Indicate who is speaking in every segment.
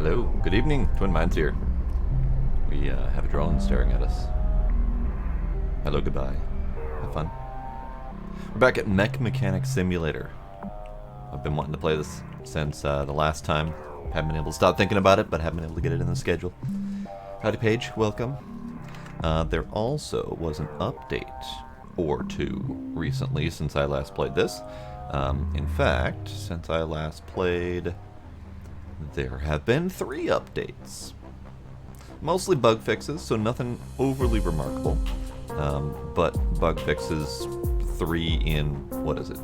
Speaker 1: Hello, good evening, Twin Minds here. We have a drone staring at us. Hello, goodbye. Have fun. We're back at Mech Mechanic Simulator. I've been wanting to play this since the last time. Haven't been able to stop thinking about it, but haven't been able to get it in the schedule. Howdy, Paige. Welcome. There also was an update or two recently since I last played this. In fact, since I last played, there have been 3 updates. Mostly bug fixes, so nothing overly remarkable. But bug fixes 3 in, what is it,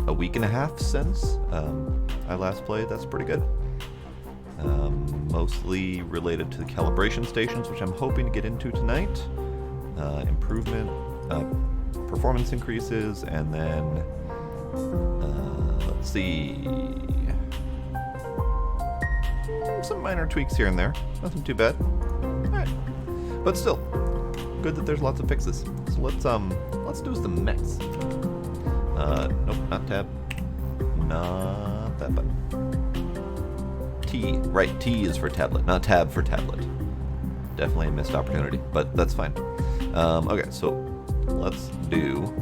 Speaker 1: a week and a half since I last played. That's pretty good. Mostly related to the calibration stations, which I'm hoping to get into tonight. Improvement, performance increases, and then, let's see, some minor tweaks here and there. Nothing too bad. Alright. But still, good that there's lots of fixes. So let's do some Mechs. Nope, not tab. Not that button. T. Right, T is for tablet, not tab for tablet. Definitely a missed opportunity, but that's fine. Okay, so let's do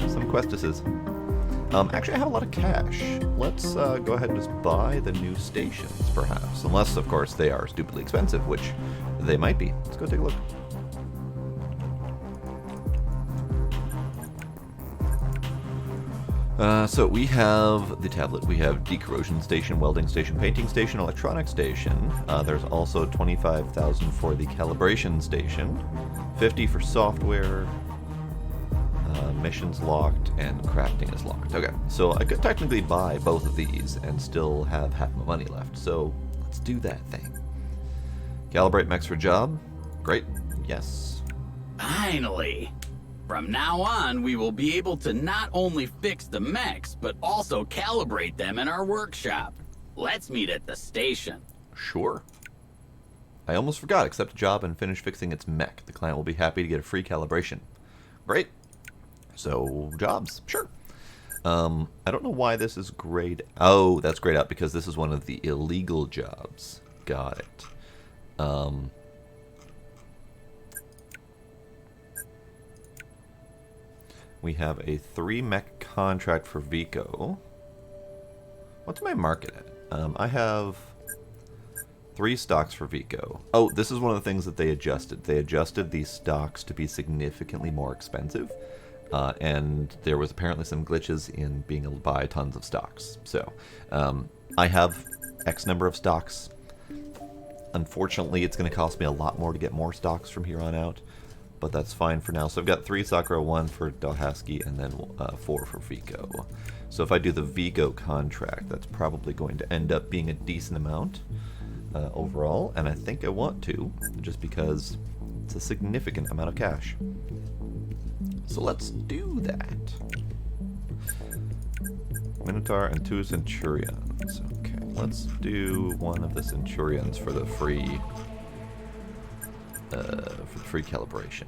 Speaker 1: some questises. Actually, I have a lot of cash. Let's go ahead and just buy the new stations, perhaps. Unless, of course, they are stupidly expensive, which they might be. Let's go take a look. So we have the tablet. We have decorrosion station, welding station, painting station, electronic station. There's also 25,000 for the calibration station, 50 for software. Missions locked and crafting is locked. Okay, so I could technically buy both of these and still have half my money left. So let's do that thing. Calibrate mechs for job. Great. Yes.
Speaker 2: Finally! From now on, we will be able to not only fix the mechs, but also calibrate them in our workshop. Let's meet at the station.
Speaker 1: Sure. I almost forgot. Accept a job and finish fixing its mech. The client will be happy to get a free calibration. Great. So, jobs. Sure. I don't know why this is grayed. Oh, that's grayed out because this is one of the illegal jobs. Got it. We have a 3 mech contract for Vico. What's my market at? I have 3 stocks for Vico. Oh, this is one of the things that they adjusted. They adjusted these stocks to be significantly more expensive. And there was apparently some glitches in being able to buy tons of stocks. So, I have X number of stocks. Unfortunately, it's going to cost me a lot more to get more stocks from here on out. But that's fine for now. So I've got 3 Sakura, 1 for Dalhousie, and then 4 for Vico. So if I do the Vico contract, that's probably going to end up being a decent amount overall. And I think I want to, just because it's a significant amount of cash. So let's do that. Minotaur and 2 Centurions. Okay, let's do one of the Centurions for the free calibration.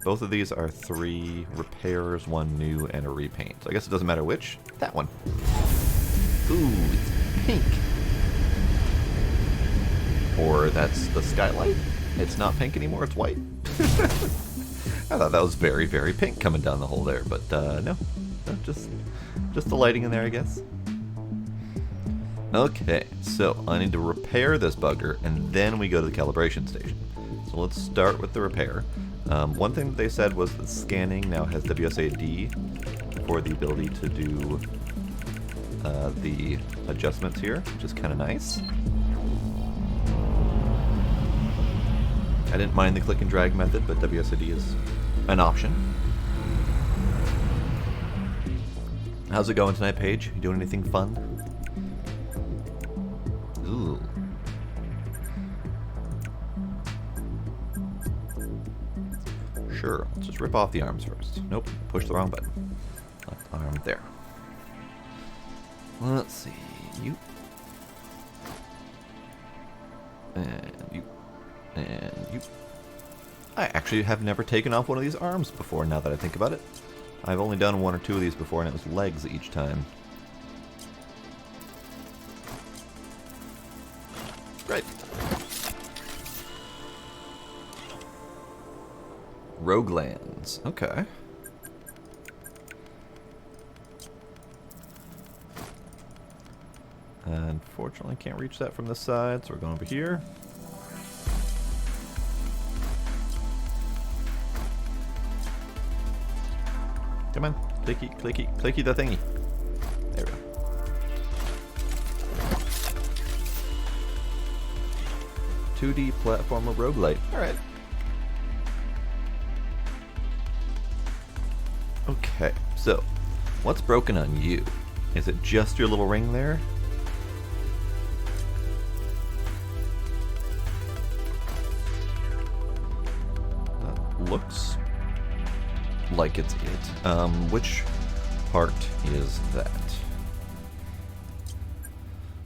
Speaker 1: Both of these are 3 repairs, 1 new, and a repaint. So I guess it doesn't matter which. That one. Ooh, it's pink. Or that's the skylight. It's not pink anymore, it's white. I thought that was very, very pink coming down the hole there, but no, just the lighting in there, I guess. Okay, so I need to repair this bugger, and then we go to the calibration station. So let's start with the repair. One thing that they said was that scanning now has WSAD for the ability to do the adjustments here, which is kind of nice. I didn't mind the click and drag method, but WSAD is an option. How's it going tonight, Paige? You doing anything fun? Ooh. Sure, let's just rip off the arms first. Nope, push the wrong button. Left arm there. Let's see, you. And you. And you. I actually have never taken off one of these arms before, now that I think about it. I've only done 1 or 2 of these before, and it was legs each time. Great. Roguelands. Okay. Unfortunately, can't reach that from this side, so we're going over here. Come on. Clicky, clicky, clicky the thingy. There we go. .2D platformer roguelite. Alright. Okay, so what's broken on you? Is it just your little ring there? Looks like it's it. Which part is that?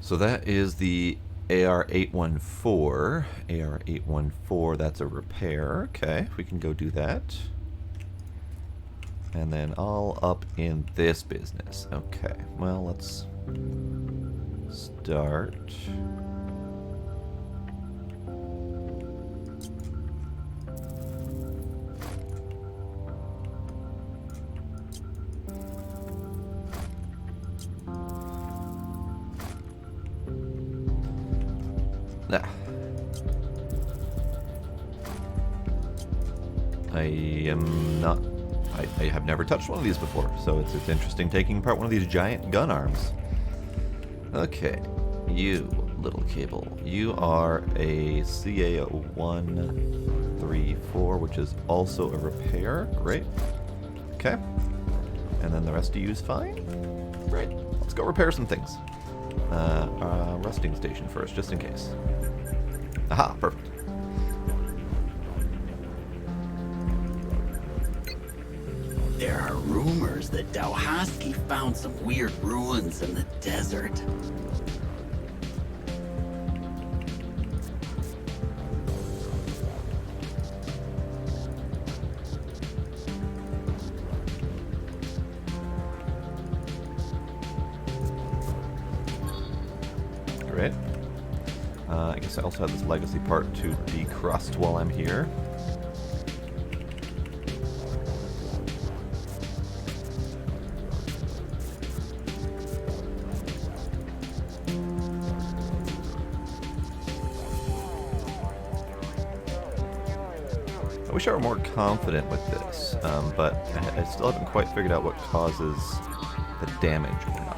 Speaker 1: So that is the AR-814. AR-814, that's a repair. Okay, we can go do that. And then all up in this business. Okay, well, let's start. Nah. I am not... I have never touched one of these before, so it's interesting taking apart one of these giant gun arms. Okay, you, little cable. You are a CA-134, which is also a repair. Great. Okay. And then the rest of you is fine. Great. Let's go repair some things. Rusting station first, just in case. Aha, perfect.
Speaker 2: There are rumors that Dowhosky found some weird ruins in the desert.
Speaker 1: Great. I guess I also have this legacy part to decrust while I'm here. I wish I were more confident with this, but I still haven't quite figured out what causes the damage or not.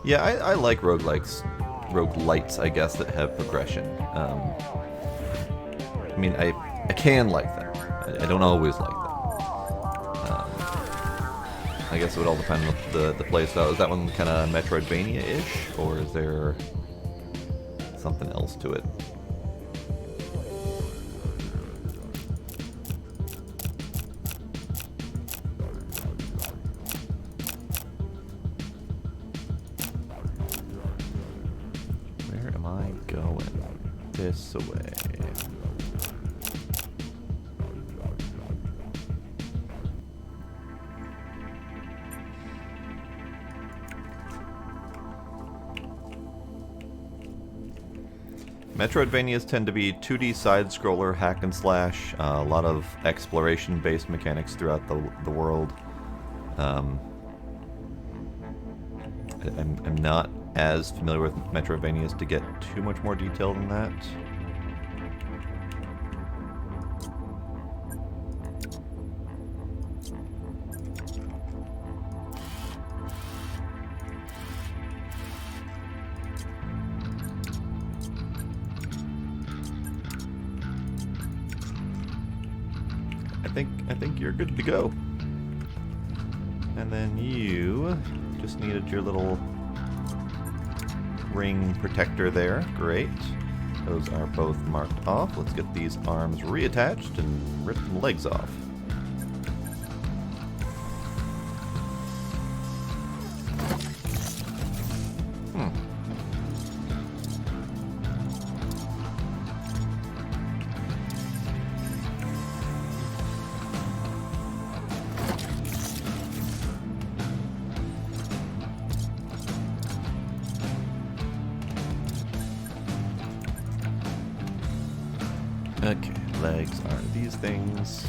Speaker 1: Yeah, I like roguelites, I guess, that have progression. I mean, I can like them. I don't always like them. I guess it would all depend on the playstyle. Is that one kind of Metroidvania-ish, or is there something else to it? Where am I going? This way. Metroidvanias tend to be 2D side-scroller, hack and slash, a lot of exploration-based mechanics throughout the world. I'm not as familiar with Metroidvanias to get too much more detail than that. I think you're good to go. And then you just needed your little ring protector there. Great. Those are both marked off. Let's get these arms reattached and rip the legs off. legs are these things.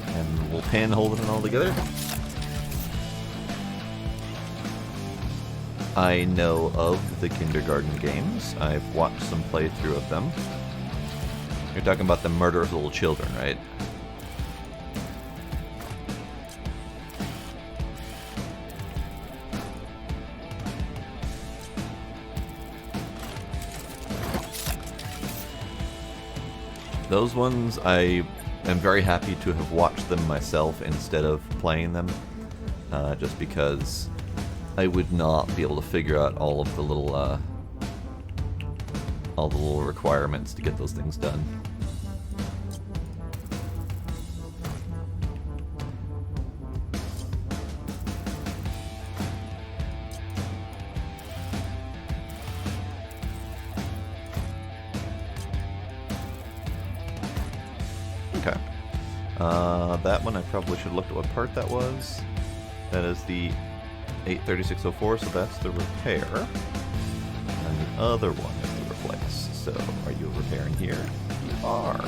Speaker 1: And we'll pan hold it all together. I know of the kindergarten games. I've watched some playthrough of them. You're talking about the murder of little children, right? Those ones, I am very happy to have watched them myself instead of playing them, just because I would not be able to figure out all the little requirements to get those things done. Okay. That one I probably should have looked at what part that was. That is the 83604, so that's the repair. And the other one is the replace. So, are you repairing here? You are.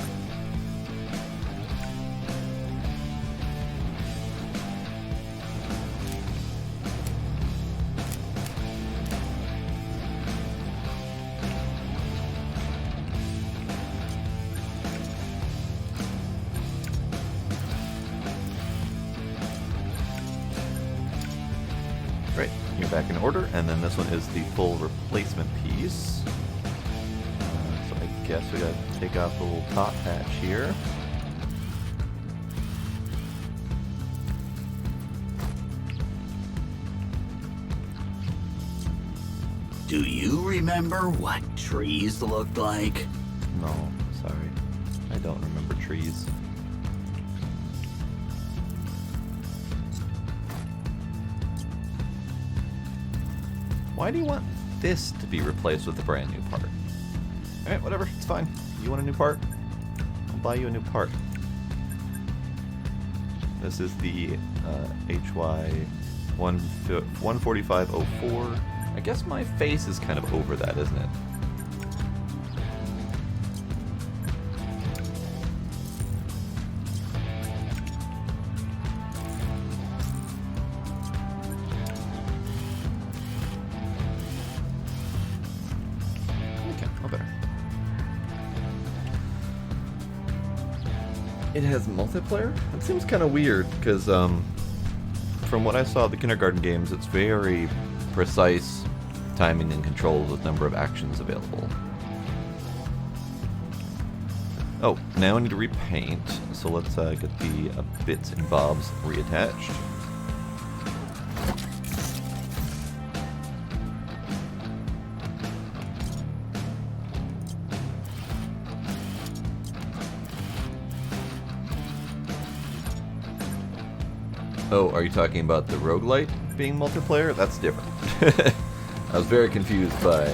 Speaker 1: Great, you're back in order, and then this one is the full replacement piece. So I guess we gotta take off the little top hatch here.
Speaker 2: Do you remember what trees looked like?
Speaker 1: No, sorry. I don't remember trees. Why do you want this to be replaced with a brand new part? Alright, whatever, it's fine. You want a new part? I'll buy you a new part. This is the HY 14504. I guess my face is kind of over that, isn't it? It has multiplayer? It seems kind of weird, because from what I saw of the kindergarten games, it's very precise timing and control with number of actions available. Oh, now I need to repaint, so let's get the bits and bobs reattached. Oh, are you talking about the roguelite being multiplayer? That's different. I was very confused by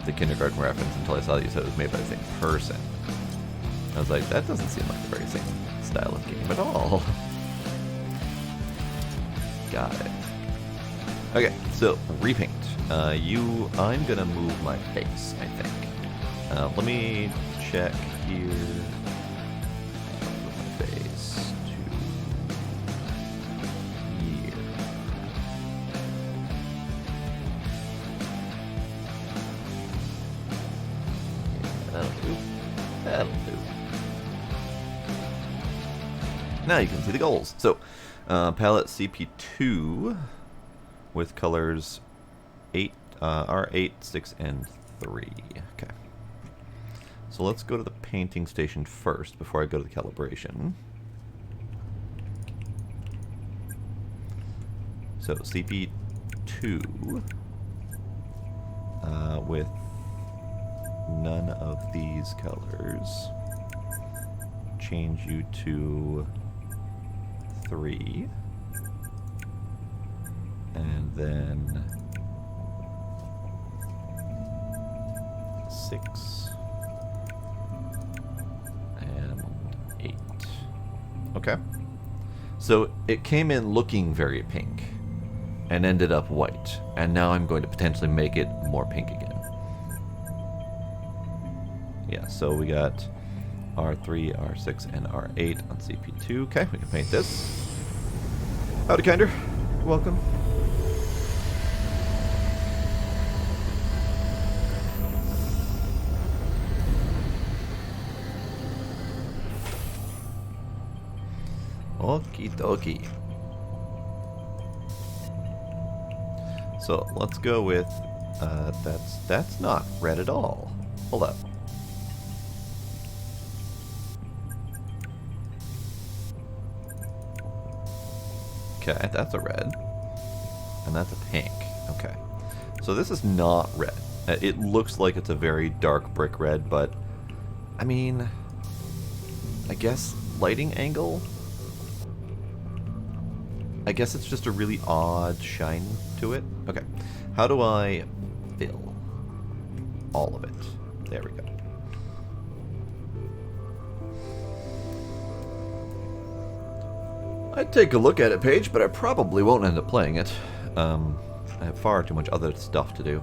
Speaker 1: the kindergarten reference until I saw that you said it was made by the same person. I was like, that doesn't seem like the very same style of game at all. Got it. Okay, so repaint. I'm gonna move my face, I think. Let me check here. Move my face to here. Yeah, that'll do. That'll do. Now you can see the goals. So, palette CP2 with colors 8, R8, 6, and 3. Okay. So let's go to the painting station first before I go to the calibration. So CP2 with none of these colors. Change you to 3. And then 6 and 8. Okay. So it came in looking very pink and ended up white. And now I'm going to potentially make it more pink again. Yeah, so we got R3, R6, and R8 on CP2. Okay, we can paint this. Howdy, Kinder. Welcome. Okie dokie. So let's go with that's not red at all. Hold up. Okay, that's a red. And that's a pink. Okay. So this is not red. It looks like it's a very dark brick red, but I mean, I guess lighting angle? I guess it's just a really odd shine to it. Okay. How do I fill all of it? There we go. I'd take a look at it, Paige, but I probably won't end up playing it. I have far too much other stuff to do.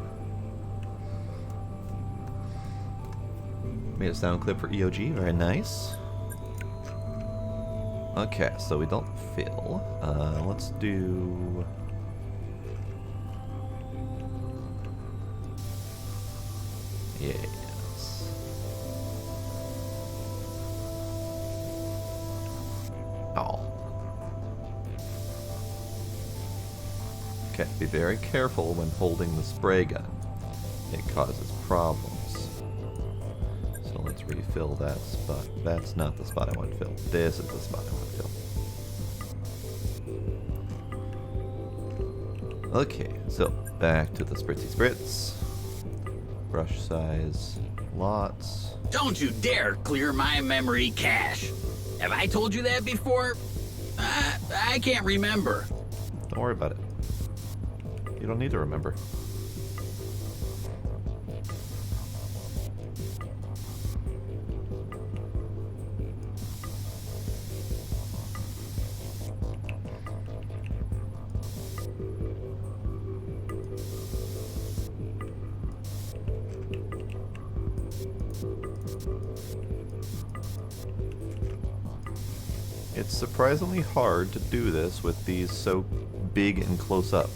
Speaker 1: Made a sound clip for EOG, very nice. Okay, so we don't fill. Let's do... Yes. Oh. Okay, be very careful when holding the spray gun. It causes problems. So let's refill that spot. That's not the spot I want to fill. This is the spot I want to fill. Okay, so back to the spritzy spritz. Brush size, lots.
Speaker 2: Don't you dare clear my memory cache. Have I told you that before? I can't remember.
Speaker 1: Don't worry about it. You don't need to remember. It's surprisingly hard to do this with these so big and close up.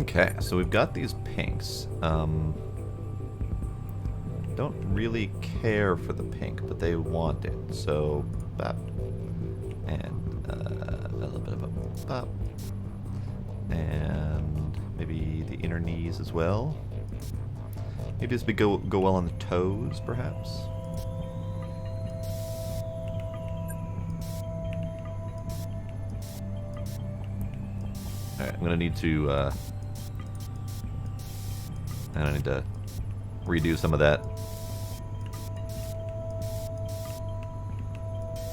Speaker 1: Okay, so we've got these pinks. Don't really care for the pink, but they want it. So, bop. And a little bit of a bop. And maybe the inner knees as well. Maybe this would go well on the toes, perhaps. Alright, I'm gonna need to I need to redo some of that.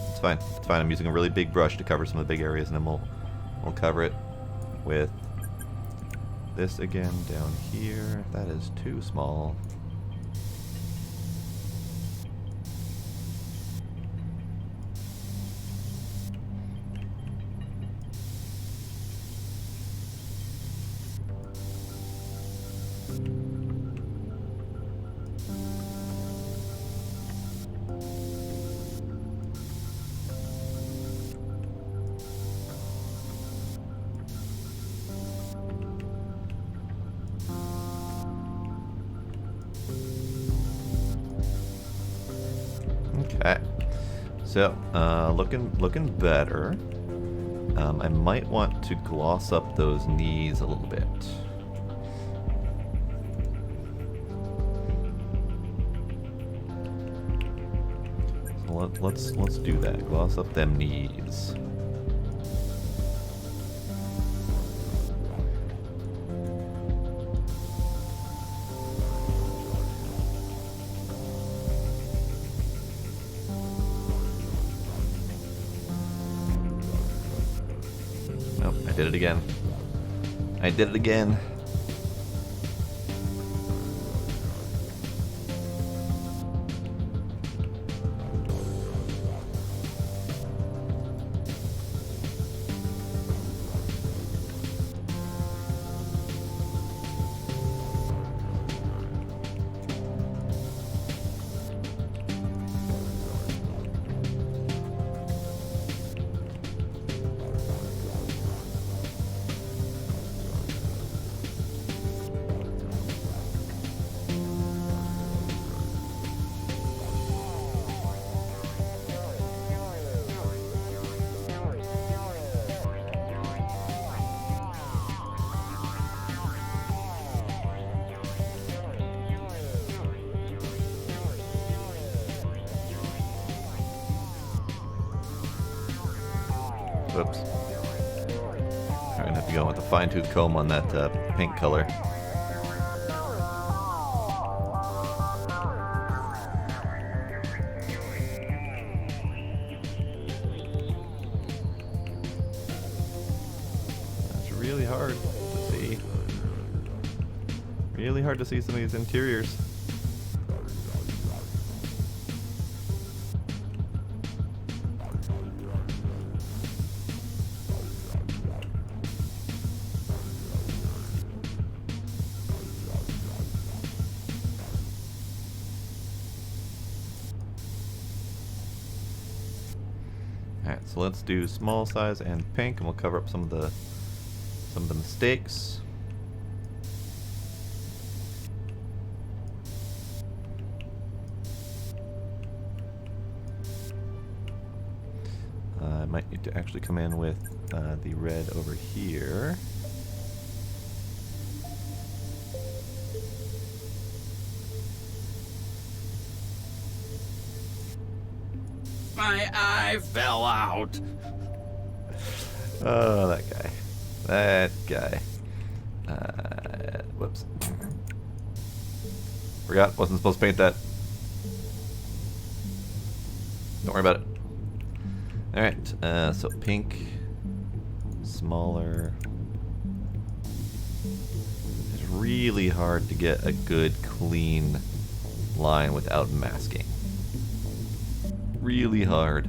Speaker 1: It's fine. It's fine. I'm using a really big brush to cover some of the big areas, and then we'll cover it with this again down here. That is too small. Okay, so looking better. I might want to gloss up those knees a little bit. So let's do that. Gloss up them knees. did it again. I did it again. Whoops. I'm gonna have to go with a fine-tooth comb on that pink color. That's really hard to see. Really hard to see some of these interiors. Alright, so let's do small size and pink, and we'll cover up some of the mistakes. I might need to actually come in with the red over here.
Speaker 2: My eye fell out.
Speaker 1: Oh, that guy. That guy. Whoops. Forgot, wasn't supposed to paint that. Don't worry about it. Alright, so pink, smaller. It's really hard to get a good, clean line without masking. Really hard.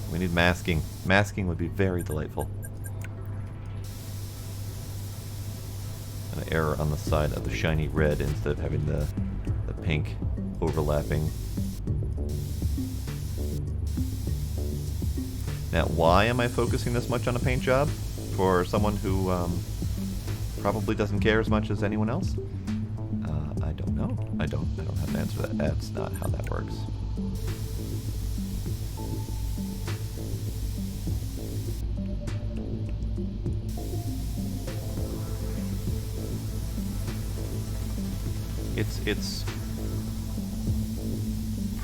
Speaker 1: We need masking. Masking would be very delightful. An error on the side of the shiny red instead of having the pink overlapping. Now, why am I focusing this much on a paint job? For someone who probably doesn't care as much as anyone else? I don't know. I don't have an answer to that. That's not how that works. It's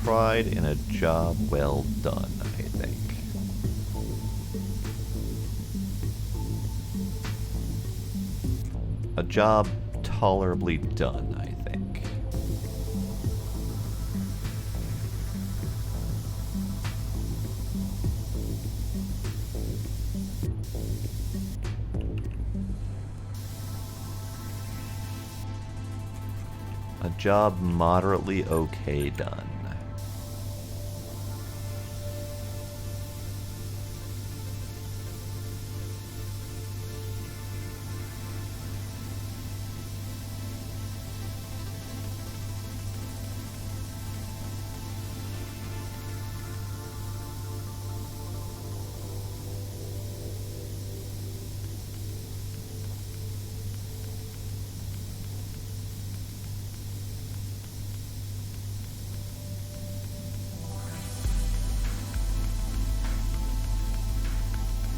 Speaker 1: pride in a job well done, I think. A job tolerably done, I think. A job moderately okay done.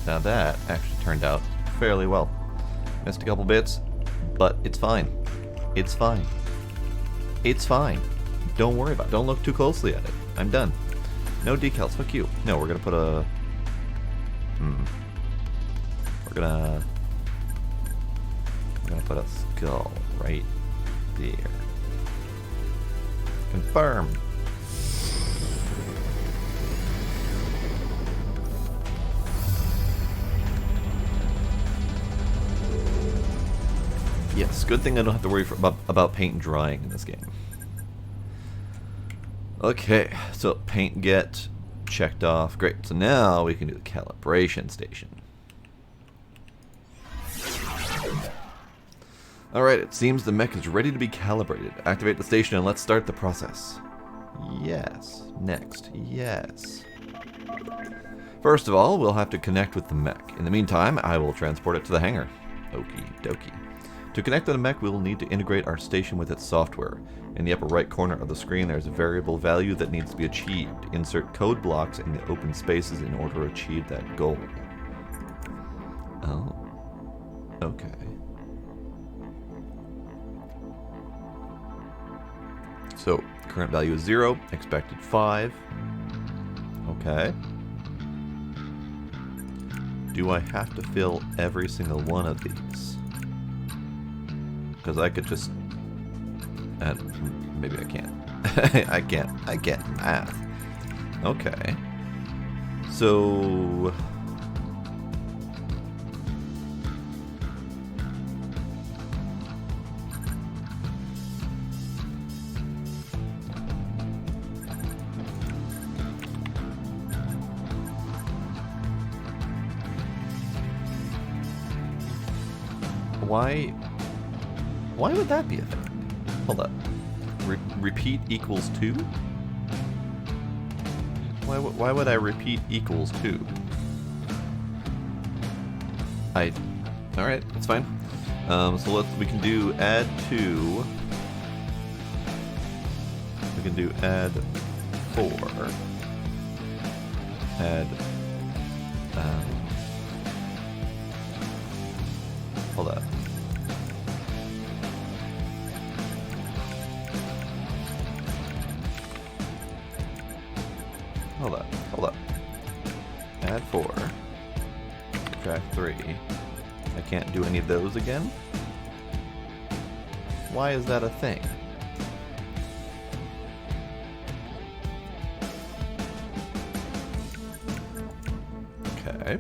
Speaker 1: Now that actually turned out fairly well. Missed a couple bits, but it's fine. It's fine. It's fine. Don't worry about it. Don't look too closely at it. I'm done. No decals. Fuck you. No, we're gonna put a... We're gonna put a skull right there. Confirmed. good thing I don't have to worry about paint drying in this game. Okay, so paint get checked off. Great. So now we can do the calibration station. Alright, it seems the mech is ready to be calibrated. Activate the station and let's start the process. Yes. Next. Yes. First of all, we'll have to connect with the mech. In the meantime, I will transport it to the hangar. Okie dokie. To connect to the mech, we will need to integrate our station with its software. In the upper right corner of the screen, there's a variable value that needs to be achieved. Insert code blocks in the open spaces in order to achieve that goal. Oh. Okay. So, current value is 0, expected 5. Okay. Do I have to fill every single one of these? Because I could just... maybe I can't. I can't math. Okay. So... Why would that be a thing? Hold up. Repeat equals 2? Why would I repeat equals 2? Alright, that's fine. So we can do add 2. We can do add 4. Add hold up. Hold up. Add 4. Subtract 3. I can't do any of those again? Why is that a thing? Okay.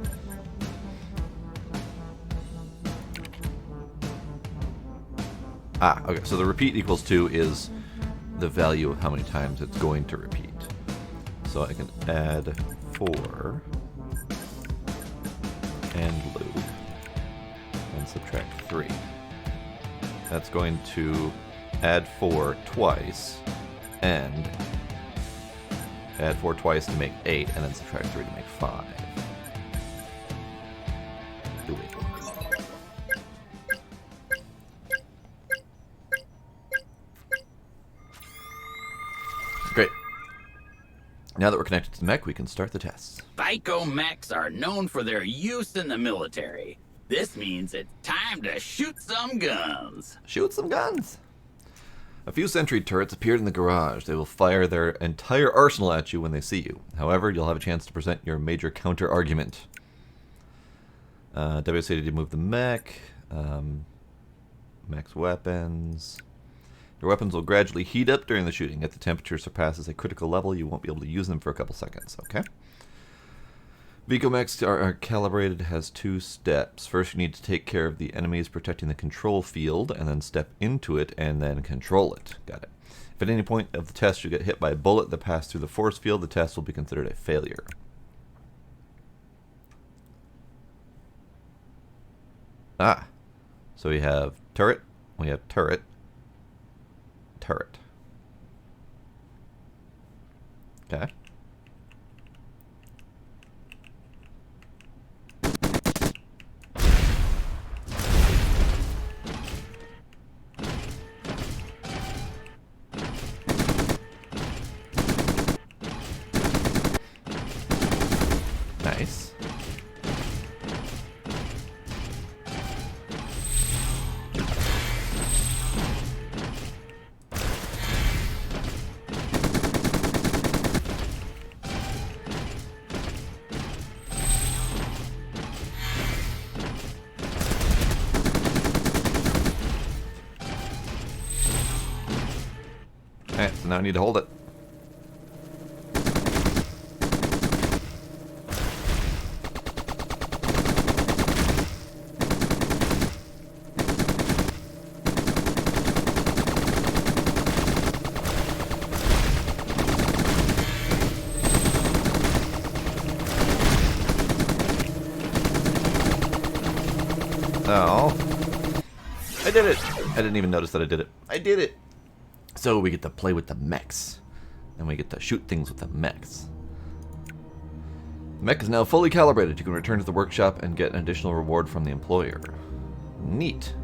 Speaker 1: Okay, so the repeat equals 2 is the value of how many times it's going to repeat. So I can add 4 and loop and subtract 3. That's going to add 4 twice and add 4 twice to make 8 and then subtract 3 to make 5. Great. Now that we're connected to the mech, we can start the tests.
Speaker 2: Vico mechs are known for their use in the military. This means it's time to shoot some guns.
Speaker 1: Shoot some guns! A few sentry turrets appeared in the garage. They will fire their entire arsenal at you when they see you. However, you'll have a chance to present your major counter-argument. WSA to move the mech. Mech's weapons. Your weapons will gradually heat up during the shooting. If the temperature surpasses a critical level, you won't be able to use them for a couple seconds, okay? Vico mechs are calibrated, has 2 steps. First, you need to take care of the enemies protecting the control field, and then step into it, and then control it. Got it. If at any point of the test you get hit by a bullet that passed through the force field, the test will be considered a failure. So we have turret, we have turret, turret. Okay. Nice. Alright, so now I need to hold it. Oh. I did it! I didn't even notice that I did it. I did it! So we get to play with the mechs. And we get to shoot things with the mechs. The mech is now fully calibrated. You can return to the workshop and get an additional reward from the employer. Neat.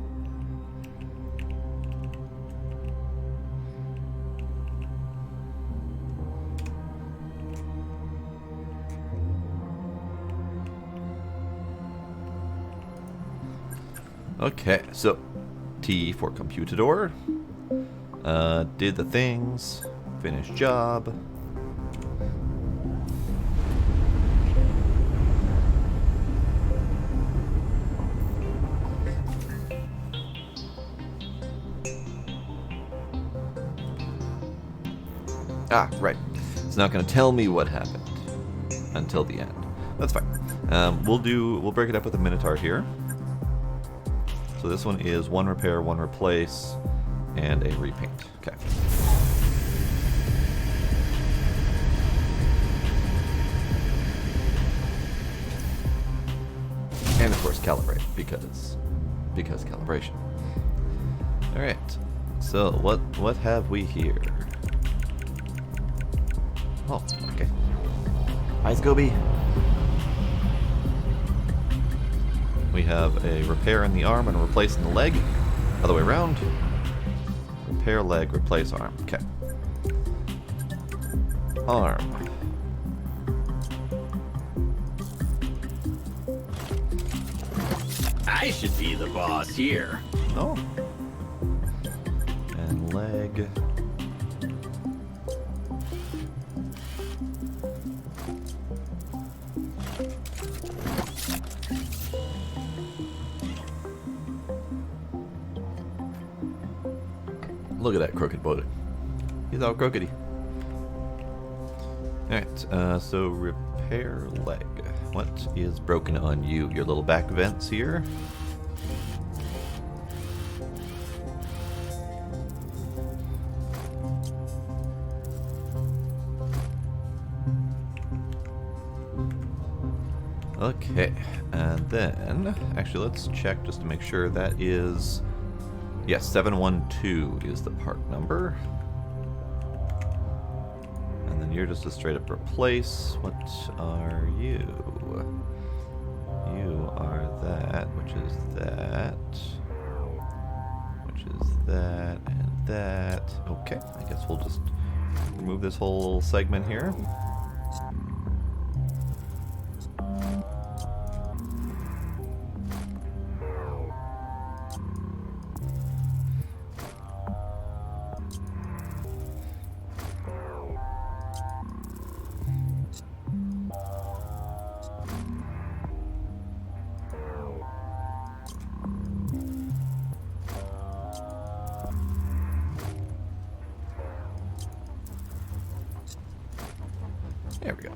Speaker 1: Okay, so T for computador. Did the things. Finished job. Ah, right. It's not going to tell me what happened until the end. That's fine. We'll break it up with a Minotaur here. So this one is 1 repair, 1 replace, and a repaint. Okay. And of course calibrate, because calibration. Alright. So what have we here? Oh, okay. Hi, Scooby. We have a repair in the arm and a replace in the leg. Other way around. Repair leg, replace arm. Okay. Arm.
Speaker 2: I should be the boss here.
Speaker 1: Oh. And leg. Look at that crooked boy. He's all crookedy. Alright, so repair leg. What is broken on you? Your little back vents here? Okay, and then, actually let's check just to make sure that is, yes, 712 is the part number. And then you're just a straight up replace. What are you? You are that, which is that, which is that, and that. Okay, I guess we'll just remove this whole segment here. There we go.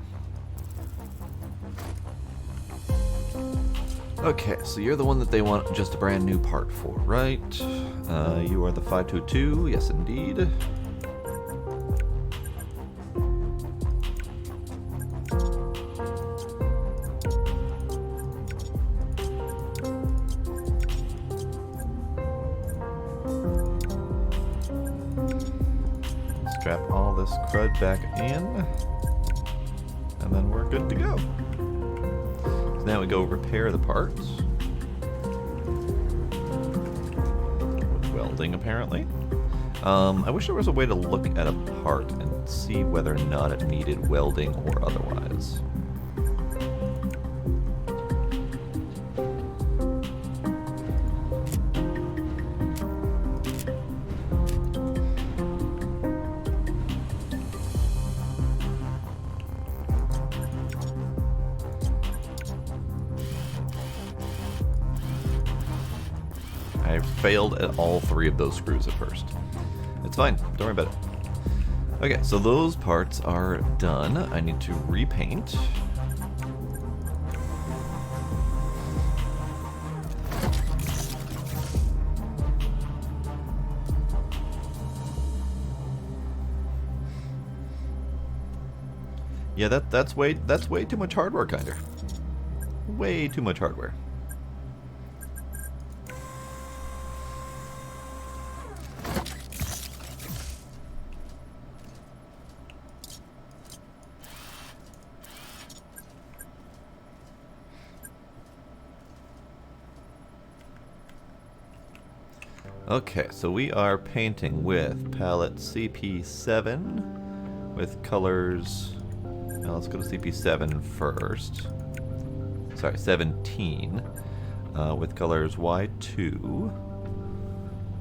Speaker 1: Okay, so you're the one that they want just a brand new part for, right? You are the 522, yes indeed. Strap all this crud back in. And then we're good to go. So now we go repair the parts. With welding, apparently. I wish there was a way to look at a part and see whether or not it needed welding or otherwise. I failed at all 3 of those screws at first. It's fine, don't worry about it. Okay, so those parts are done. I need to repaint. Yeah, that's way too much hardware, kinda. Way too much hardware. Okay, so we are painting with palette CP7 with colors. Now let's go to CP7 first. Sorry, 17 with colors Y2,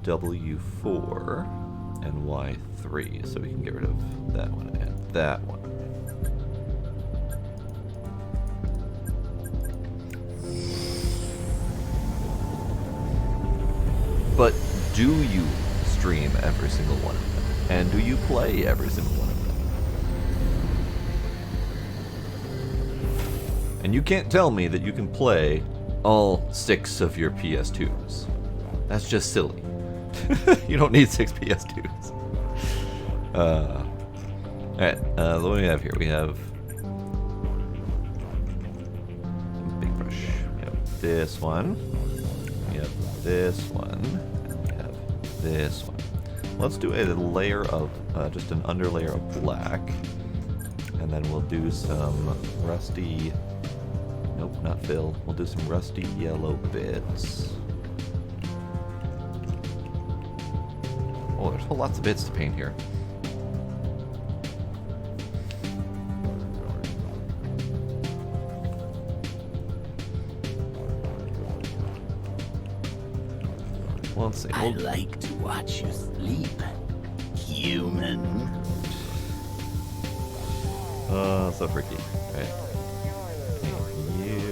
Speaker 1: W4, and Y3. So we can get rid of that one and that one. But do you stream every single one of them? And do you play every single one of them? And you can't tell me that you can play all 6 of your PS2s. That's just silly. You don't need 6 PS2s. Alright, what do we have here? We have big brush. We have this one. We have this one. And we have this one. Let's do a layer of, just an underlayer of black. And then we'll do some rusty... Nope, not fill. We'll do some rusty yellow bits. Oh, there's whole lots of bits to paint here. Well, let's see.
Speaker 2: I like to watch you sleep, human.
Speaker 1: Oh, so freaky. Right. You.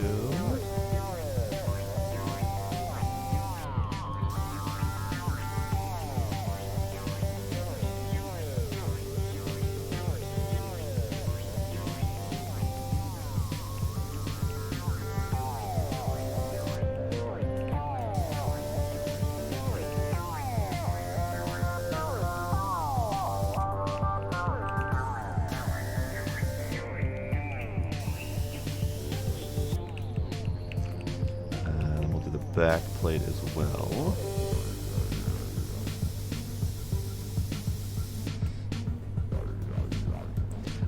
Speaker 1: Back plate as well.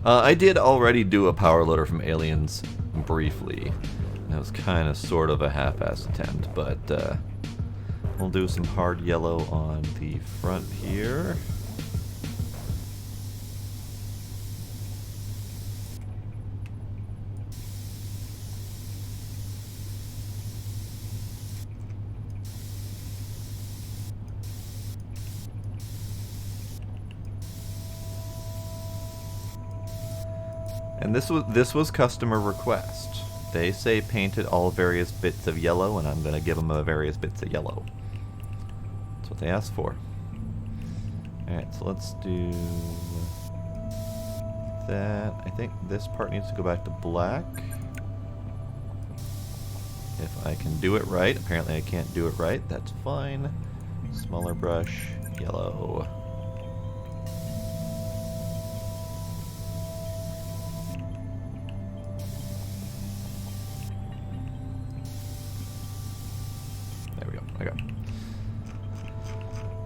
Speaker 1: I did already do a power loader from Aliens briefly. That was kind of sort of a half-assed attempt, but we'll do some hard yellow on the front here. And this was customer request. They say painted all various bits of yellow, and I'm going to give them various bits of yellow. That's what they asked for. Alright, so let's do that. I think this part needs to go back to black. If I can do it right. Apparently I can't do it right. That's fine. Smaller brush, yellow.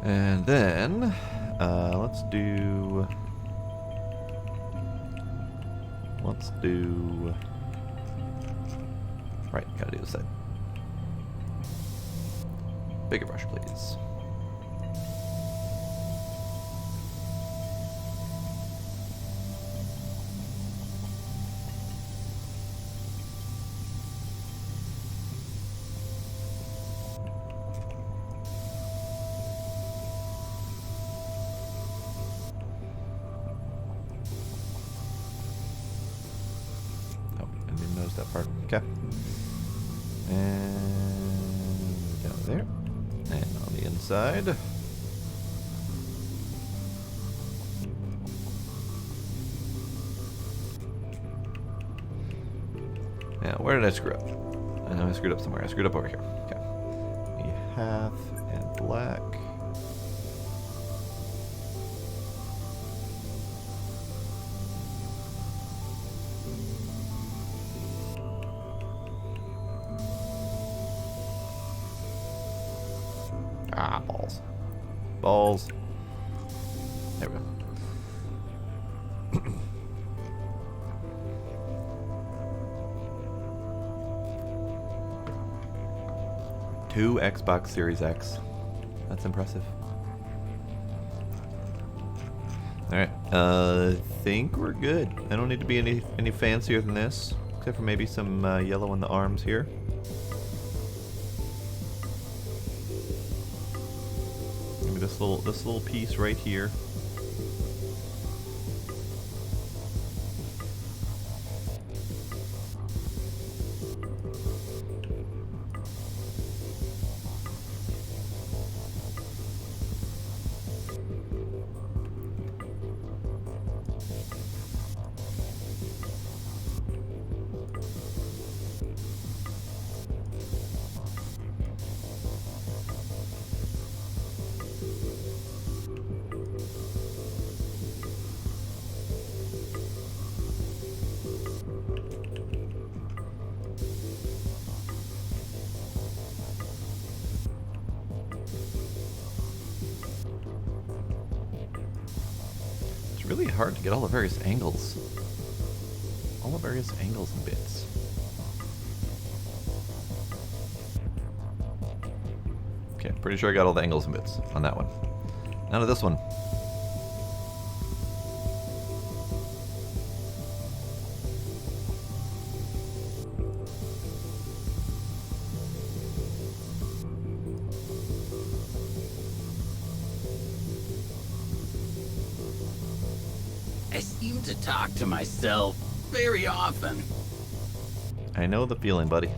Speaker 1: And then, let's do, right, gotta do this side. Bigger brush, please. That part. Okay. And down there. And on the inside. Now, where did I screw up? I know I screwed up somewhere. I screwed up over here. Okay. A half and black. Ah, balls. Balls. There we go. Two Xbox Series X. That's impressive. Alright, I think we're good. I don't need to be any fancier than this, except for maybe some yellow in the arms here. Maybe this little piece right here. Really hard to get all the various angles. All the various angles and bits. Okay, pretty sure I got all the angles and bits on that one. Now to this one.
Speaker 2: I seem to talk to myself very often.
Speaker 1: I know the feeling, buddy.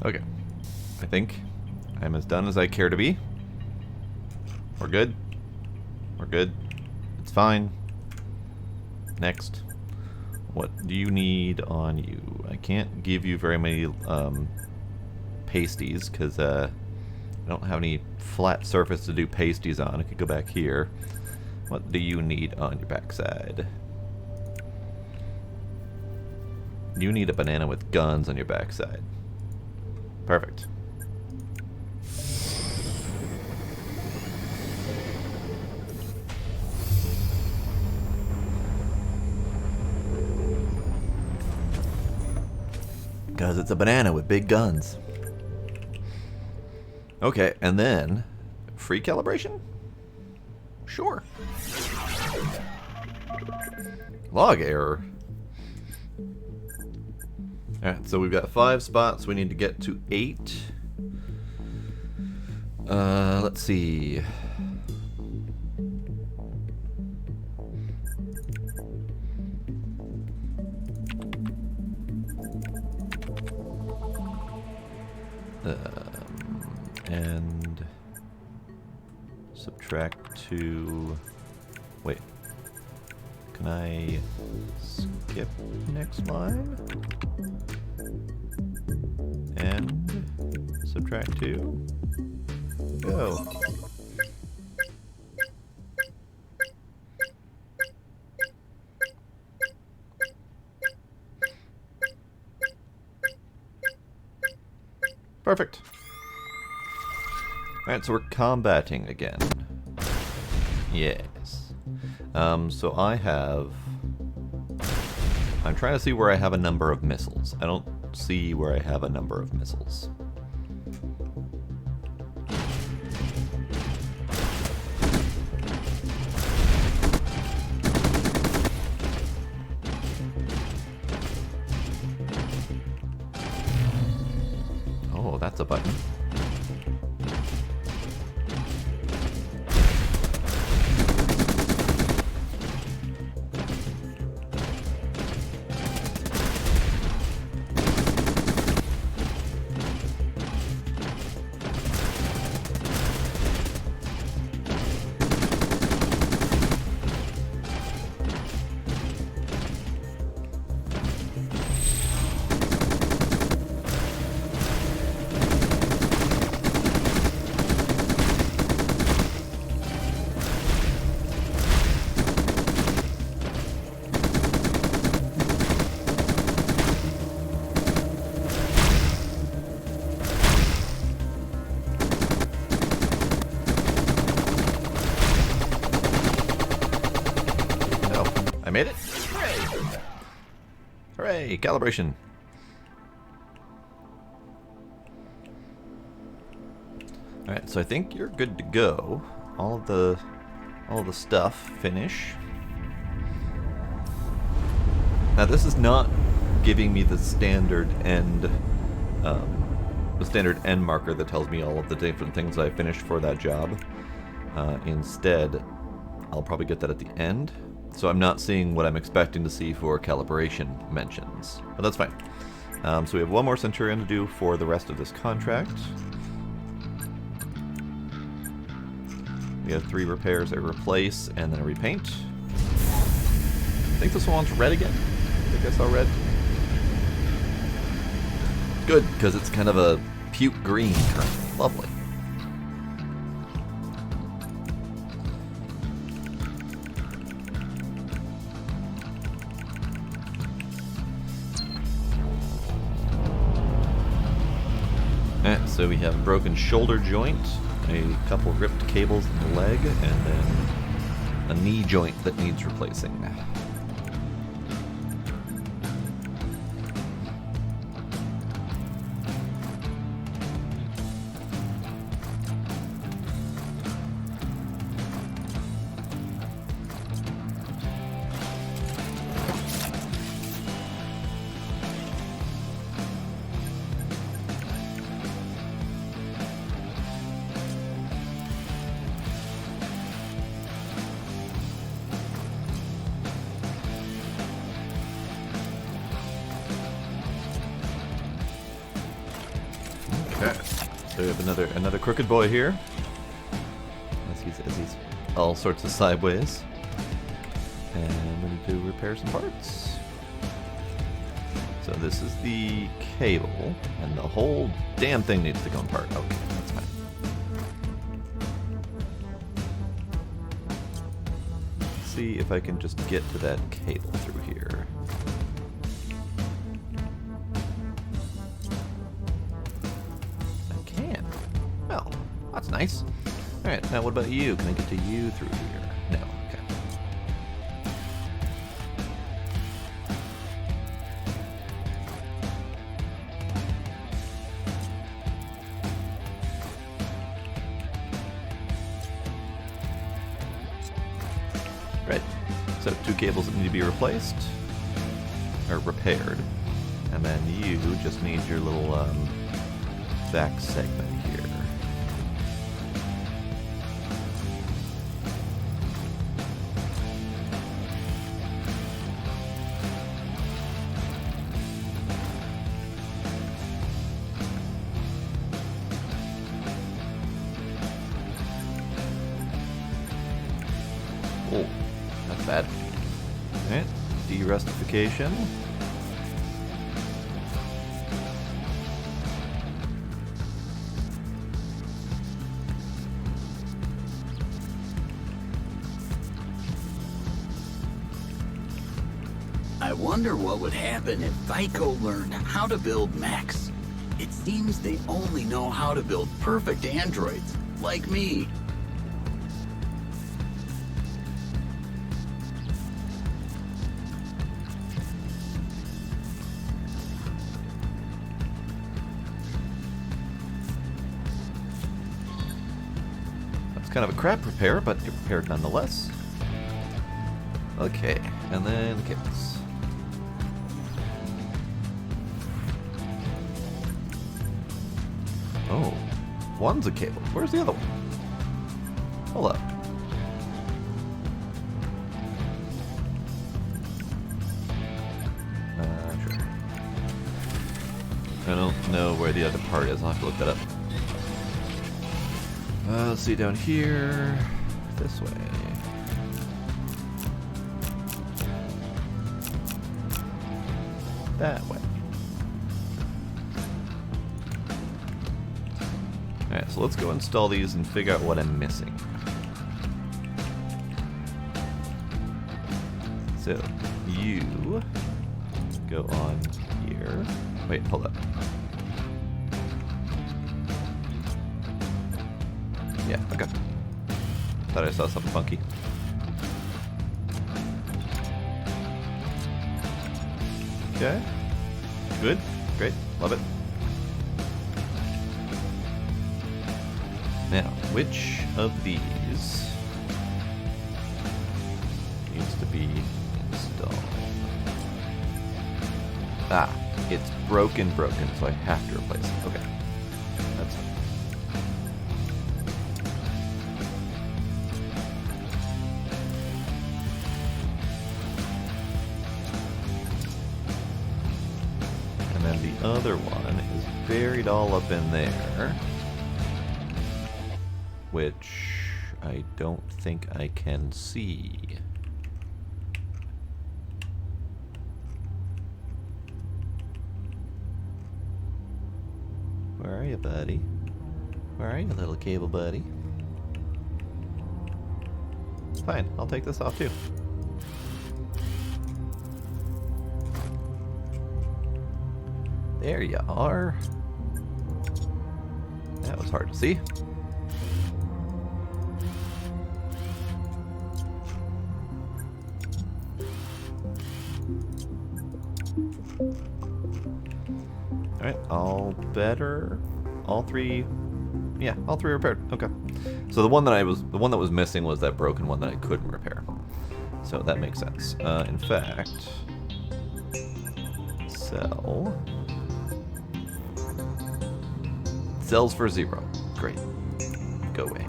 Speaker 1: Okay, I think I'm as done as I care to be. We're good. We're good. It's fine. Next. What do you need on you? I can't give you very many pasties because I don't have any flat surface to do pasties on. I could go back here. What do you need on your backside? You need a banana with guns on your backside. Perfect. Because it's a banana with big guns. Okay, and then free calibration? Sure. Log error. Alright, so we've got 5 spots. We need to get to 8. Let's see. And subtract 2. Wait. Can I skip next line? And subtract 2. Go. Perfect. Alright, so we're combating again. Yes. So I have... I'm trying to see where I have a number of missiles. I don't see where I have a number of missiles. Oh, that's a button. made it! Hooray! Hooray! Calibration! Alright, so I think you're good to go. All of the stuff finish. Now this is not giving me the standard end marker that tells me all of the different things I finished for that job. Instead, I'll probably get that at the end. So I'm not seeing what I'm expecting to see for calibration mentions. But that's fine. So we have one more Centurion to do for the rest of this contract. We have 3 repairs, a replace, and then a repaint. I think this one's red again. I think I saw red. Good, because it's kind of a puke green currently. Lovely. Alright, so we have a broken shoulder joint, a couple ripped cables in the leg, and then a knee joint that needs replacing. Okay, so we have another crooked boy here. As he's all sorts of sideways. And we need to repair some parts. So this is the cable, and the whole damn thing needs to go apart. Okay, that's fine. Let's see if I can just get to that cable through here. That's nice. Alright, now what about you? Can I get to you through here? No, okay. Right, so 2 cables that need to be replaced, or repaired, and then you just need your little back segment here. Oh, that's bad. Alright, de-rustification.
Speaker 2: I wonder what would happen if Vico learned how to build mechs. It seems they only know how to build perfect androids, like me.
Speaker 1: Kind of a crap repair, but it repaired nonetheless. Okay, and then the cables. Oh, one's a cable. Where's the other one? Hold up. Sure. I don't know where the other part is. I'll have to look that up. Let's see down here, this way. That way. Alright, so let's go install these and figure out what I'm missing. So, you go on here. Wait, hold up. Yeah, okay. Thought I saw something funky. Okay. Good. Great. Love it. Now, which of these needs to be installed? Ah, it's broken, so I have to replace it. Okay. That's it. And then the other one is buried all up in there, which I don't think I can see. Where are you, buddy? Where are you, little cable buddy? Fine, I'll take this off too. There you are. That was hard to see. Alright, all better. All three. Yeah, all three repaired. Okay. So the one that was missing was that broken one that I couldn't repair. So that makes sense. In fact, sell. Sells for 0. Great. Go away.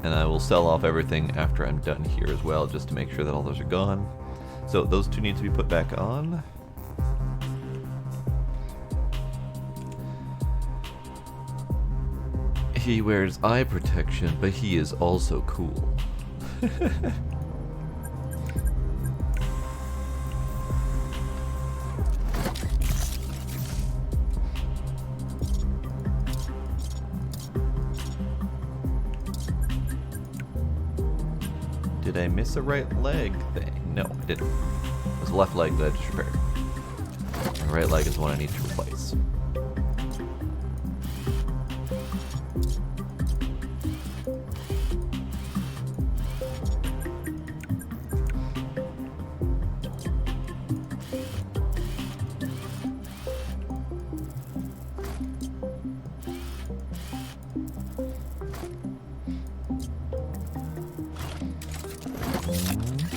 Speaker 1: And I will sell off everything after I'm done here as well, just to make sure that all those are gone. So those two need to be put back on. He wears eye protection, but he is also cool. Did I miss a right leg thing? No, I didn't. It was a left leg that I just repaired. The right leg is the one I need to replace.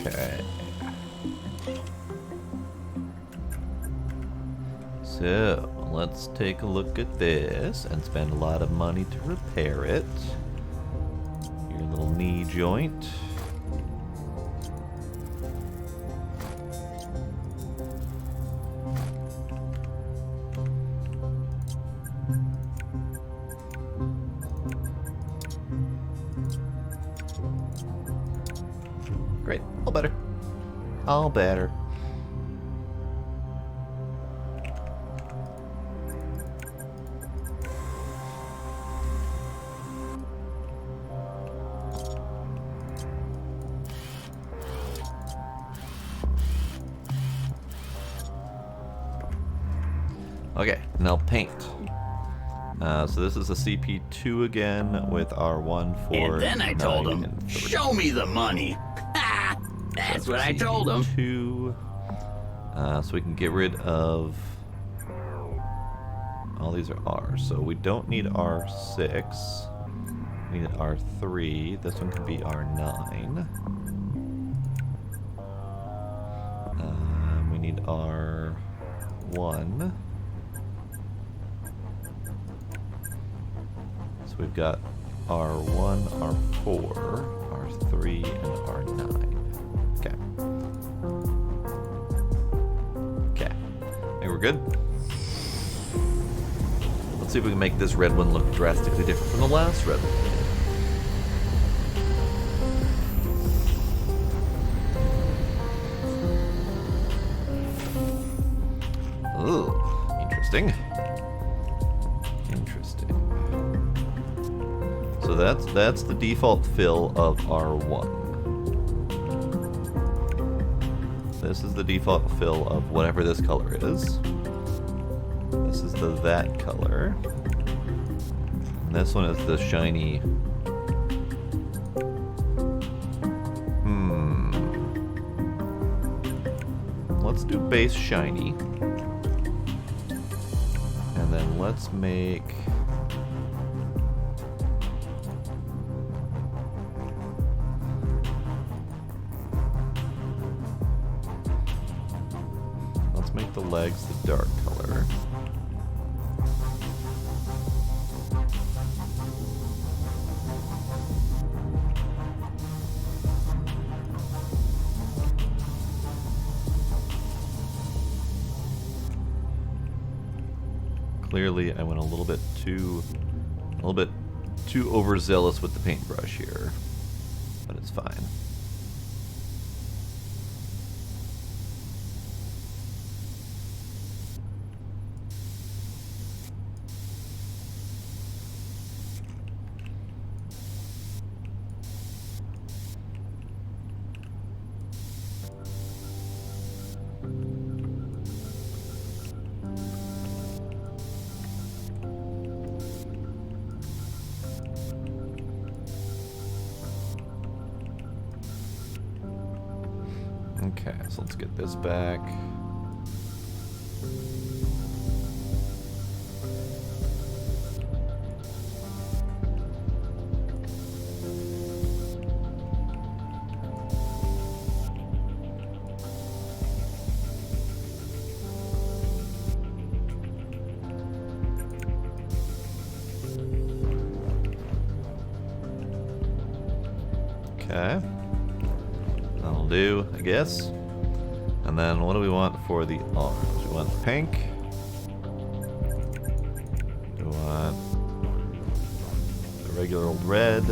Speaker 1: Okay. So, let's take a look at this and spend a lot of money to repair it. Your little knee joint. Great, all better. All better. Okay, now paint. So this is a CP2 again with our 1, 4,
Speaker 2: And then I told
Speaker 1: 9,
Speaker 2: him,
Speaker 1: and 3.
Speaker 2: show me the money. Ha! That's what I told him.
Speaker 1: CP2. So we can get rid of... all these are R's, so we don't need R6. We need R3. This one can be R9. We need R1. So we've got R1, R4, R3, and R9. Okay. Okay. I think we're good. Let's see if we can make this red one look drastically different from the last red one. Ooh, interesting. Interesting. So that's the default fill of R1. This is the default fill of whatever this color is. This is the that color. And this one is the shiny. let's do base shiny. And then let's make... let's make the legs the dark color. Clearly, I went a little bit too overzealous with the paintbrush here, but it's fine. Okay, so let's get this back. Okay. That'll do, I guess. And then what do we want for the arms? We want pink. We want the regular old red.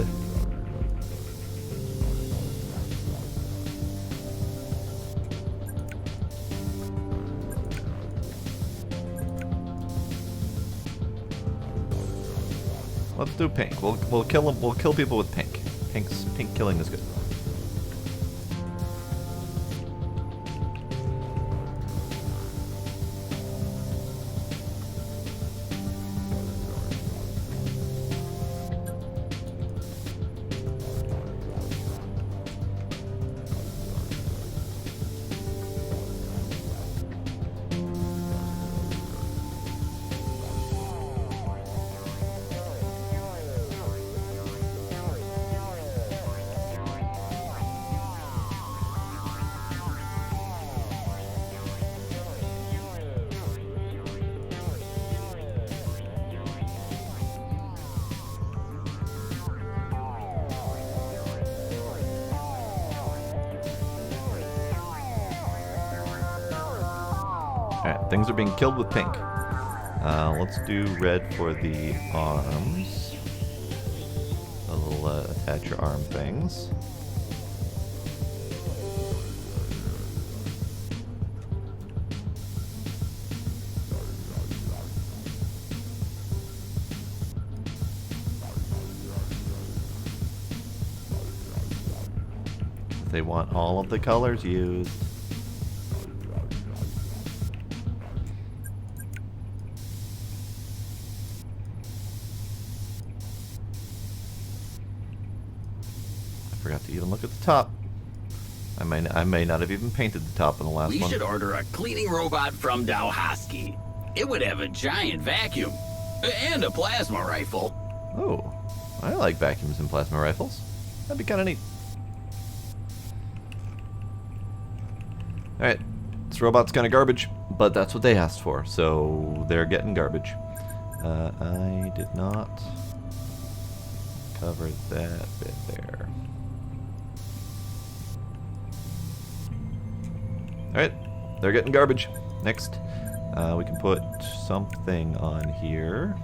Speaker 1: Let's do pink. We'll kill them. We'll kill people with pink. Pink killing is good. Alright, things are being killed with pink. Let's do red for the arms. A little attach your arm things. They want all of the colors used. Forgot to even look at the top. I may not have even painted the top in the last one.
Speaker 2: We should order a cleaning robot from Dowhosky. It would have a giant vacuum and a plasma rifle.
Speaker 1: Oh, I like vacuums and plasma rifles. That'd be kind of neat. Alright, this robot's kind of garbage, but that's what they asked for, so they're getting garbage. I did not cover that bit there. Alright, they're getting garbage. Next, we can put something on here.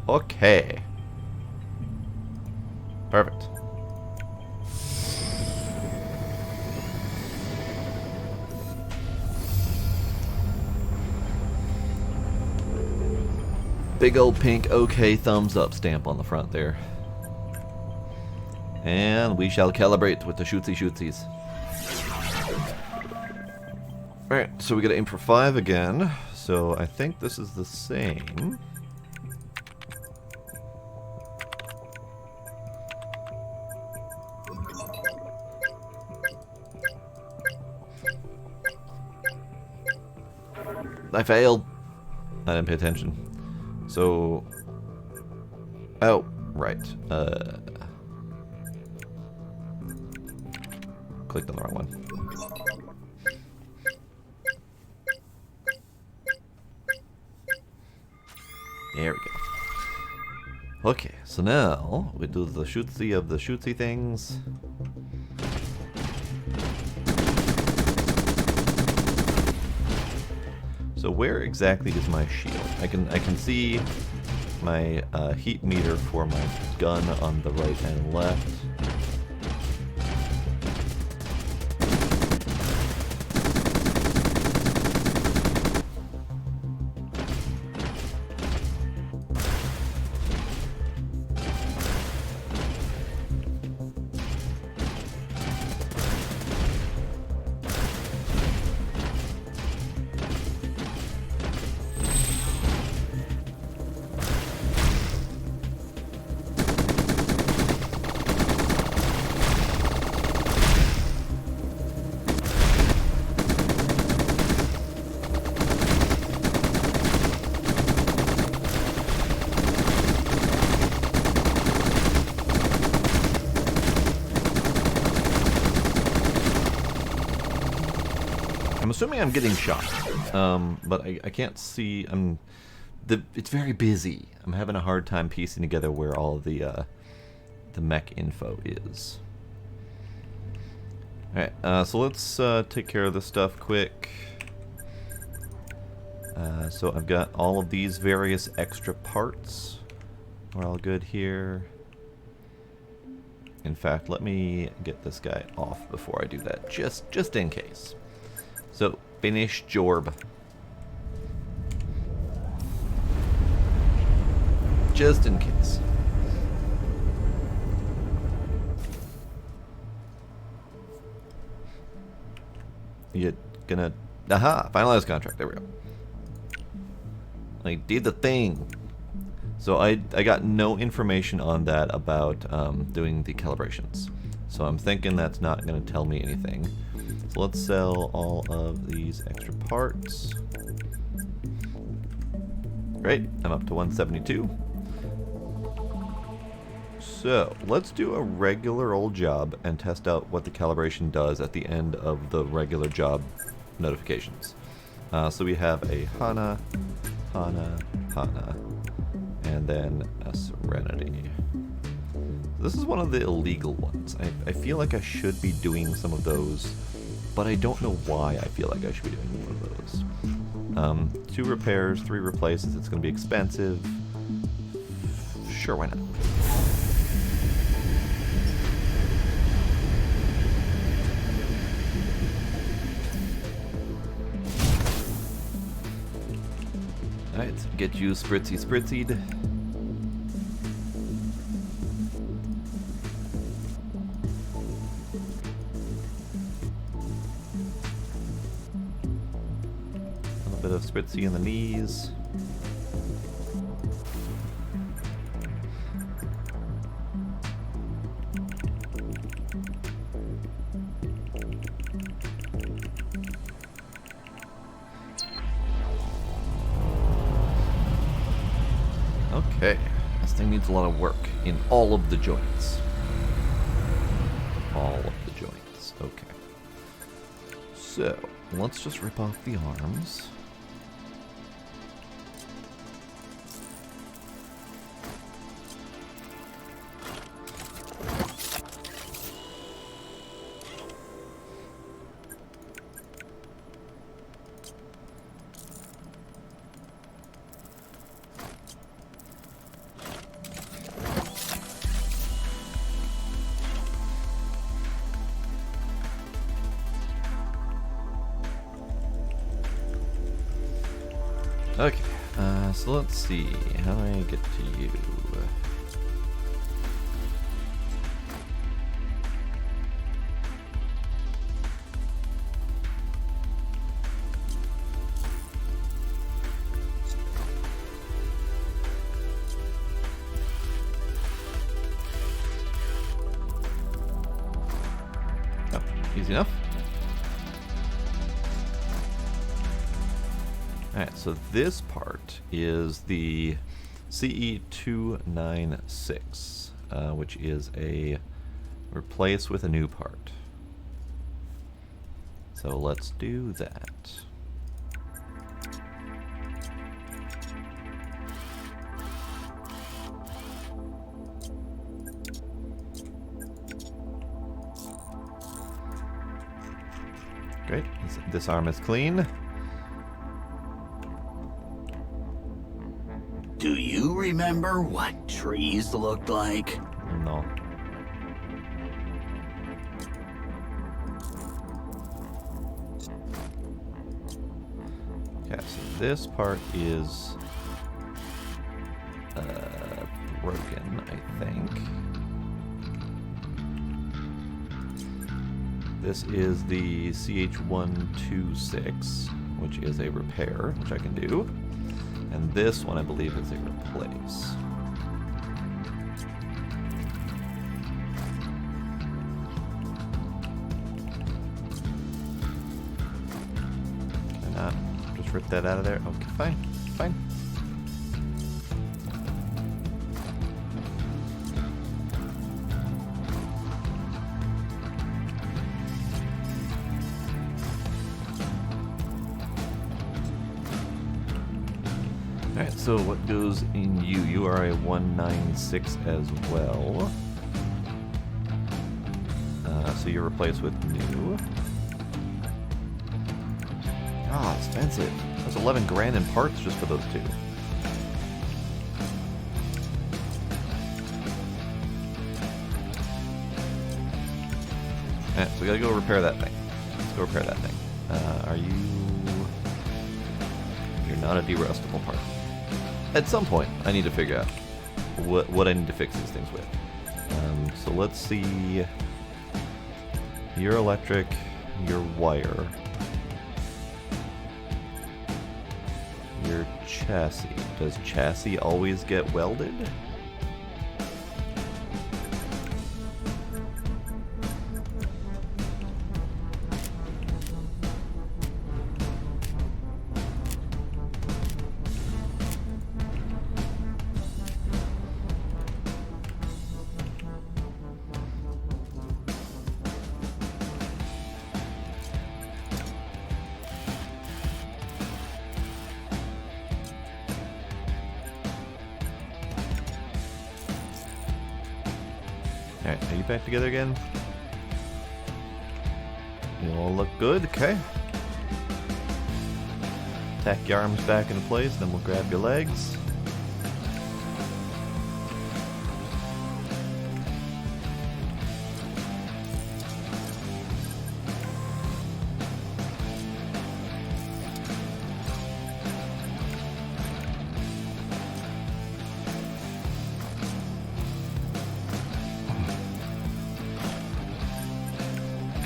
Speaker 1: Okay. Perfect. Big old pink okay thumbs up stamp on the front there. And we shall calibrate with the shootsies. Alright, so we gotta aim for 5 again. So I think this is the same. I failed. I didn't pay attention. So... Oh, right. Clicked on the wrong one. There we go. Okay, so now we do the shootsy of the shootsy things. So where exactly is my shield? I can see my heat meter for my gun on the right and left. I'm assuming I'm getting shot, but I can't see. It's very busy. I'm having a hard time piecing together where all of the mech info is. All right, so let's take care of this stuff quick. So I've got all of these various extra parts. We're all good here. In fact, let me get this guy off before I do that, just in case. So, finish job. Just in case. You gonna... Aha! Finalize contract. There we go. I did the thing. So I got no information on that about doing the calibrations. So I'm thinking that's not going to tell me anything. So let's sell all of these extra parts. Great, I'm up to 172. So let's do a regular old job and test out what the calibration does at the end of the regular job notifications. So we have a Hana, Hana, Hana, and then a Serenity. This is one of the illegal ones. I feel like I should be doing some of those, but I don't know why I feel like I should be doing one of those. 2 repairs, 3 replaces, it's going to be expensive. Sure, why not? Alright, get you spritzied. A bit of spritzy in the knees. Okay, this thing needs a lot of work in all of the joints. All of the joints, okay. So, let's just rip off the arms. Okay, so let's see, how do I get to you? Oh, easy enough. Alright, so this part is the CE296, which is a replace with a new part. So let's do that. Great, this arm is clean.
Speaker 2: Do you remember what trees looked like?
Speaker 1: No. Okay, so this part is broken, I think. This is the CH126, which is a repair, which I can do. And this one, I believe, is a replace. Can I not just rip that out of there? Okay, fine, fine. Alright, so what goes in you? You are a 196 as well. So you're replaced with new. Ah, expensive. That's 11 grand in parts just for those two. Alright, so we gotta go repair that thing. Let's go repair that thing. Are you... You're not a derustable part. At some point, I need to figure out what I need to fix these things with. So let's see... Your electric, your wire, your chassis. Does chassis always get welded? Alright, are you back together again? You all look good, okay. Tack your arms back into place, then we'll grab your legs.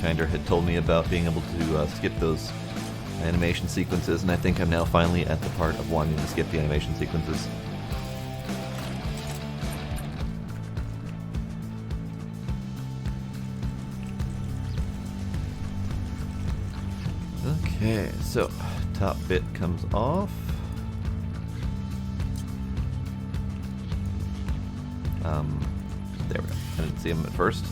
Speaker 1: Kinder had told me about being able to skip those animation sequences, and I think I'm now finally at the part of wanting to skip the animation sequences. Okay, so top bit comes off. There we go. I didn't see him at first.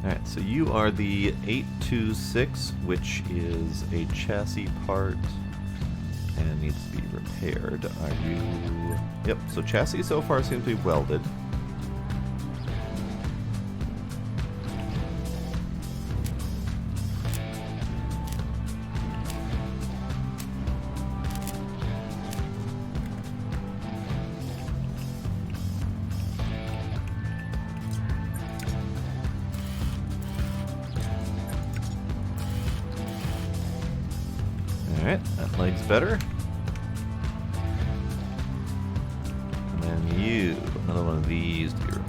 Speaker 1: Alright, so you are the 826, which is a chassis part and needs to be repaired. Are you... Yep, so chassis so far seems to be welded. Alright, that leg's better. And then you, another one of these to be removed.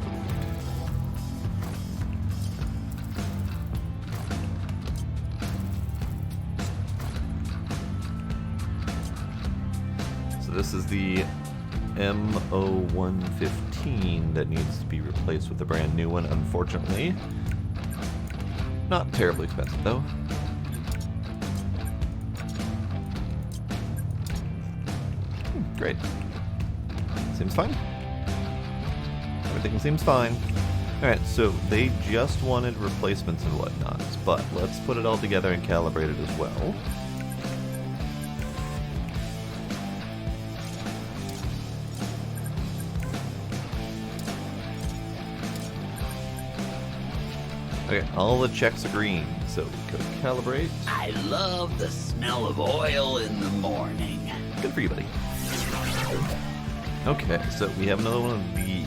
Speaker 1: So this is the MO115. 17 that needs to be replaced with a brand new one, unfortunately. Not terribly expensive, though. Great. Seems fine. Everything seems fine. Alright, so they just wanted replacements and whatnot, but let's put it all together and calibrate it as well. Okay, all the checks are green, so go calibrate.
Speaker 2: I love the smell of oil in the morning.
Speaker 1: Good for you, buddy. Okay, so we have another one of these.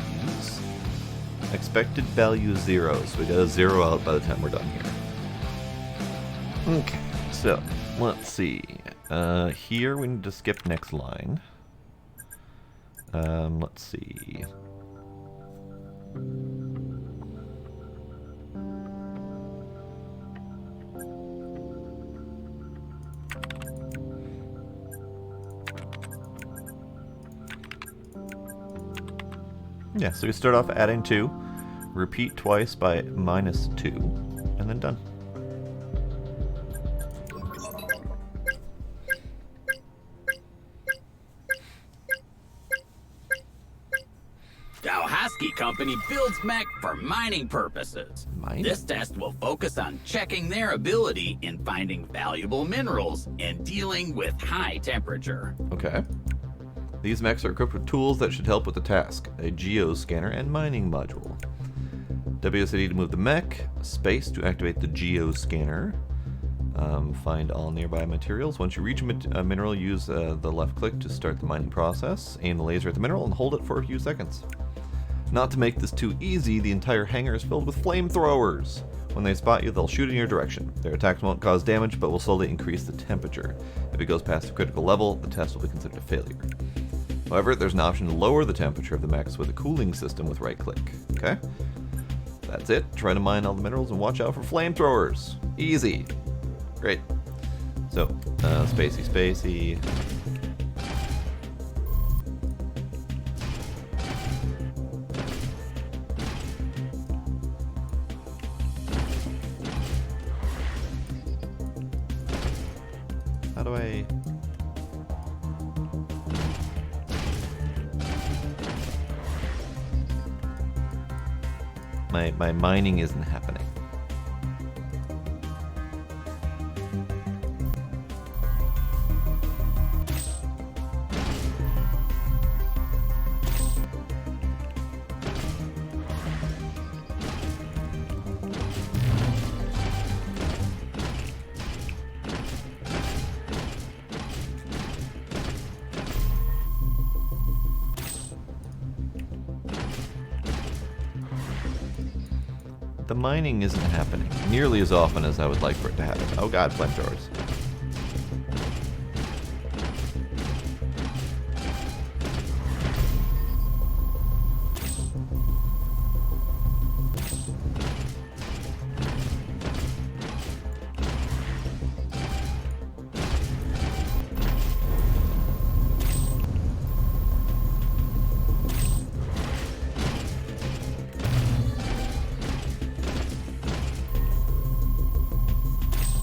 Speaker 1: Expected value 0, so we gotta 0 out by the time we're done here. Okay, so let's see. Here we need to skip next line. Let's see. Yeah, so we start off adding 2, repeat twice by -2, and then done.
Speaker 2: Gauntlet company builds Mech for mining purposes.
Speaker 1: Mining?
Speaker 2: This test will focus on checking their ability in finding valuable minerals and dealing with high temperature.
Speaker 1: Okay. These mechs are equipped with tools that should help with the task. A geoscanner and mining module. WSD to move the mech. Space to activate the geoscanner. Find all nearby materials. Once you reach a mineral, use the left click to start the mining process. Aim the laser at the mineral and hold it for a few seconds. Not to make this too easy, the entire hangar is filled with flamethrowers. When they spot you, they'll shoot in your direction. Their attacks won't cause damage, but will slowly increase the temperature. If it goes past the critical level, the test will be considered a failure. However, there's an option to lower the temperature of the mechs with a cooling system with right click. Okay? That's it. Try to mine all the minerals and watch out for flamethrowers. Easy. Great. So, spacey. How do I... My mining isn't happening. The mining isn't happening nearly as often as I would like for it to happen. Oh god, flamethrowers.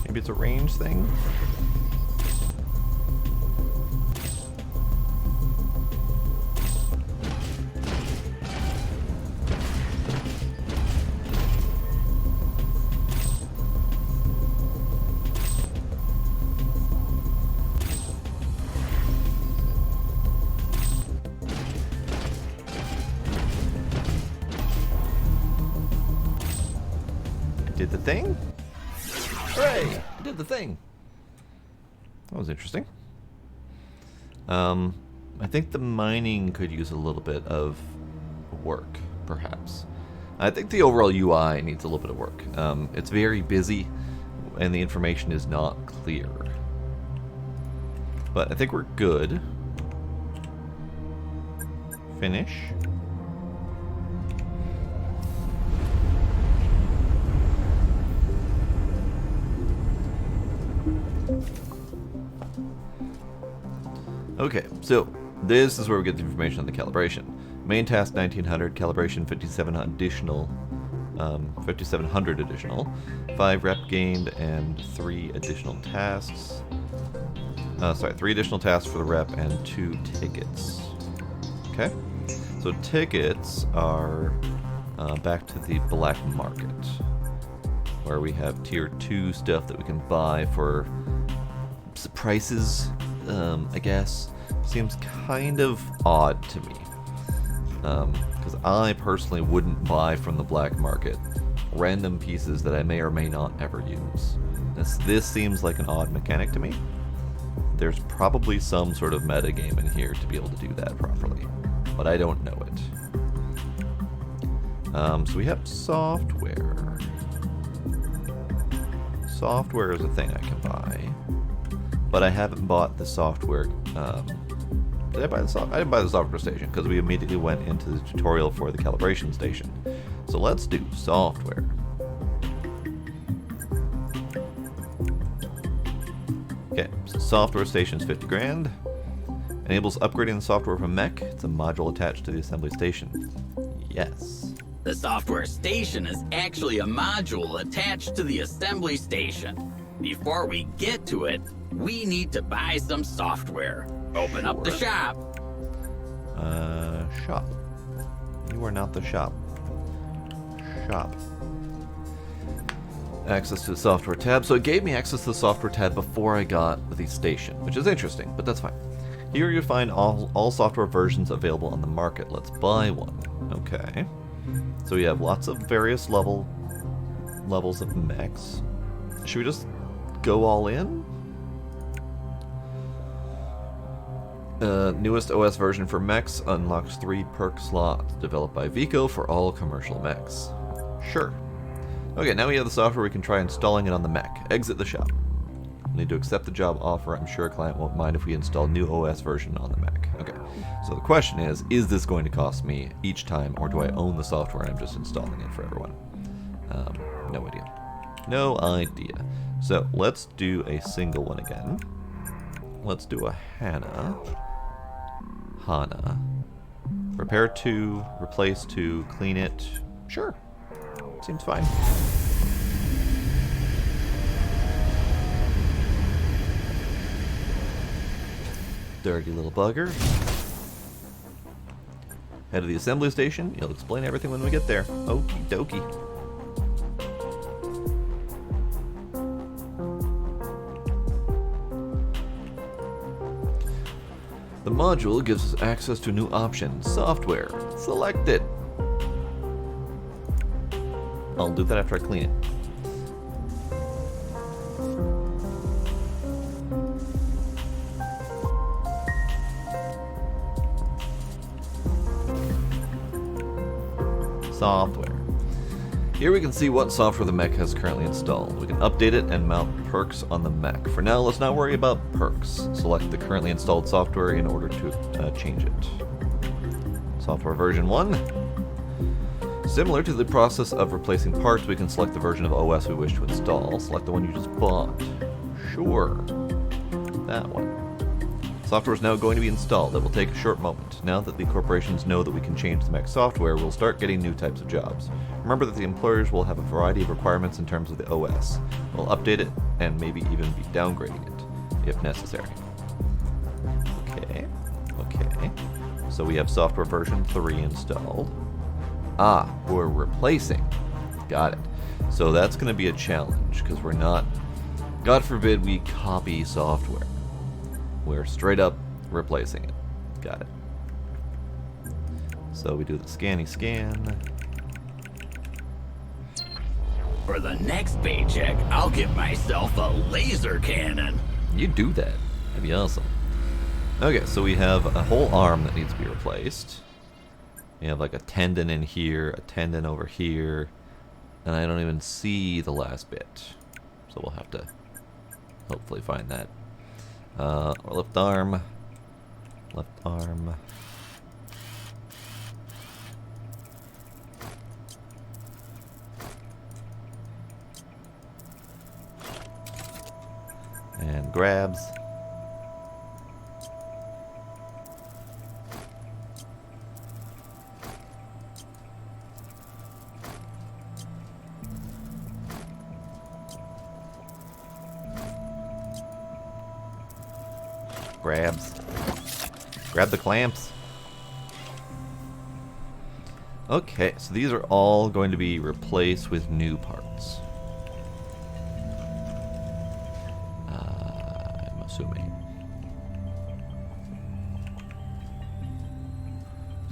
Speaker 1: Maybe it's a range thing? I did the thing? Hooray! I did the thing! That was interesting. I think the mining could use a little bit of work, perhaps. I think the overall UI needs a little bit of work. It's very busy, and the information is not clear. But I think we're good. Finish. Okay, so this is where we get the information on the calibration. Main task 1900, calibration 5700 additional, 5 rep gained, and 3 additional tasks. 3 additional tasks for the rep and 2 tickets. Okay, so tickets are back to the black market, where we have tier 2 stuff that we can buy for prices, I guess. Seems kind of odd to me. Because I personally wouldn't buy from the black market random pieces that I may or may not ever use. This seems like an odd mechanic to me. There's probably some sort of meta game in here to be able to do that properly, but I don't know it. So we have software. Software is a thing I can buy, but I haven't bought the software. Did I buy the software? I didn't buy the software station because we immediately went into the tutorial for the calibration station. So let's do software. Okay, so software station's 50 grand. Enables upgrading the software from Mech. It's a module attached to the assembly station. Yes.
Speaker 2: The software station is actually a module attached to the assembly station. Before we get to it, we need to buy some software. Open up the shop.
Speaker 1: Shop. You are not the shop. Shop. Access to the software tab. So it gave me access to the software tab before I got the station, which is interesting, but that's fine. Here you find all software versions available on the market. Let's buy one. Okay. So we have lots of various levels of mechs. Should we just go all in? Newest OS version for mechs unlocks 3 perk slots developed by Vico for all commercial mechs. Sure. Okay, now we have the software, we can try installing it on the mech. Exit the shop. Need to accept the job offer. I'm sure a client won't mind if we install new OS version on the mech. Okay, so the question is this going to cost me each time, or do I own the software and I'm just installing it for everyone? No idea. No idea. So let's do a single one again. Let's do a Hana. Repair 2, replace 2, clean it. Sure. Seems fine. Dirty little bugger. Head to the assembly station. You'll explain everything when we get there. Okie dokie. The module gives us access to new options. Software. Select it. I'll do that after I clean it. Software. Here we can see what software the mech has currently installed. We can update it and mount perks on the mech. For now, let's not worry about perks. Select the currently installed software in order to change it. Software version 1. Similar to the process of replacing parts, we can select the version of OS we wish to install. Select the one you just bought. Sure. That one. Software is now going to be installed. It will take a short moment. Now that the corporations know that we can change the mech software, we'll start getting new types of jobs. Remember that the employers will have a variety of requirements in terms of the OS. We'll update it and maybe even be downgrading it, if necessary. Okay. So we have software version 3 installed. We're replacing. Got it. So that's going to be a challenge, because we're not... God forbid we copy software. We're straight up replacing it. Got it. So we do the scanny scan.
Speaker 2: For the next paycheck, I'll give myself a laser cannon.
Speaker 1: You do that. That'd be awesome. Okay, so we have a whole arm that needs to be replaced. We have like a tendon in here, a tendon over here, and I don't even see the last bit. So we'll have to hopefully find that. Left arm. And grabs. Grabs. Grab the clamps. Okay, so these are all going to be replaced with new parts. I'm assuming.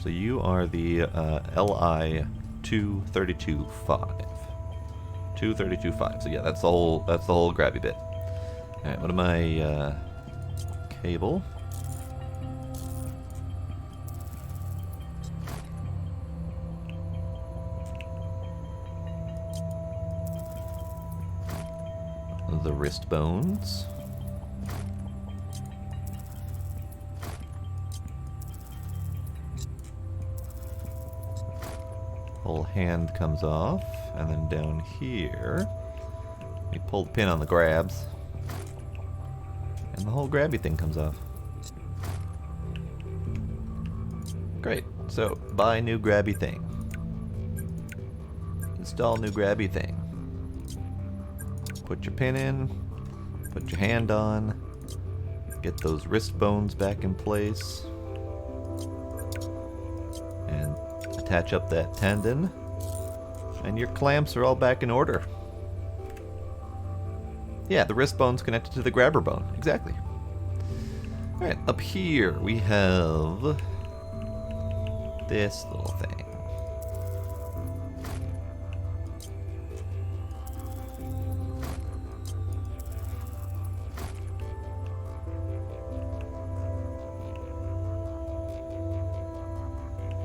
Speaker 1: So you are the LI 232.5. 232.5. So yeah, that's the whole grabby bit. All right, what am I? Cable. The wrist bones. Whole hand comes off, and then down here, you pull the pin on the grabs, and the whole grabby thing comes off. Great. So, buy new grabby thing. Install new grabby thing. Put your pin in, put your hand on, get those wrist bones back in place, and attach up that tendon, and your clamps are all back in order. Yeah, the wrist bone's connected to the grabber bone. Exactly. Alright, up here we have this little thing.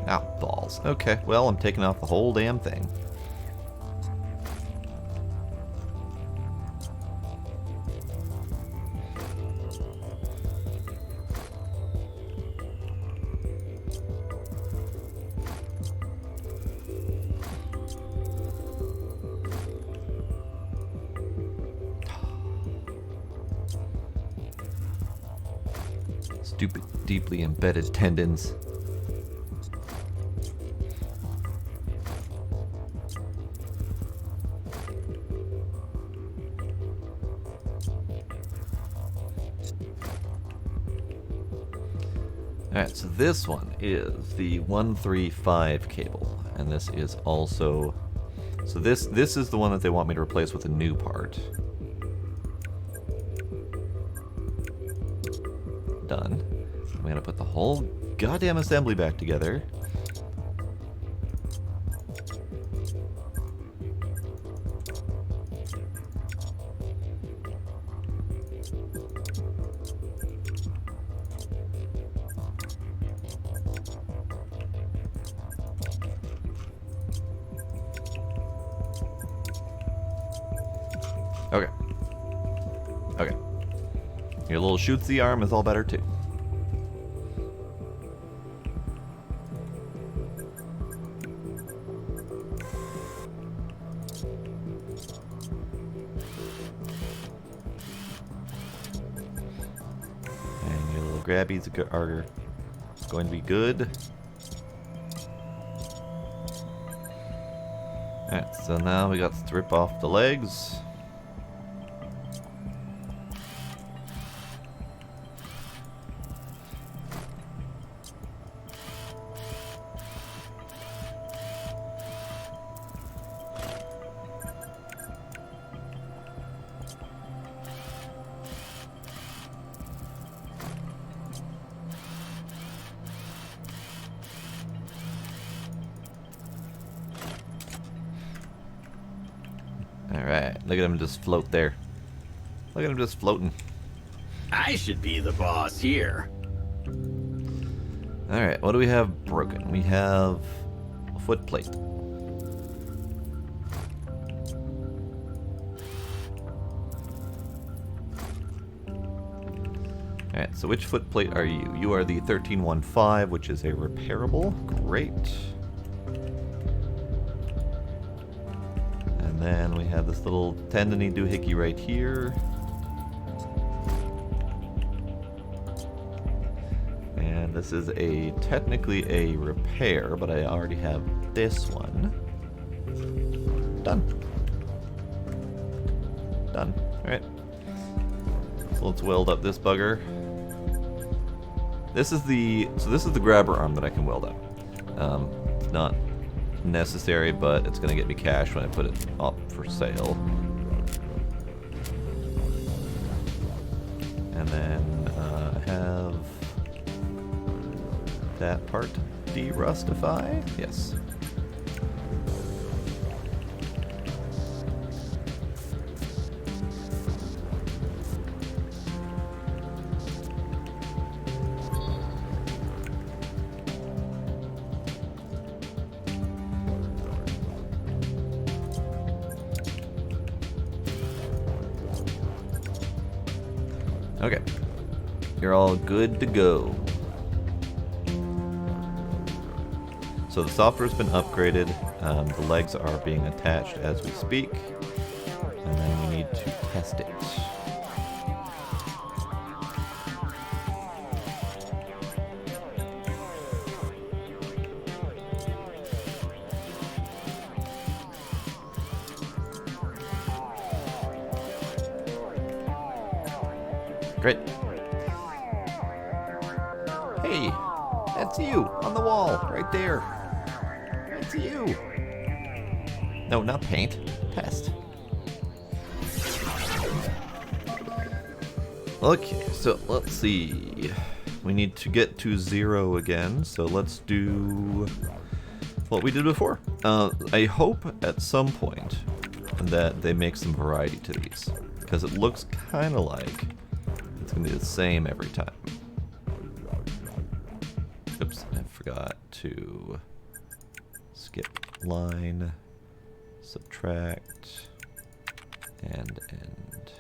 Speaker 1: Ah, balls. Okay, well, I'm taking off the whole damn thing. Stupid, deeply embedded tendons. Alright, so this one is the 135 cable, and this is also... So this is the one that they want me to replace with a new part. Done. I'm gonna put the whole goddamn assembly back together. Okay. Okay. Your little shootsy arm is all better too. And your little grabbies are going to be good. Alright, so now we got to strip off the legs. Alright, look at him just float there. Look at him just floating.
Speaker 2: I should be the boss here.
Speaker 1: Alright, what do we have broken? We have a foot plate. Alright, so which foot plate are you? You are the 1315, which is a repairable. Great. And then we have this little tendony doohickey right here. And this is technically a repair, but I already have this one. Done. Done. Alright. So let's weld up this bugger. This is the grabber arm that I can weld up. It's not necessary, but it's gonna get me cash when I put it up for sale. And then I have that part de-rustify. Yes. Okay, you're all good to go. So the software's been upgraded. The legs are being attached as we speak, and then we need to test it. Great. Hey, that's you on the wall, right there. That's you. No, not paint. Test. Okay, so let's see. We need to get to 0 again, so let's do what we did before. I hope at some point that they make some variety to these, because it looks kind of like it's going to be the same every time. Oops, I forgot to skip line, subtract, and end.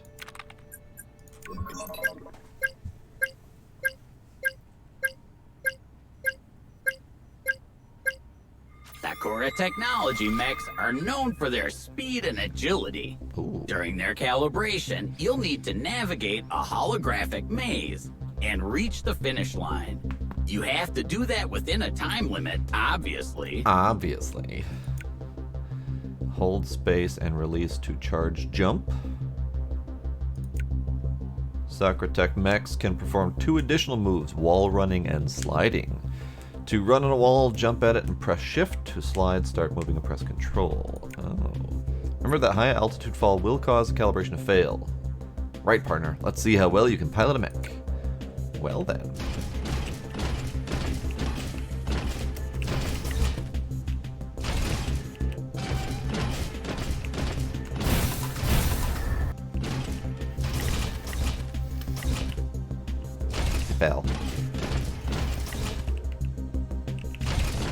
Speaker 2: Sakura Technology mechs are known for their speed and agility.
Speaker 1: Ooh.
Speaker 2: During their calibration, you'll need to navigate a holographic maze and reach the finish line. You have to do that within a time limit, obviously.
Speaker 1: Obviously. Hold space and release to charge jump. Sakura Tech mechs can perform 2 additional moves, wall running and sliding. To run on a wall, jump at it and press shift. To slide, start moving and press control. Oh. Remember that high altitude fall will cause the calibration to fail. Right, partner. Let's see how well you can pilot a mech. Well then. Fell.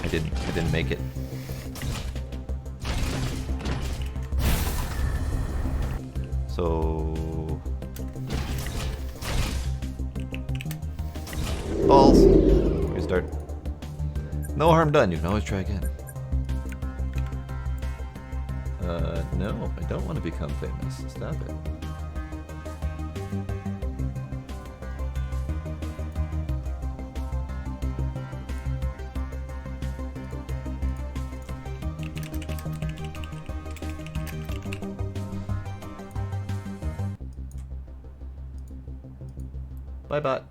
Speaker 1: I didn't make it. So balls. Restart. No harm done. You can always try again. No, I don't want to become famous. Stop it. Bye bye.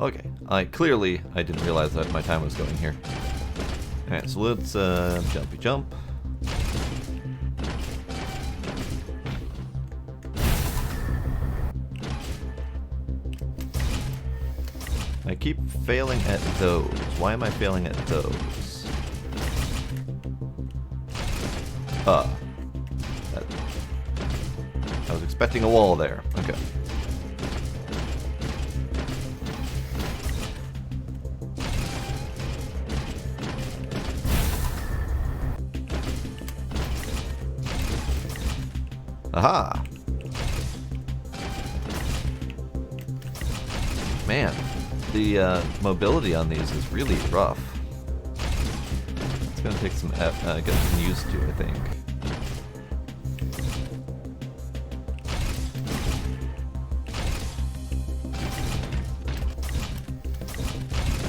Speaker 1: Okay, I didn't realize that my time was going here. Alright, so let's jumpy jump. I keep failing at those. Why am I failing at those? I was expecting a wall there. Okay. Aha! Man, the mobility on these is really rough. It's gonna take some getting used to, I think.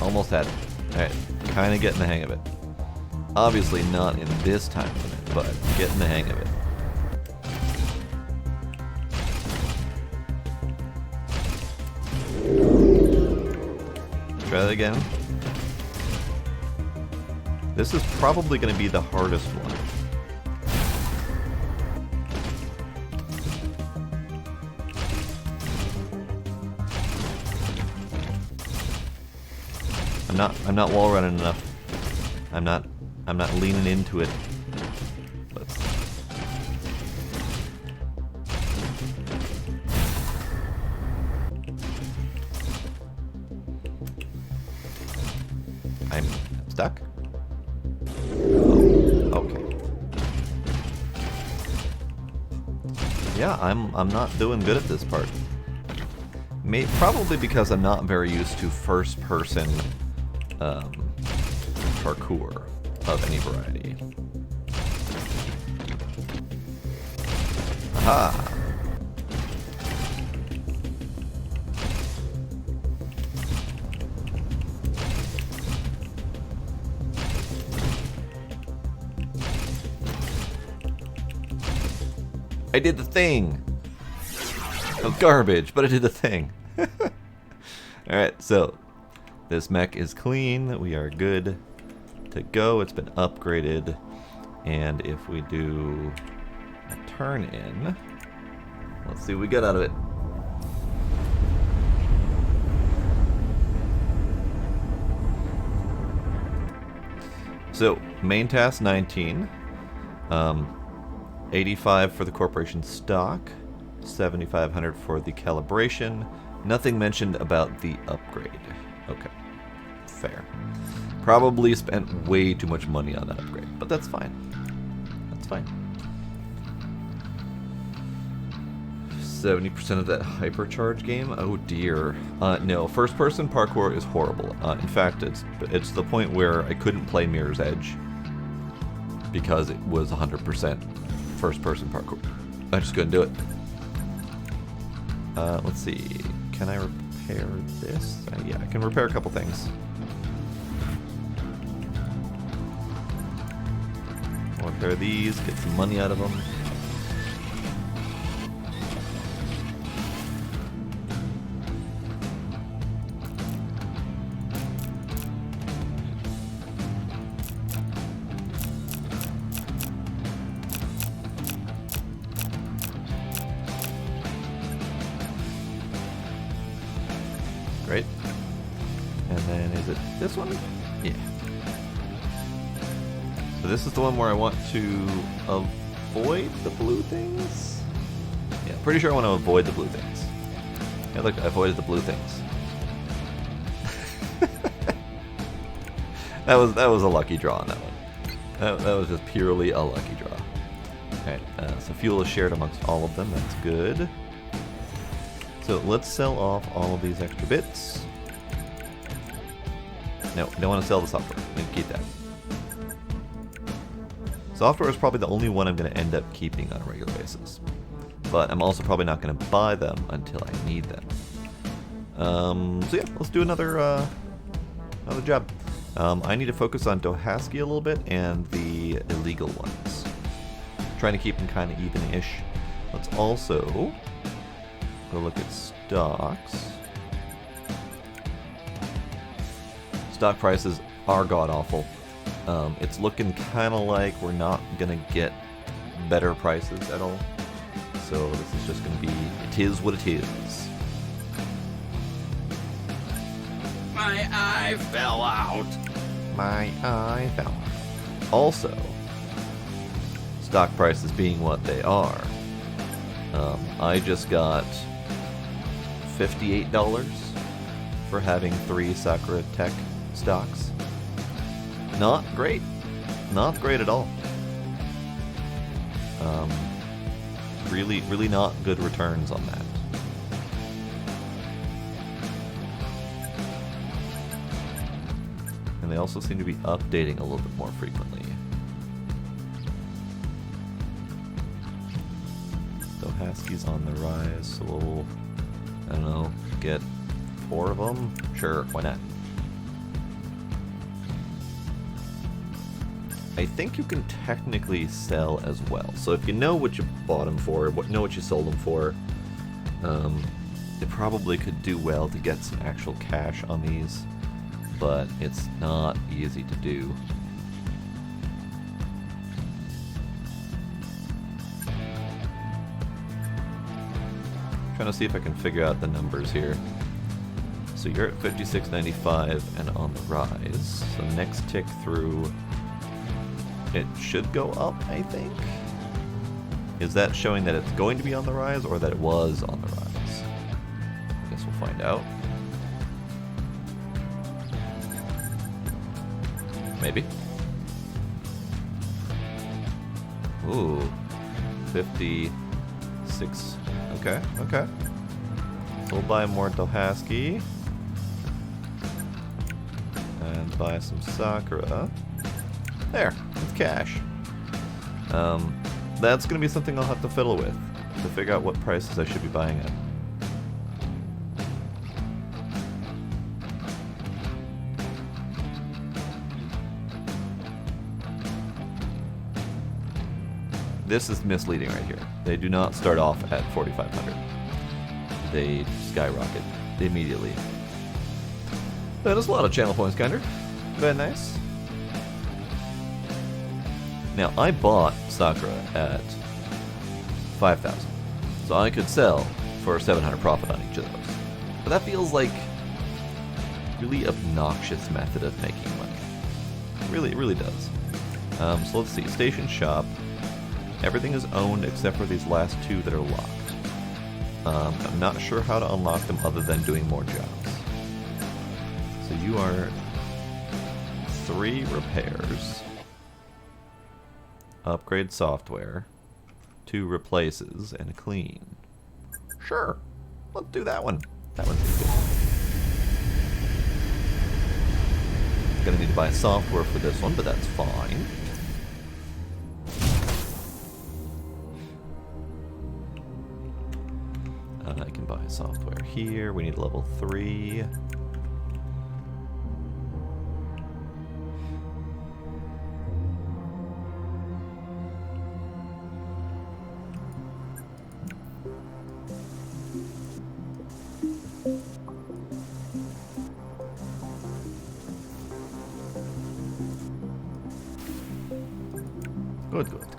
Speaker 1: Almost had it. Alright, kind of getting the hang of it. Obviously not in this time limit, but getting the hang of it. again. This is probably going to be the hardest one. I'm not wall running enough. I'm not leaning into it. Let's... I'm stuck. Oh, okay. Yeah, I'm not doing good at this part. Probably because I'm not very used to first-person parkour of any variety. Aha! I did the thing! It was garbage, but I did the thing. Alright, so this mech is clean. We are good to go. It's been upgraded. And if we do a turn in, let's see what we get out of it. So, main task 19. 85 for the corporation stock. 7,500 for the calibration. Nothing mentioned about the upgrade. Okay. Fair. Probably spent way too much money on that upgrade, but that's fine. That's fine. 70% of that hypercharge game? Oh dear. No, first-person parkour is horrible. In fact, it's the point where I couldn't play Mirror's Edge because it was 100% first-person parkour. I just couldn't do it. Let's see. Can I repair this? Yeah, I can repair a couple things. I'll repair these, get some money out of them. Great. And then is it this one? Yeah. So this is the one where I want to avoid the blue things? Yeah, pretty sure I want to avoid the blue things. Yeah, look, I avoided the blue things. that was a lucky draw on that one. That was just purely a lucky draw. Alright, so fuel is shared amongst all of them, that's good. So let's sell off all of these extra bits. No, don't want to sell the software. I'm going to keep that. Software is probably the only one I'm going to end up keeping on a regular basis. But I'm also probably not going to buy them until I need them. So yeah, let's do another job. I need to focus on Dohaski a little bit and the illegal ones. Trying to keep them kind of even-ish. Let's also go look at stocks. Stock prices are god-awful. It's looking kind of like we're not going to get better prices at all. So this is just going to be, it is what it is.
Speaker 2: My eye fell out.
Speaker 1: My eye fell out. Also, stock prices being what they are, I just got $58 for having 3 Sakura Tech stocks. Not great. Not great at all. Really not good returns on that. And they also seem to be updating a little bit more frequently. Dohaski's on the rise, so we'll, I don't know, get 4 of them? Sure, why not? I think you can technically sell as well. So if you know what you bought them for, know what you sold them for, they probably could do well to get some actual cash on these. but it's not easy to do. Trying to see if I can figure out the numbers here. So you're at 56.95 and on the rise. So next tick through, it should go up, I think. Is that showing that it's going to be on the rise or that it was on the rise? I guess we'll find out. Maybe. Ooh, 56. Okay, okay. So we'll buy more Dohaski. And buy some Sakura. There, it's cash. That's going to be something I'll have to fiddle with to figure out what prices I should be buying at. This is misleading right here. They do not start off at 4,500. They skyrocket immediately. That is a lot of channel points, Kinder. Very nice. Now, I bought Sakura at 5,000, so I could sell for 700 profit on each of those. But that feels like a really obnoxious method of making money. It really does. So let's see. Station shop. Everything is owned except for these last two that are locked. I'm not sure how to unlock them other than doing more jobs. So you are 3 repairs. Upgrade software. 2 replaces and a clean. Sure. Let's do that one. That one seems good. Gonna need to buy software for this one, but that's fine. I can buy software here. We need level 3.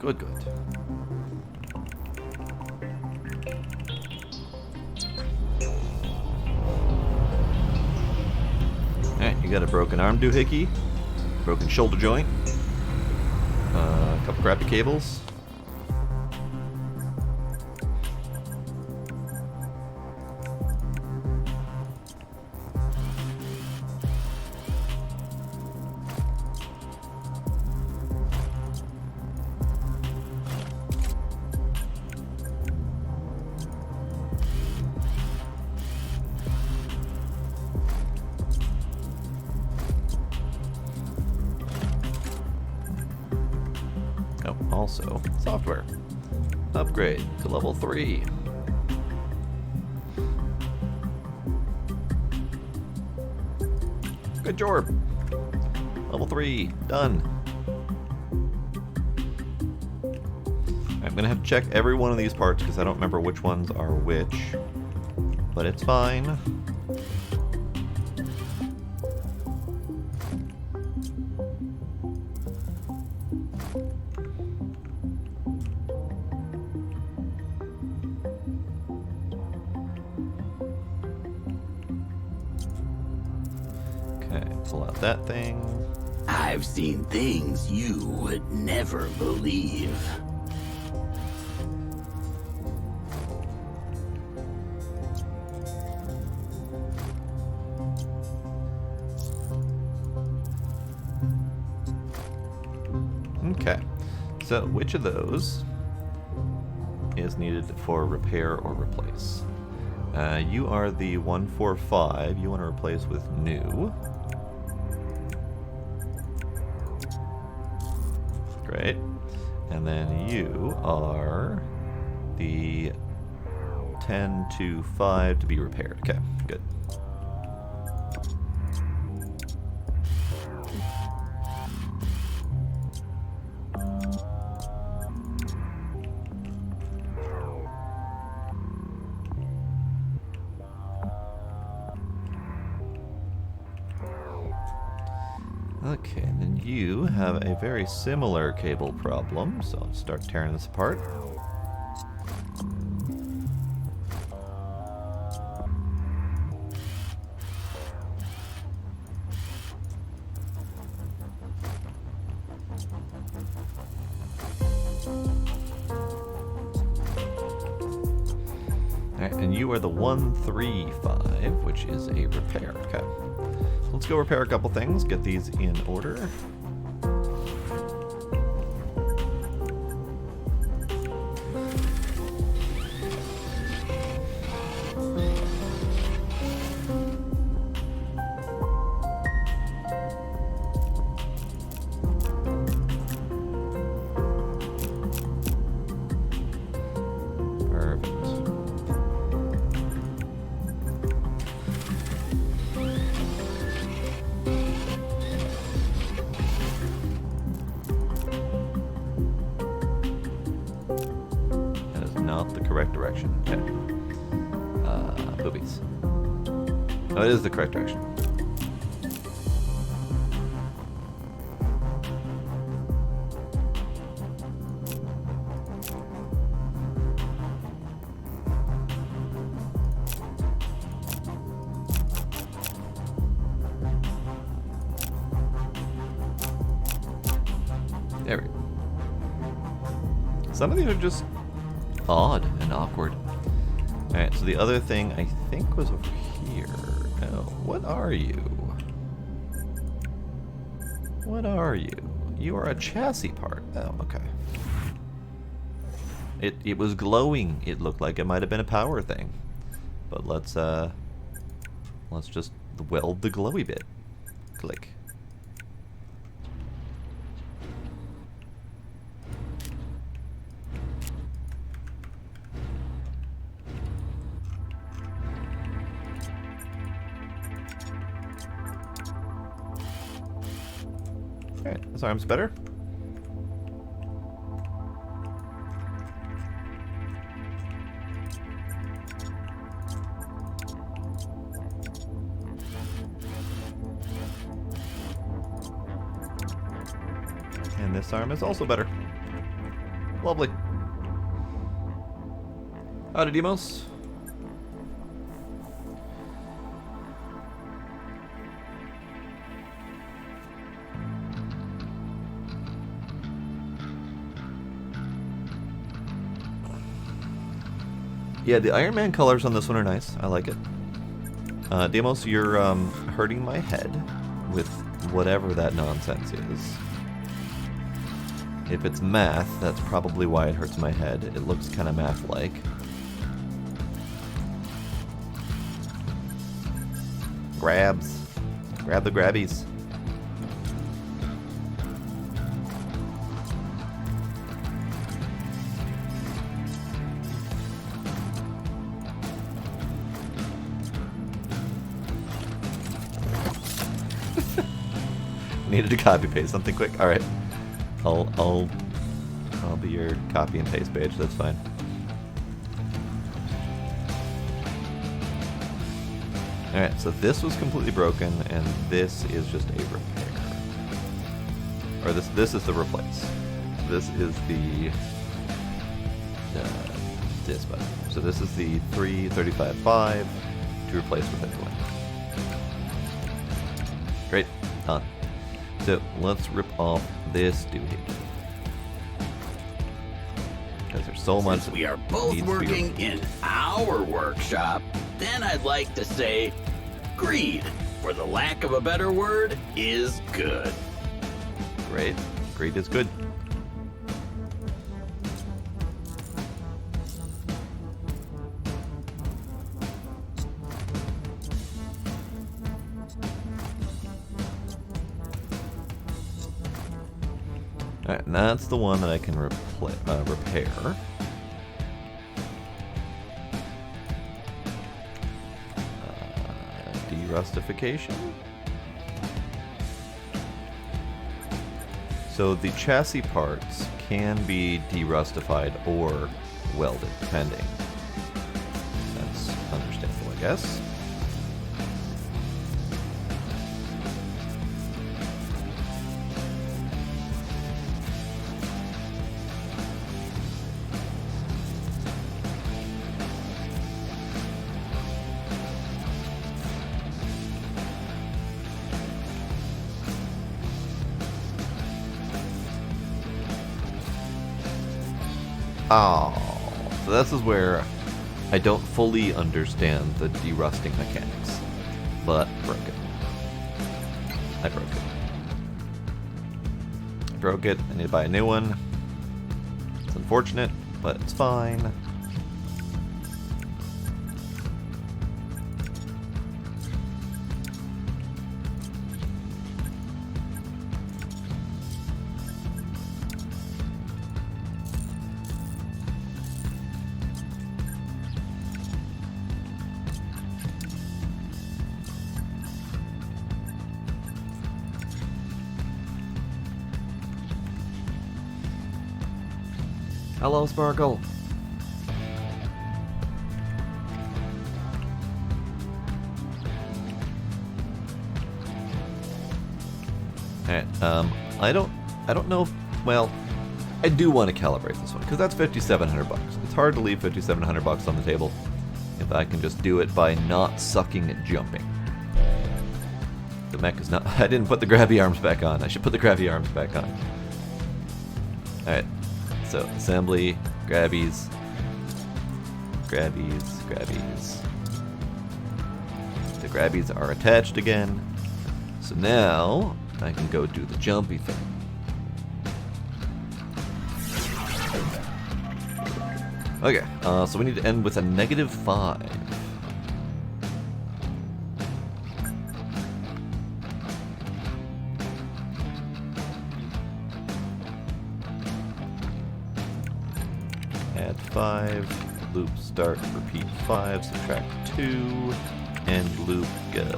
Speaker 1: Good. Alright, you got a broken arm doohickey, broken shoulder joint, a couple crappy cables. Also, software. Upgrade to level 3. Good job. Level 3. Done. I'm going to have to check every one of these parts because I don't remember which ones are which. But it's fine. Pull out that thing.
Speaker 2: I've seen things you would never believe.
Speaker 1: Okay. So, which of those is needed for repair or replace? You are the 145. You want to replace with new. Great. And then you are the 10-5 to be repaired. Okay, good. Okay, and then you have a very similar cable problem, so I'll start tearing this apart. Alright, and you are the 135, which is a repair. Okay. Let's go repair a couple things, get these in order. Not the correct direction. Okay. Boobies. Oh, it is the correct direction. There we go. Some of these are just odd and awkward. Alright, so the other thing I think was over here. Oh, what are you? What are you? You are a chassis part. Oh, okay. It was glowing. It looked like it might have been a power thing. But let's just weld the glowy bit. Click. Alright, this arm's better. And this arm is also better. Lovely. Howdy, Demos. Yeah, the Iron Man colors on this one are nice. I like it. Demos, you're hurting my head with whatever that nonsense is. If it's math, that's probably why it hurts my head. It looks kind of math-like. Grabs. Grab the grabbies. Needed to copy paste something quick. All right, I'll be your copy and paste page. That's fine. All right, so this was completely broken, and this is just a repair. Or this is the replace. This is the this button. So this is the 335.5 to replace with a new one. Great, done. So let's rip off this doohickey. Because there's so much.
Speaker 2: Since we are both working in our workshop, then I'd like to say greed, for the lack of a better word, is good.
Speaker 1: Great. Greed is good. Alright, and that's the one that I can repair. Derustification? So the chassis parts can be derustified or welded, depending. That's understandable, I guess. Oh, so this is where I don't fully understand the derusting mechanics, but broke it. I broke it. Broke it. I need to buy a new one. It's unfortunate, but it's fine. Hello, Sparkle. Alright, I don't know if, well, I do want to calibrate this one, because that's 5,700 bucks. It's hard to leave 5,700 bucks on the table if I can just do it by not sucking at jumping. The mech is not, I didn't put the grabby arms back on. I should put the grabby arms back on. Alright. So, assembly, grabbies, grabbies, grabbies. The grabbies are attached again. So now, I can go do the jumpy thing. Okay, so we need to end with a -5. Add 5, loop start, repeat 5, subtract 2, and loop go.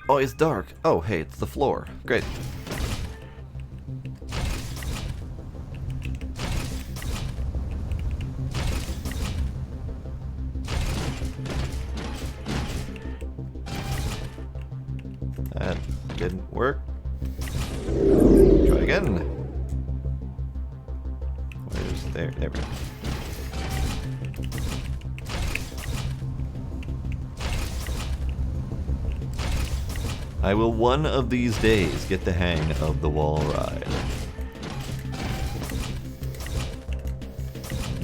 Speaker 1: Oh, it's dark. Oh, hey, it's the floor. Great. That didn't work. Try again. Where's there? There we go. I will one of these days get the hang of the wall ride.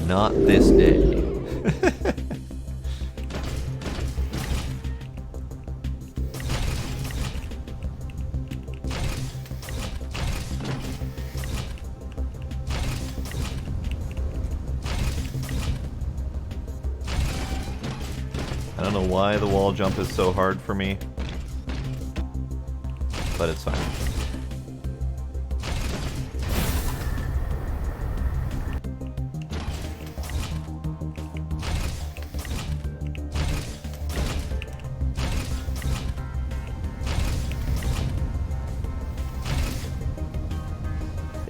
Speaker 1: Not this day. I don't know why the wall jump is so hard for me, but it's fine.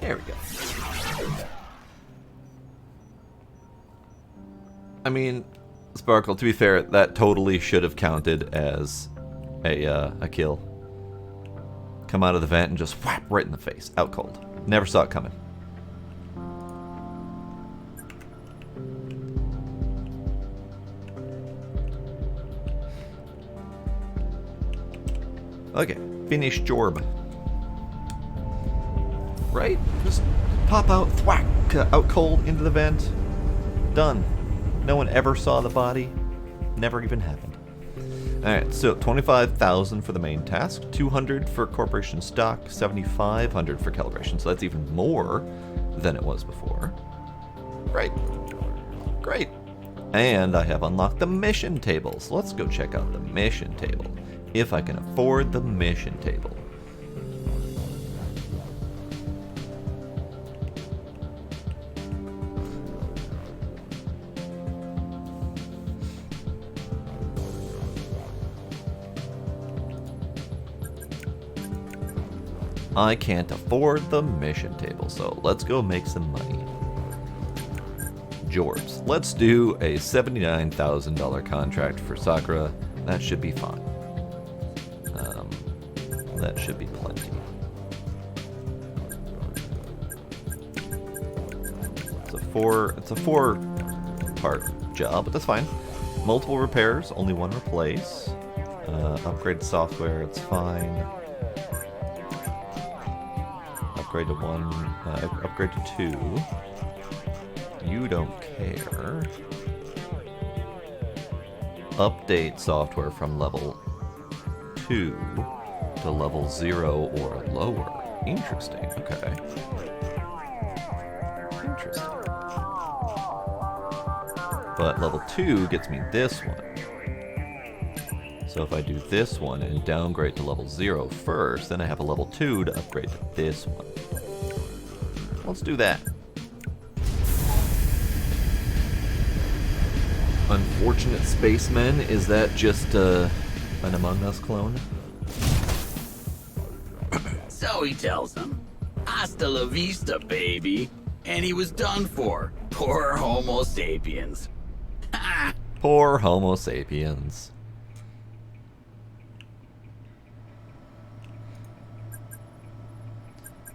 Speaker 1: There we go. I mean, Sparkle, to be fair, that totally should have counted as a kill. Come out of the vent and just whap right in the face. Out cold. Never saw it coming. Okay, finish job. Right? Just pop out, thwack, out cold into the vent. Done. No one ever saw the body. Never even happened. Alright, so 25,000 for the main task, 200 for corporation stock, 7,500 for calibration, so that's even more than it was before. Great. Great. And I have unlocked the mission table, so let's go check out the mission table. If I can afford the mission table. I can't afford the mission table, so let's go make some money. Jorbs. Let's do a $79,000 contract for Sakura. That should be fine. That should be plenty. It's a four-part job, but that's fine. multiple repairs, only one replace. Upgrade software, it's fine. Upgrade to 1, upgrade to 2. You don't care. Update software from level 2 to level 0 or lower. Interesting, okay. Interesting. But level 2 gets me this one. So if I do this one and downgrade to level 0 first, then I have a level 2 to upgrade to this one. Let's do that. Unfortunate Spacemen, is that just an Among Us clone?
Speaker 2: So he tells him, "Hasta la vista, baby." And he was done for. Poor Homo sapiens. Ha!
Speaker 1: Poor Homo sapiens.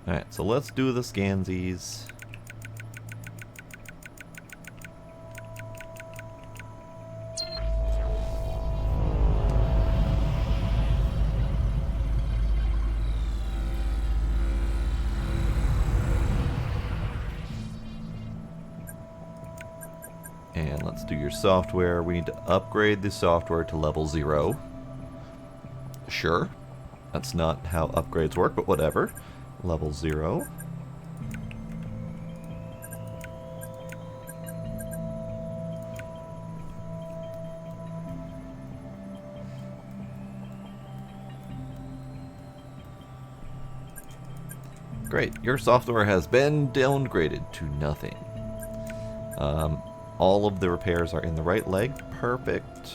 Speaker 1: Alright, so let's do the scansies. And let's do your software. We need to upgrade the software to level 0. Sure. That's not how upgrades work, but whatever. Level 0. Great. Your software has been downgraded to nothing. All of the repairs are in the right leg. Perfect.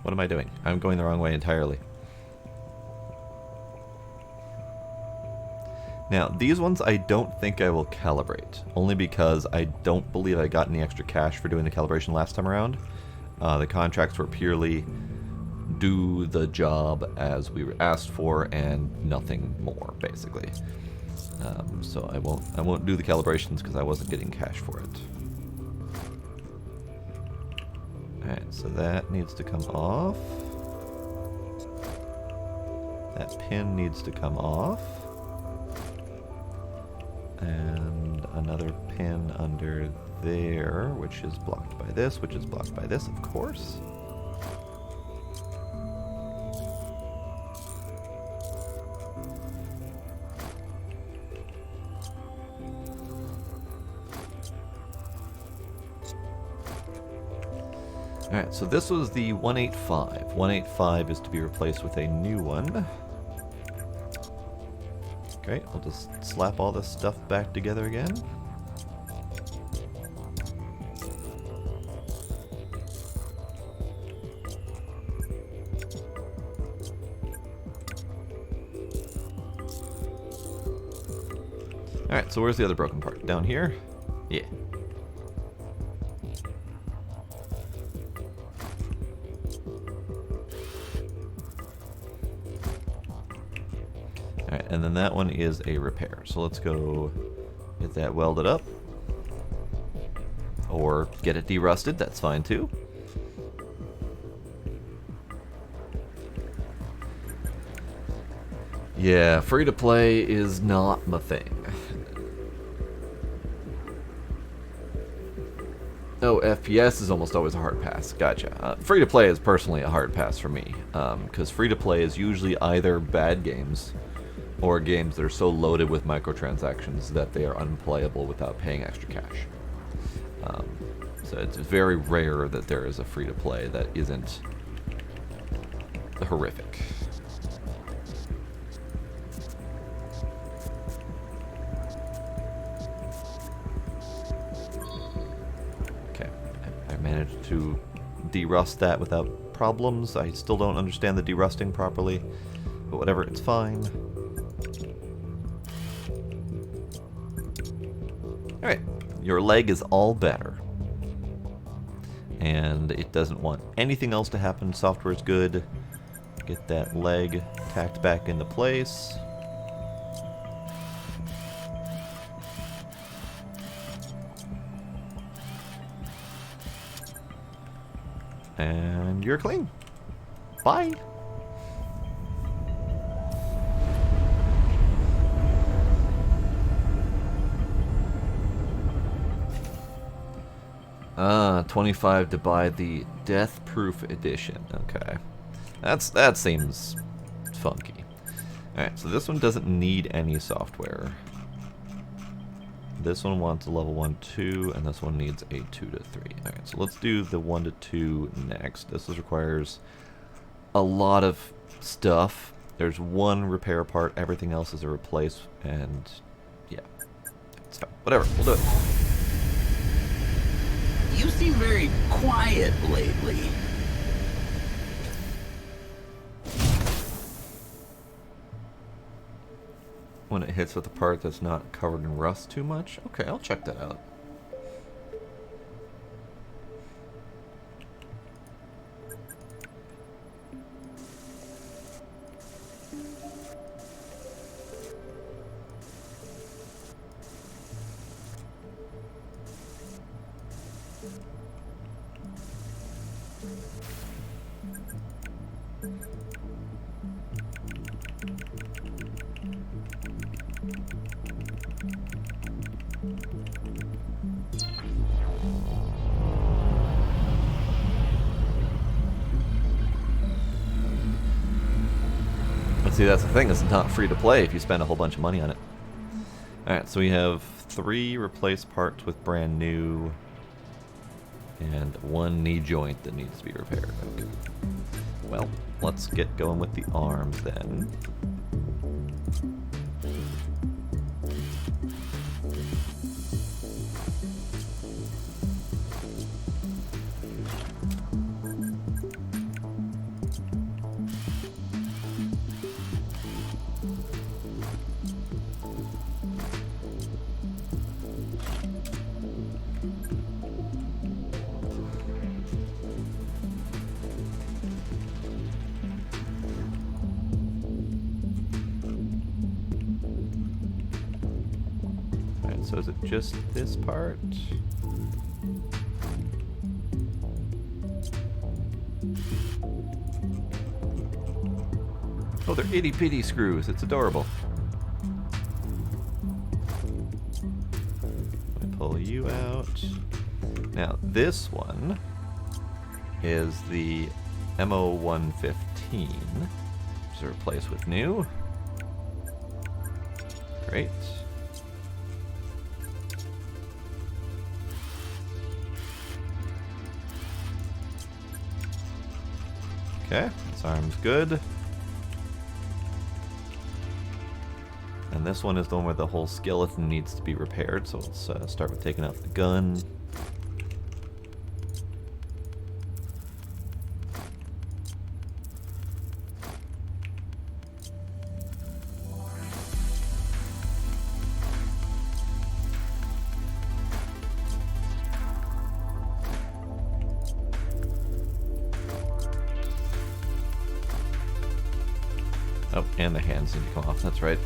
Speaker 1: What am I doing? I'm going the wrong way entirely. Now, these ones I don't think I will calibrate, only because I don't believe I got any extra cash for doing the calibration last time around. The contracts were purely do the job as we were asked for and nothing more, basically. So I won't do the calibrations because I wasn't getting cash for it. Alright, so that needs to come off. That pin needs to come off. And another pin under there, which is blocked by this, which is blocked by this, of course. Alright, so this was the 185. 185 is to be replaced with a new one. Okay, we'll just slap all this stuff back together again. Alright, so where's the other broken part? Down here? Yeah. Alright, and then that one is a repair. So let's go get that welded up. Or get it derusted, that's fine too. Yeah, free to play is not my thing. Oh, FPS is almost always a hard pass. Gotcha. Free to play is personally a hard pass for me. Because free to play is usually either bad games or games that are so loaded with microtransactions that they are unplayable without paying extra cash. So it's very rare that there is a free to play that isn't horrific. Okay, I managed to derust that without problems. I still don't understand the derusting properly, but whatever, it's fine. Alright, your leg is all better. and it doesn't want anything else to happen. Software's good. Get that leg tacked back into place. And you're clean. Bye. Ah, 25 to buy the Death Proof Edition. Okay. That seems funky. Alright, so this one doesn't need any software. This one wants a level 1, 2, and this one needs a 2 to 3. Alright, so let's do the 1 to 2 next. This requires a lot of stuff. There's one repair part, everything else is a replace, and yeah. It's fine. Whatever, we'll do it.
Speaker 2: You seem very quiet lately.
Speaker 1: When it hits with a part that's not covered in rust too much? Okay, I'll check that out. See, that's the thing, it's not free to play if you spend a whole bunch of money on it. Alright, so we have 3 replaced parts with brand new, and 1 knee joint that needs to be repaired. Okay. Well, let's get going with the arms then. So is it just this part? Oh, they're itty bitty screws. It's adorable. Let me pull you out. Now, this one is the MO115, which is replaced with new. Great. Okay, this arm's good. And this one is the one where the whole skeleton needs to be repaired, so let's start with taking out the gun. Oh, and the hands need to come off, that's right.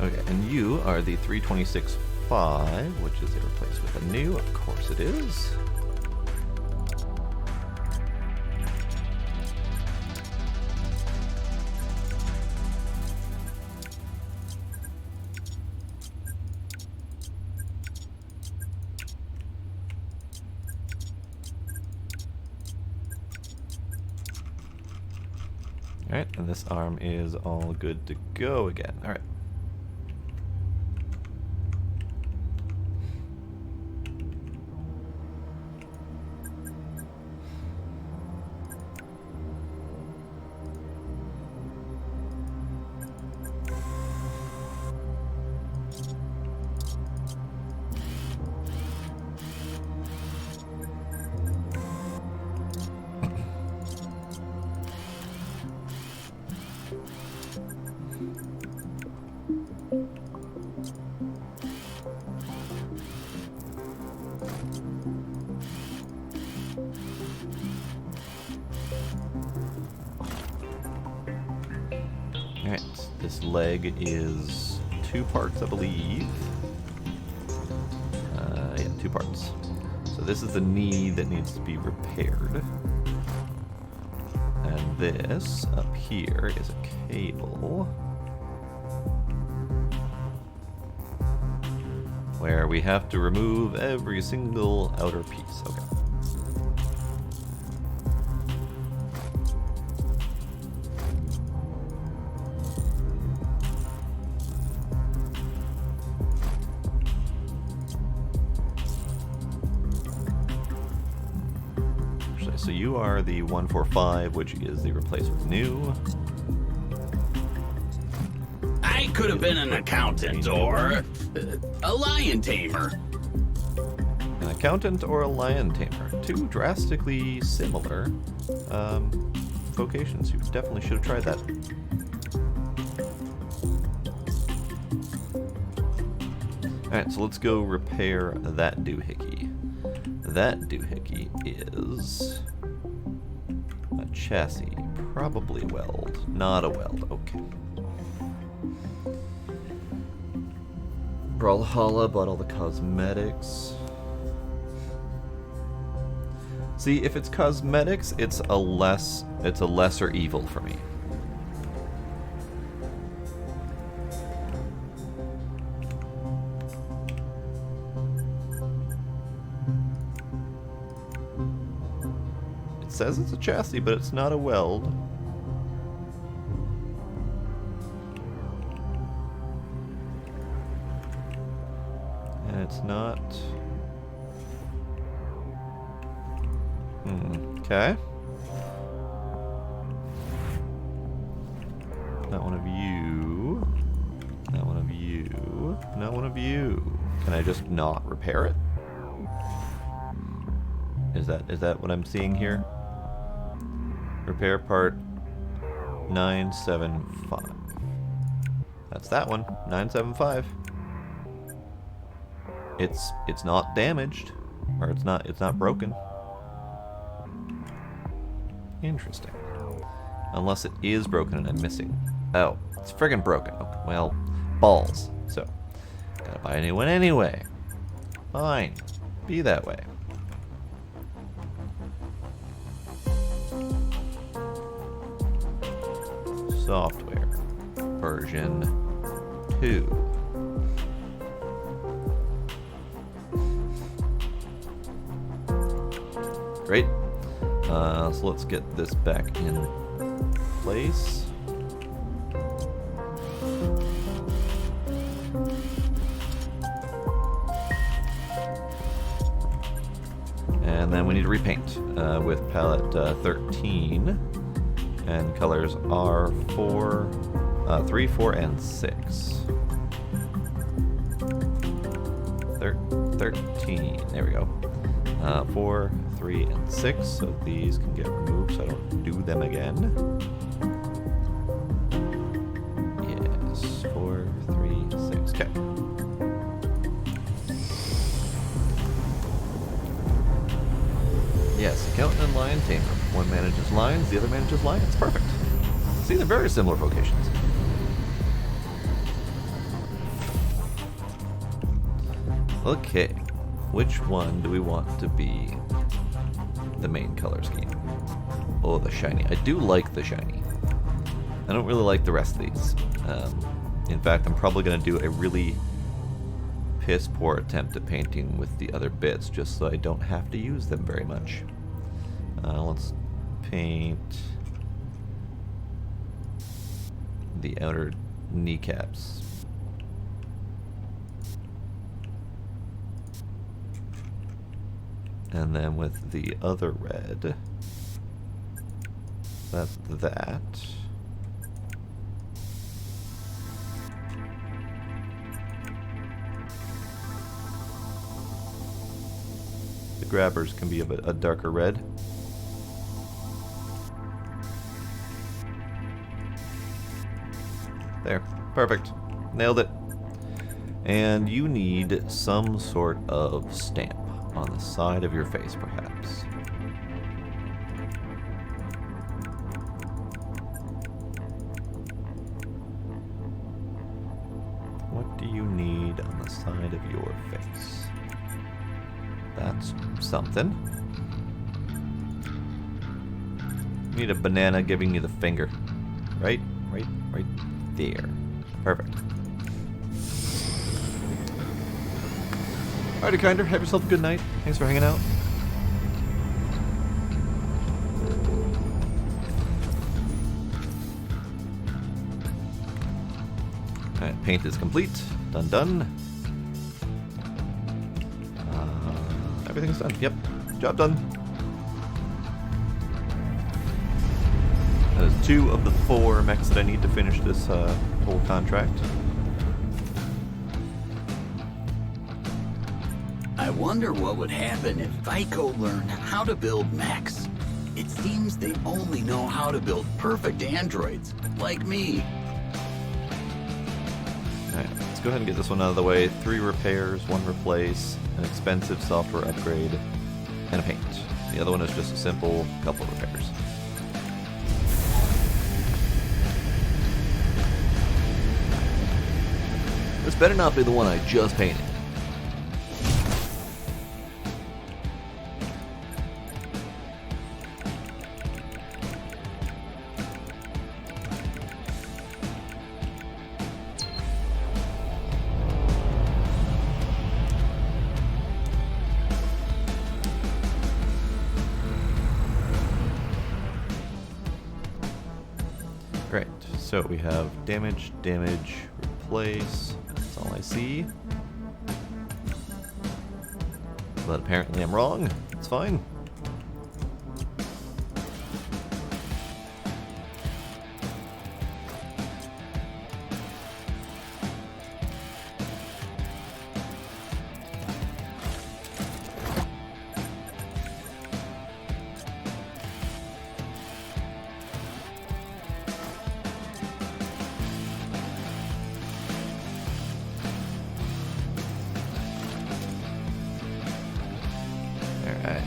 Speaker 1: Okay, and you are the 326.5, which is a replace with a new, of course it is. Alright, and this arm is all good to go again. Alright. Alright, this leg is 2 parts, I believe. Yeah, 2 parts. So this is the knee that needs to be repaired. And this up here is a cable where we have to remove every single outer piece. Okay. So you are the 145, which is the replace with new.
Speaker 2: I could have been an accountant or a lion tamer.
Speaker 1: An accountant or a lion tamer. 2 drastically similar vocations. You definitely should have tried that. Alright, so let's go repair that doohickey. That doohickey is a chassis, probably weld, not a weld, okay. Brawlhalla bought all the cosmetics. See, if it's cosmetics, it's a lesser evil for me. It says it's a chassis, but it's not a weld. And it's not... Okay. Not one of you. Not one of you. Not one of you. Can I just not repair it? Is that what I'm seeing here? Repair part 975. That's that one. 975. It's not damaged, or it's not broken. Interesting. Unless it is broken and I'm missing. Oh, it's friggin' broken. Okay, well, balls. So, gotta buy a new one anyway. Fine. Be that way. Software. Version 2. Great. So let's get this back in place. And then we need to repaint with palette 13. And colors are 3, 4, and 6. 13. There we go. 4, 3, and 6. So these can get removed so I don't do them again. Yes. 4, 3, 6. Okay. Yes, accountant and lion tamer. One manages lions, the other manages lions. Perfect. See, they're very similar vocations. Okay, which one do we want to be the main color scheme? Oh, the shiny. I do like the shiny. I don't really like the rest of these. In fact, I'm probably going to do a really piss poor attempt at painting with the other bits just so I don't have to use them very much. Let's paint the outer kneecaps. And then with the other red, that's that. The grabbers can be a darker red. There, perfect. Nailed it. And you need some sort of stamp on the side of your face, perhaps. do you need on the side of your face? That's something. You need a banana giving you the finger. Right there. Perfect. Alrighty, Kinder, have yourself a good night. Thanks for hanging out. Alright, paint is complete. Done. Everything's done. Yep, job done. That is 2 of the 4 mechs that I need to finish this whole contract.
Speaker 2: I wonder what would happen if Vico learned how to build mechs. It seems they only know how to build perfect androids, like me.
Speaker 1: Alright, let's go ahead and get this one out of the way. 3 repairs, 1 replace, an expensive software upgrade, and a paint. The other one is just a simple couple of repairs. This better not be the one I just painted. Great, so we have damage, replace, that's all I see. But apparently I'm wrong, it's fine. Alright.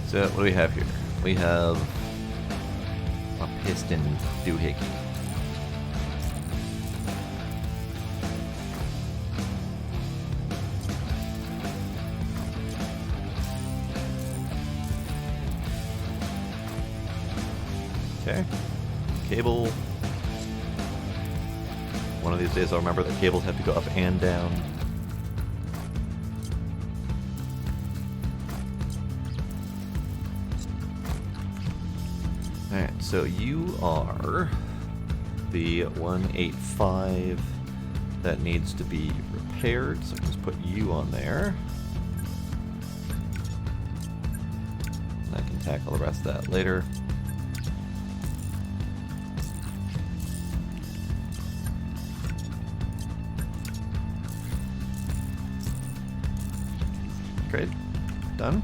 Speaker 1: So what do we have here? We have a piston doohickey. Okay. Cable. One of these days I'll remember that cables have to go up and down. Alright, so you are the 185 that needs to be repaired, so I can just put you on there. And I can tackle the rest of that later. Great. Done.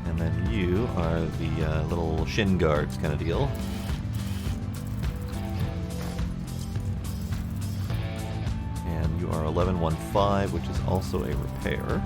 Speaker 1: And then you are the little shin guards kind of deal. And you are 1115, which is also a repair.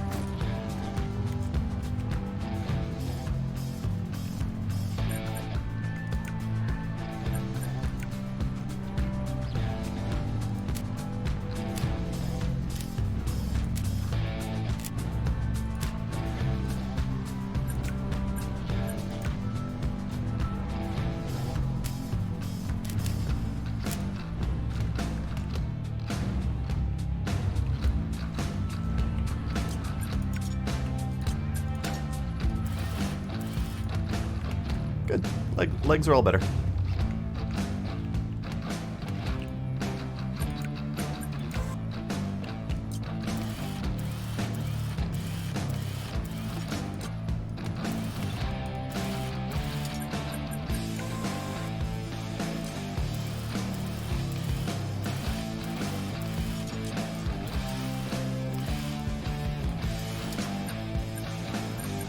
Speaker 1: Good. Legs are all better.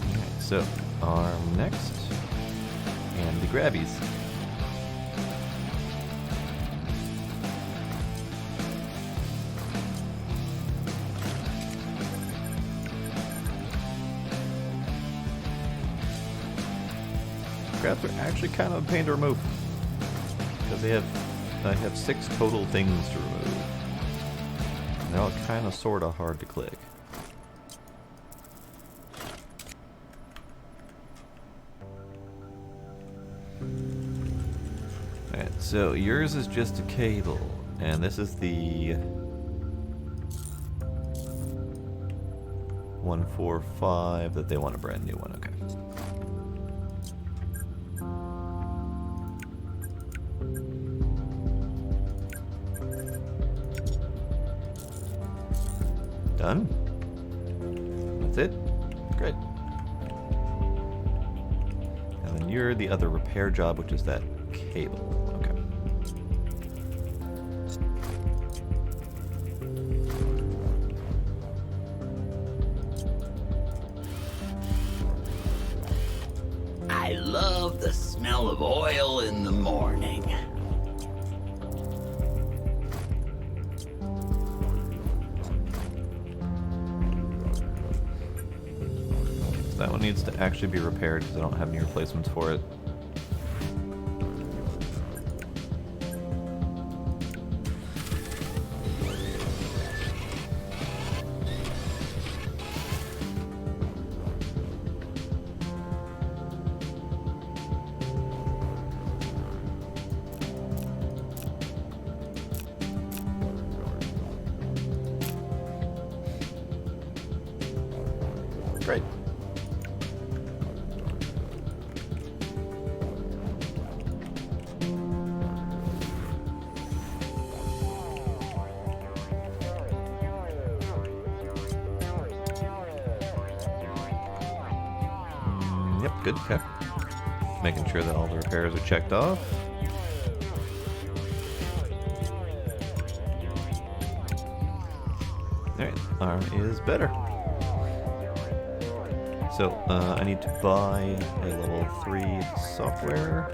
Speaker 1: Alright, so arm next. And the grabbies. Scraps are actually kind of a pain to remove. Because I have 6 total things to remove. And they're all kind of sort of hard to click. Alright, so yours is just a cable. And this is the 145 that they want a brand new one. Okay. Done? That's it? Great. And then you're the other repair job, which is that cable. Okay.
Speaker 2: I love the smell of oil in the morning.
Speaker 1: That one needs to actually be repaired because I don't have any replacements for it. Great. Yep, good. Okay. Making sure that all the repairs are checked off. Alright, arm is better. So, I need to buy a level 3 software.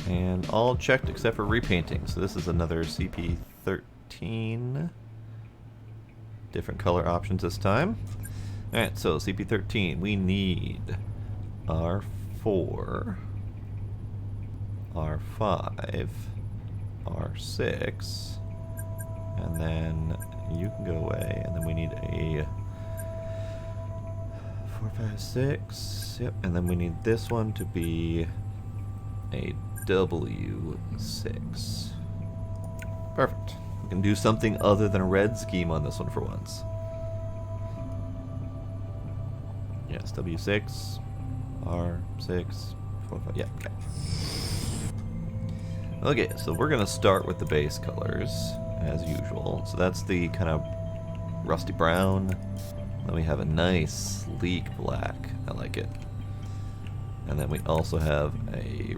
Speaker 1: And all checked except for repainting. So this is another CP13. Different color options this time. Alright, so CP13, we need R4, R5, R6, and then you can go away, and then we need a 4, 5, 6, yep, and then we need this one to be a W6. Perfect. We can do something other than a red scheme on this one for once. Yes, W6, R6, 4, 5, yeah, okay. Okay, so we're gonna start with the base colors, as usual. So that's the kind of rusty brown. Then we have a nice, sleek black. I like it. And then we also have a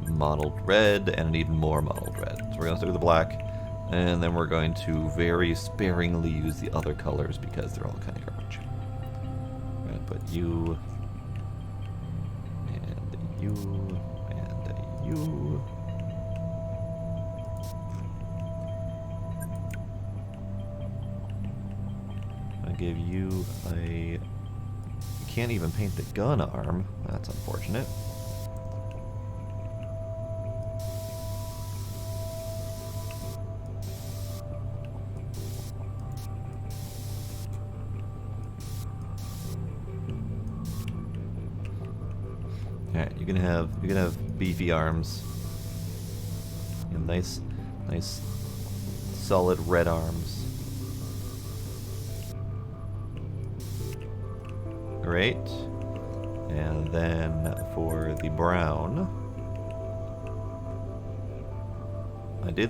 Speaker 1: mottled red and an even more mottled red. So we're going to start with the black, and then we're going to very sparingly use the other colors because they're all kind of garbage. We're going to put you, and you, and you. I'll give you a... You can't even paint the gun arm. That's unfortunate. Alright, you can have beefy arms. You have nice solid red arms. Great. And then for the brown, I did.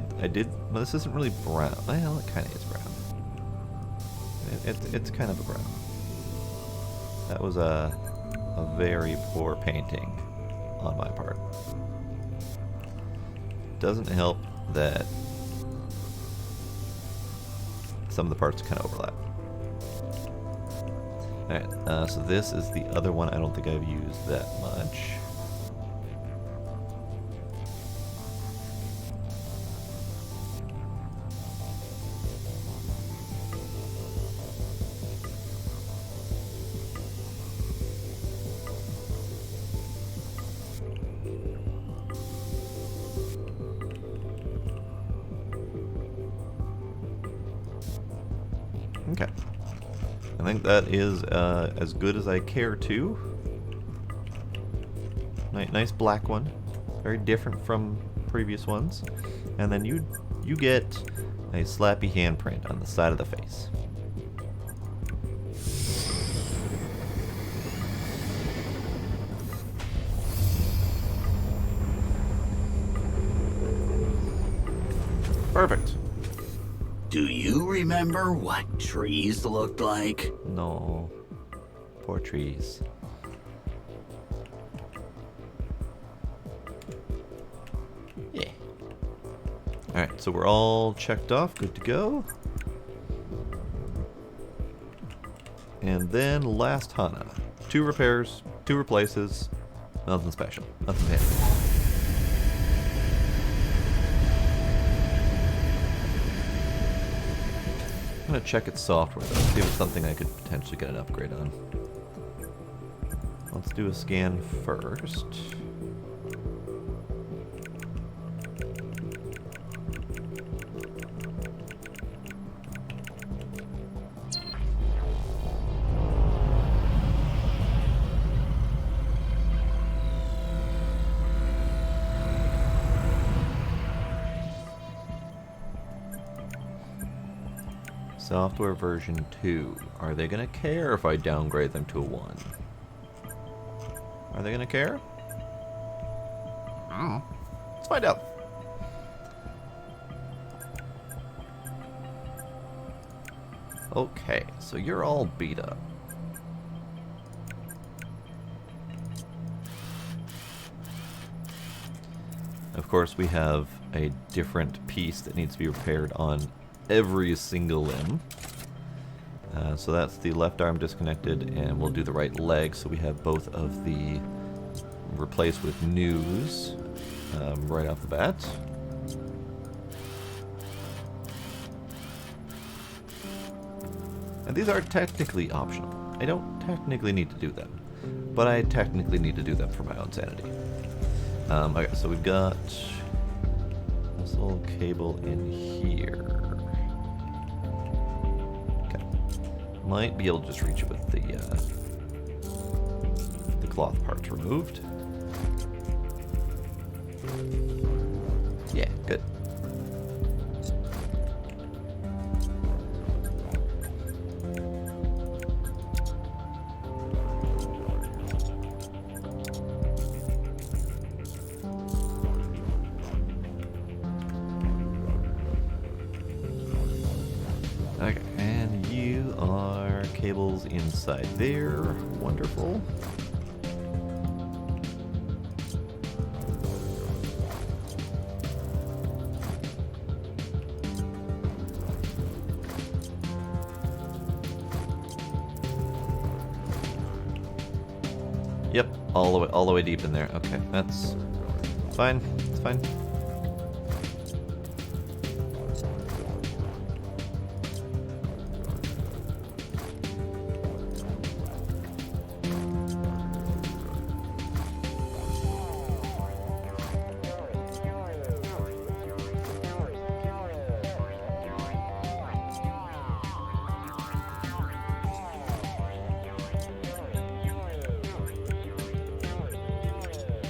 Speaker 1: Well, this isn't really brown. Well, it kind of is brown. It's kind of a brown. That was a very poor painting on my part. doesn't help that some of the parts kind of overlap. Alright, so this is the other one I don't think I've used that much. Okay. I think that is as good as I care to. Nice black one. Very different from previous ones. And then you get a slappy handprint on the side of the face. Perfect.
Speaker 2: Do you remember what trees looked like?
Speaker 1: No. Poor trees. Yeah. Alright, so we're all checked off, good to go. And then last Hana. 2 repairs, 2 replaces, nothing special, nothing fancy. I'm gonna check its software though, see if it's something I could potentially get an upgrade on. Let's do a scan first. Software version 2. Are they gonna care if I downgrade them to a 1? Are they gonna care? I don't know. Let's find out. Okay, so you're all beat up. Of course, we have a different piece that needs to be repaired on every single limb. So that's the left arm disconnected, and we'll do the right leg, so we have both of the replaced with news right off the bat. And these are technically optional. I don't technically need to do them, but I technically need to do them for my own sanity. Okay, so we've got this little cable in here. Might be able to just reach it with the cloth parts removed. Yeah, good. Okay, and you are cables inside there. Wonderful. Yep, all the way deep in there. Okay, that's fine. It's fine.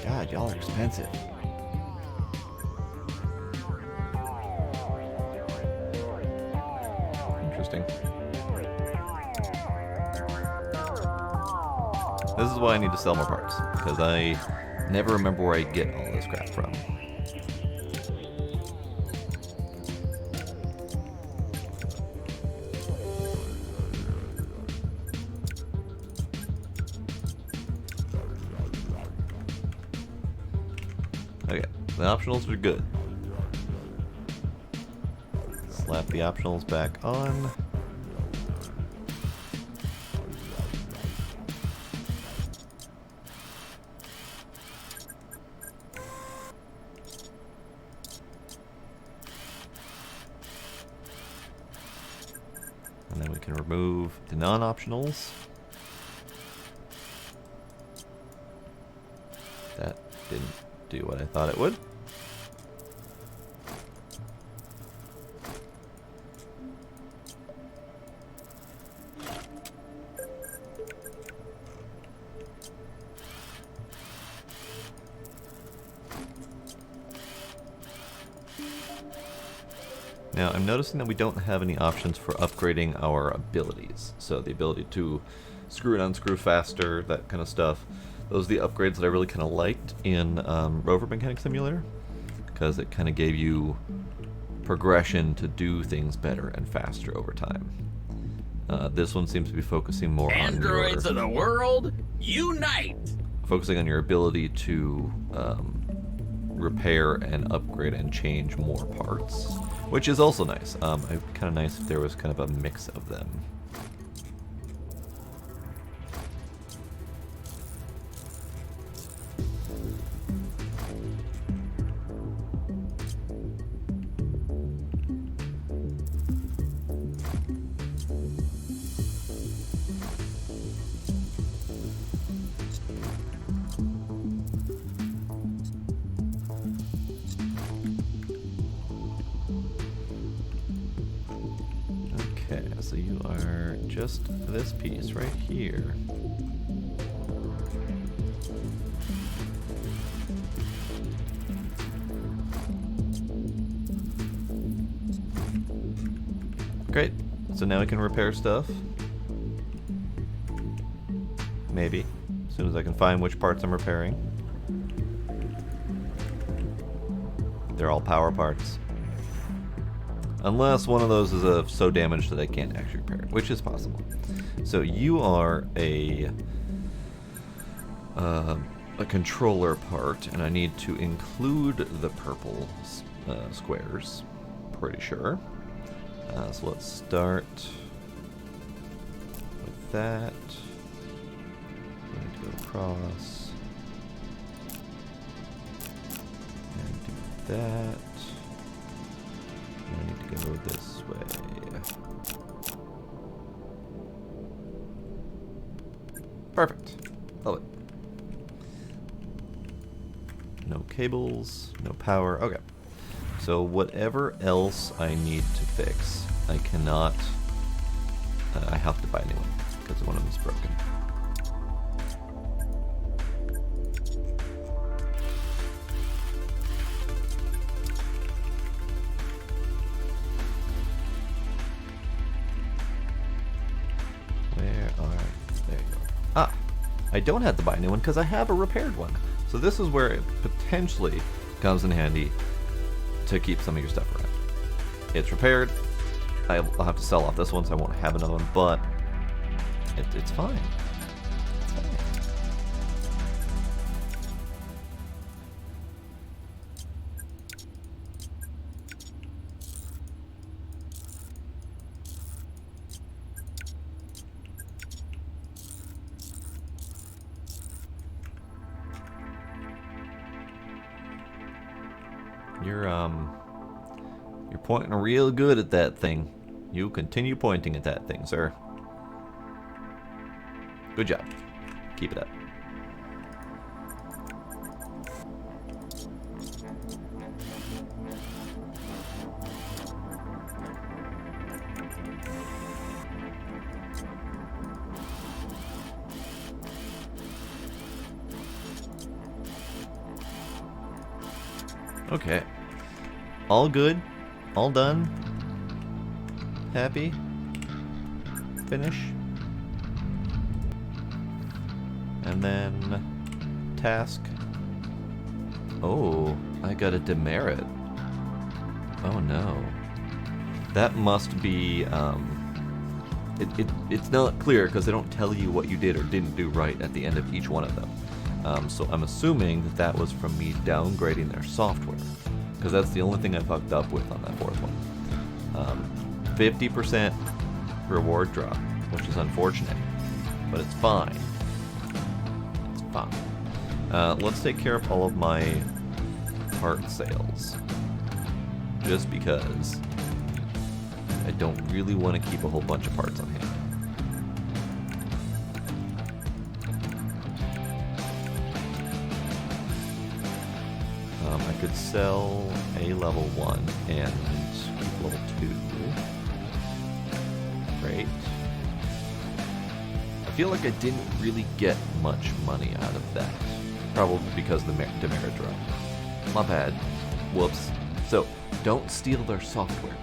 Speaker 1: God, y'all are expensive. Interesting. This is why I need to sell more parts, because I never remember where I get all this crap from. Okay, the optionals are good. Slap the optionals back on. And then we can remove the non-optionals. That didn't do what I thought it would. Now, I'm noticing that we don't have any options for upgrading our abilities. So the ability to screw and unscrew faster, that kind of stuff. Those are the upgrades that I really kind of liked in Rover Mechanic Simulator, because it kind of gave you progression to do things better and faster over time. This one seems to be focusing more
Speaker 2: Androids
Speaker 1: on
Speaker 2: of the world, unite!
Speaker 1: focusing on your ability to repair and upgrade and change more parts, which is also nice. Kind of nice if there was kind of a mix of them. Okay, so you are just this piece right here. Great. So now we can repair stuff. Maybe. As soon as I can find which parts I'm repairing. They're all power parts. Unless one of those is so damaged that I can't actually repair it, which is possible. So you are a controller part, and I need to include the purple squares. Pretty sure. So let's start with that. I need to go across and do that. I need to go this way. Perfect. Love it. No cables, no power. Okay. So whatever else I need to fix, I cannot... I have to buy a new one because one of them is broken. Ah, I don't have to buy a new one because I have a repaired one. So this is where it potentially comes in handy to keep some of your stuff around. It's repaired. I'll have to sell off this one, so I won't have another one, but it's fine. It's fine. You're pointing real good at that thing. You continue pointing at that thing, sir. Good job. Keep it up. Okay. All good. All done. Happy. Finish. And then task. Oh, I got a demerit. Oh no. That must be it's not clear because they don't tell you what you did or didn't do right at the end of each one of them. So I'm assuming that was from me downgrading their software, because that's the only thing I fucked up with on that fourth one. 50% reward drop, which is unfortunate, but it's fine. It's fine. Let's take care of all of my part sales, just because I don't really want to keep a whole bunch of parts on hand. I could sell a level 1 and keep level 2. Great. I feel like I didn't really get much money out of that. Probably because of the demerit drop. My bad. Whoops. So, don't steal their software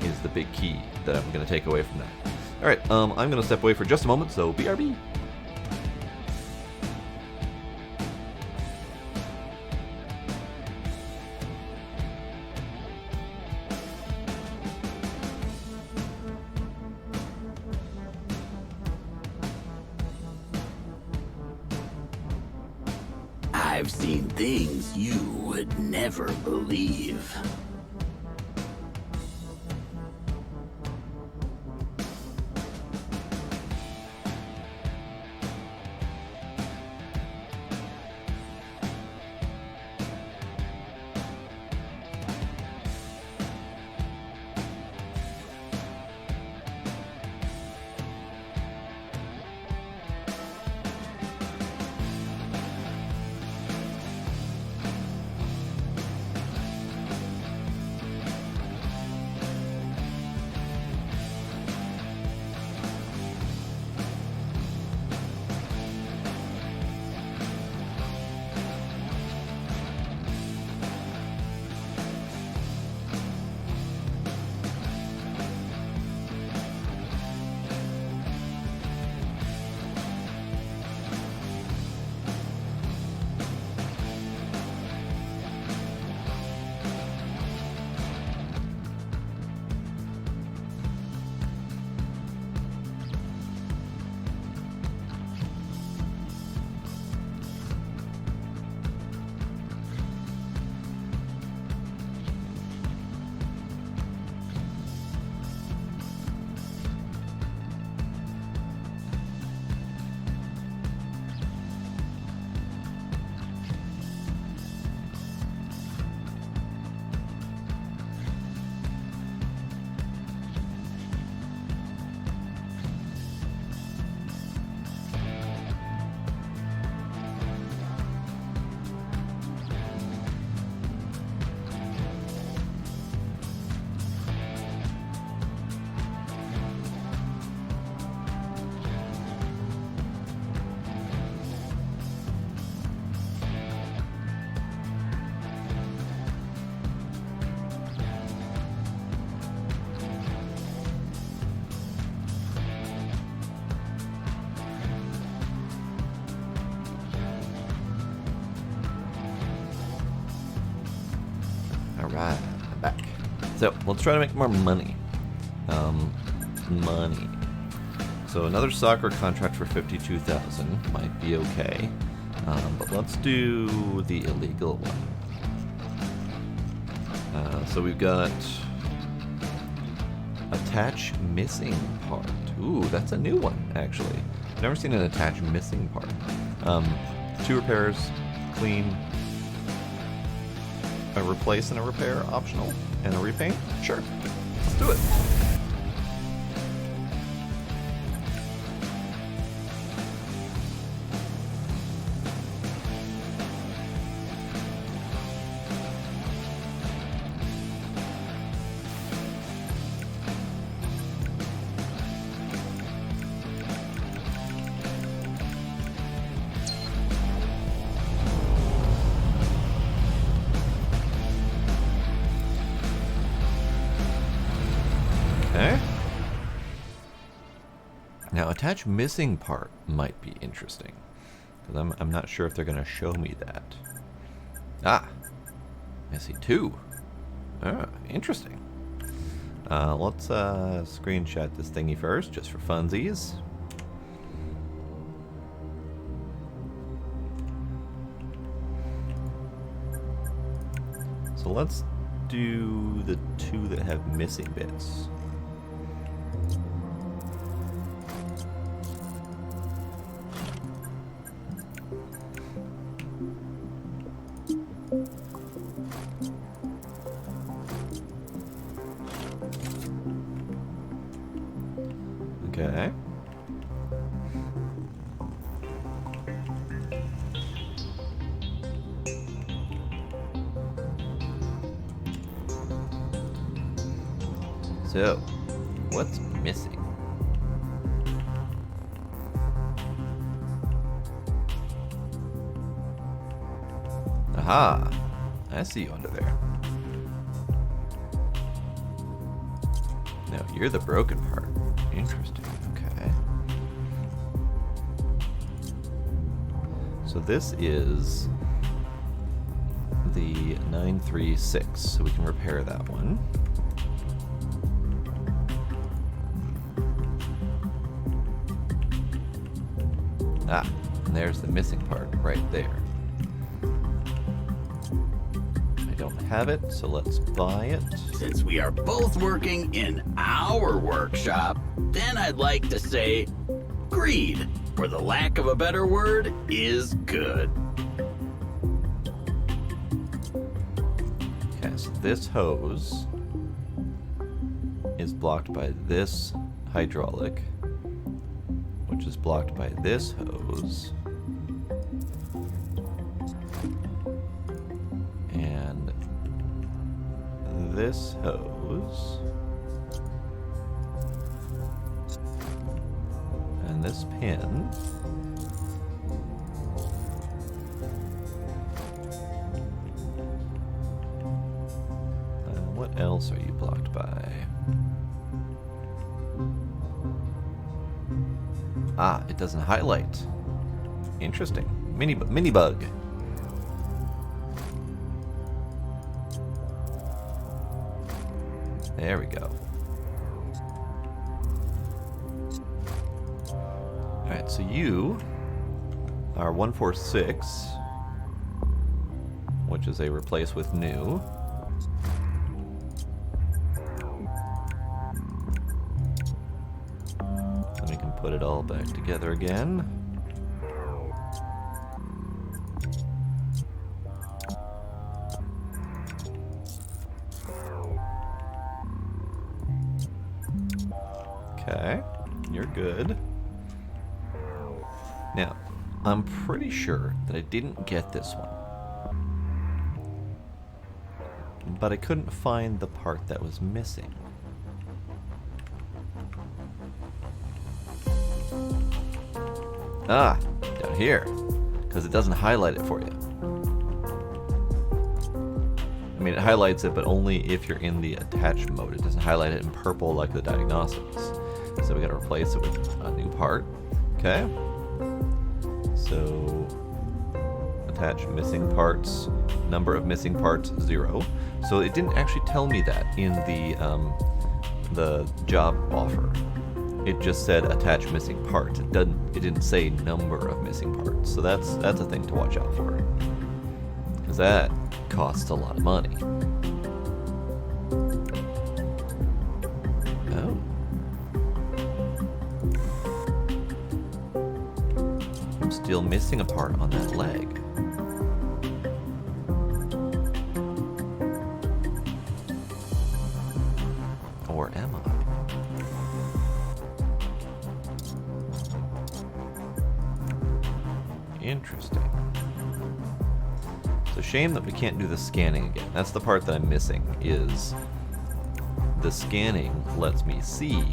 Speaker 1: is the big key that I'm going to take away from that. Alright, I'm going to step away for just a moment, so BRB.
Speaker 2: I've seen things you would never believe.
Speaker 1: Alright, I'm back. So, let's try to make more money. Money. So another soccer contract for 52,000 might be okay. But let's do the illegal one. So we've got attach missing part. Ooh, that's a new one, actually. I've never seen an attach missing part. 2 repairs, clean, a replace and a repair optional, and a repaint? Sure. Let's do it. Okay. Now, attach missing part might be interesting, because I'm not sure if they're going to show me that. Ah, I see 2. Ah, interesting. Let's screenshot this thingy first, just for funsies. So let's do the two that have missing bits. Okay. So, what's missing? Aha! I see you under there. No, you're the broken part. Interesting. Okay. So this is the 936, so we can repair that one. Ah, and there's the missing part right there. I don't have it, so let's buy it.
Speaker 2: Since we are both working in our workshop, then I'd like to say greed, for the lack of a better word, is good.
Speaker 1: Okay, so this hose is blocked by this hydraulic, which is blocked by this hose. And this hose. And this pin. What else are you blocked by? Ah, it doesn't highlight. Interesting. Mini bug. There we go. Alright, so you are 146, which is a replace with new. And we can put it all back together again. Okay, you're good. Now, I'm pretty sure that I didn't get this one. But I couldn't find the part that was missing. Ah, down here. Because it doesn't highlight it for you. I mean, it highlights it, but only if you're in the attach mode. It doesn't highlight it in purple like the diagnostics. So we gotta replace it with a new part. Okay. So, attach missing parts. Number of missing parts, 0. So it didn't actually tell me that in the job offer. It just said attach missing parts. It didn't say number of missing parts. So that's a thing to watch out for. Because that costs a lot of money. Oh. I'm still missing a part on that leg. Or am I? Interesting. It's a shame that we can't do the scanning again. That's the part that I'm missing, is the scanning lets me see,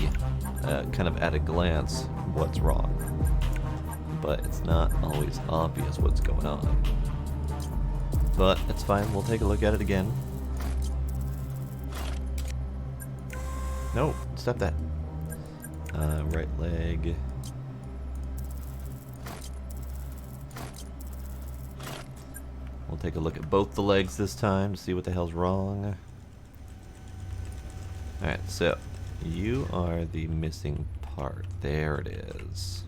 Speaker 1: kind of at a glance, what's wrong. But it's not always obvious what's going on. But it's fine, we'll take a look at it again. No, stop that. Right leg. We'll take a look at both the legs this time to see what the hell's wrong. Alright, so you are the missing part. There it is.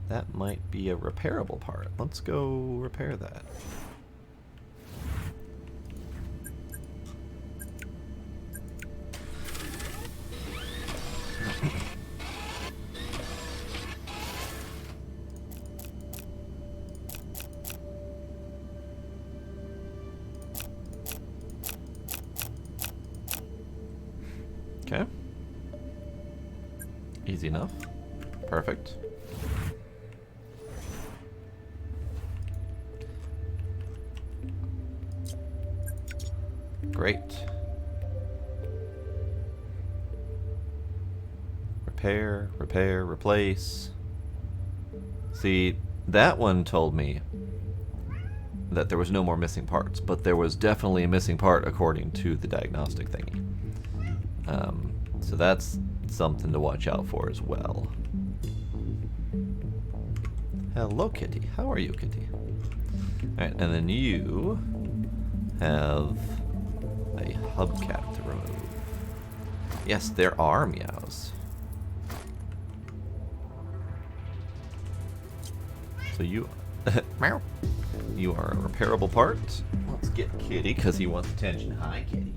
Speaker 1: That might be a repairable part. Let's go repair that. Easy enough. Perfect. Great. Repair, repair, replace. See, that one told me that there was no more missing parts, but there was definitely a missing part according to the diagnostic thingy. So that's something to watch out for as well. Hello, Kitty. How are you, Kitty? Alright, and then you have a hubcap to remove. Yes, there are meows. So you... meow. You are a repairable part. Let's get Kitty, because he wants attention. Hi, Kitty.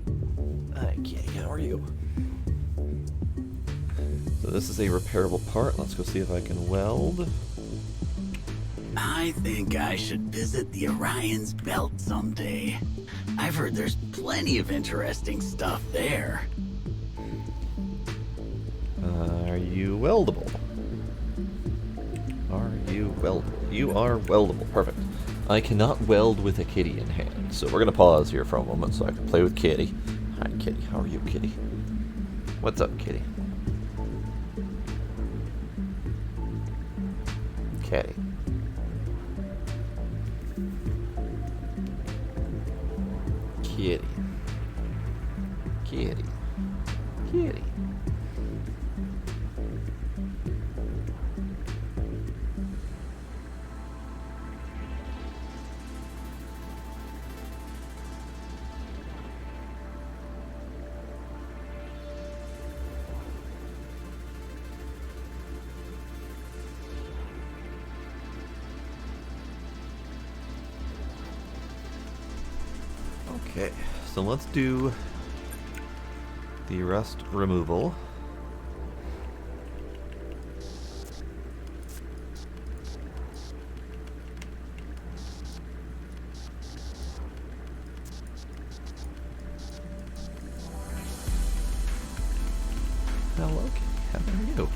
Speaker 1: Hi, Kitty. How are you? So this is a repairable part. Let's go see if I can weld.
Speaker 2: I think I should visit the Orion's Belt someday. I've heard there's plenty of interesting stuff there.
Speaker 1: Are you weldable? Are you weldable? You are weldable. Perfect. I cannot weld with a kitty in hand, so we're going to pause here for a moment so I can play with Kitty. Hi, Kitty. How are you, Kitty? What's up, Kitty? Kitty. Kitty. Kitty. Kitty. Okay, so let's do the rust removal. Hello, Kitty. How are you?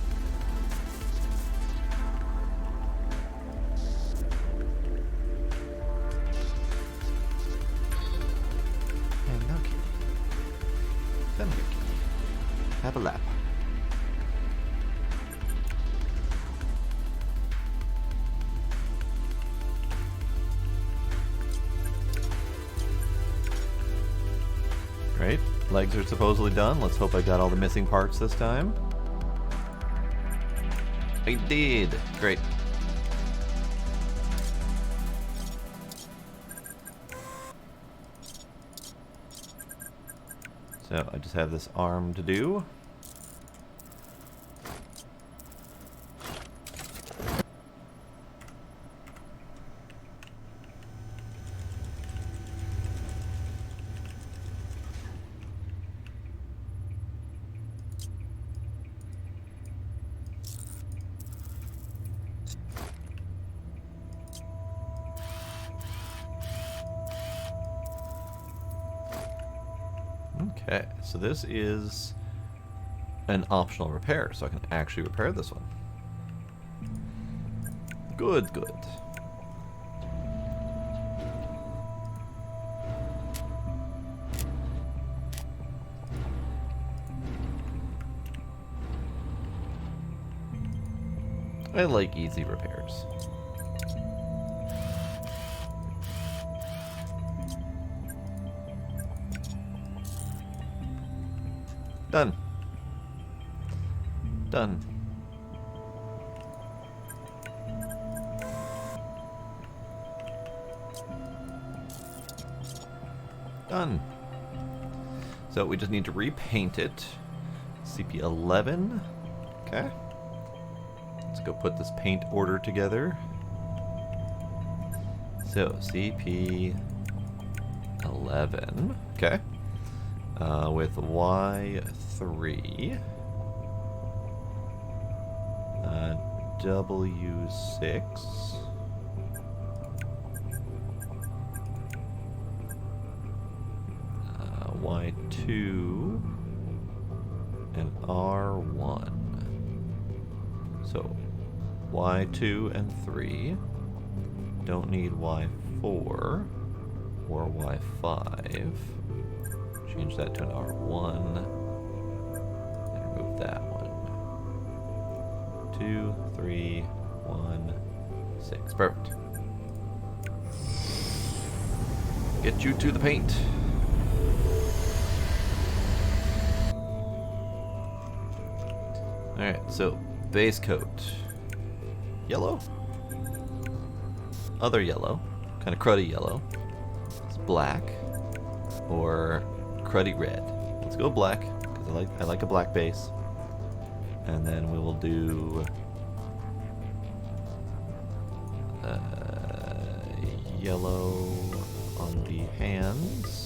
Speaker 1: Hello, Kitty. Come here, Kitty. Have a lap. Great. Legs are supposedly done. Let's hope I got all the missing parts this time. I did. Great. So I just have this arm to do. Okay, so this is an optional repair, so I can actually repair this one. Good, good. I like easy repairs. Done. Done. Done. So we just need to repaint it. CP11. Okay. Let's go put this paint order together. So CP11. Okay. With Y3, W6, Y2, and R1. So Y2 and 3. Don't need Y4 or Y5. Change that to an R1. And remove that one. 2, 3, 1, 6. Perfect. Get you to the paint. Alright, so base coat. Yellow? Other yellow. Kind of cruddy yellow. It's black. Or cruddy red. Let's go black, because I like a black base. And then we will do yellow on the hands.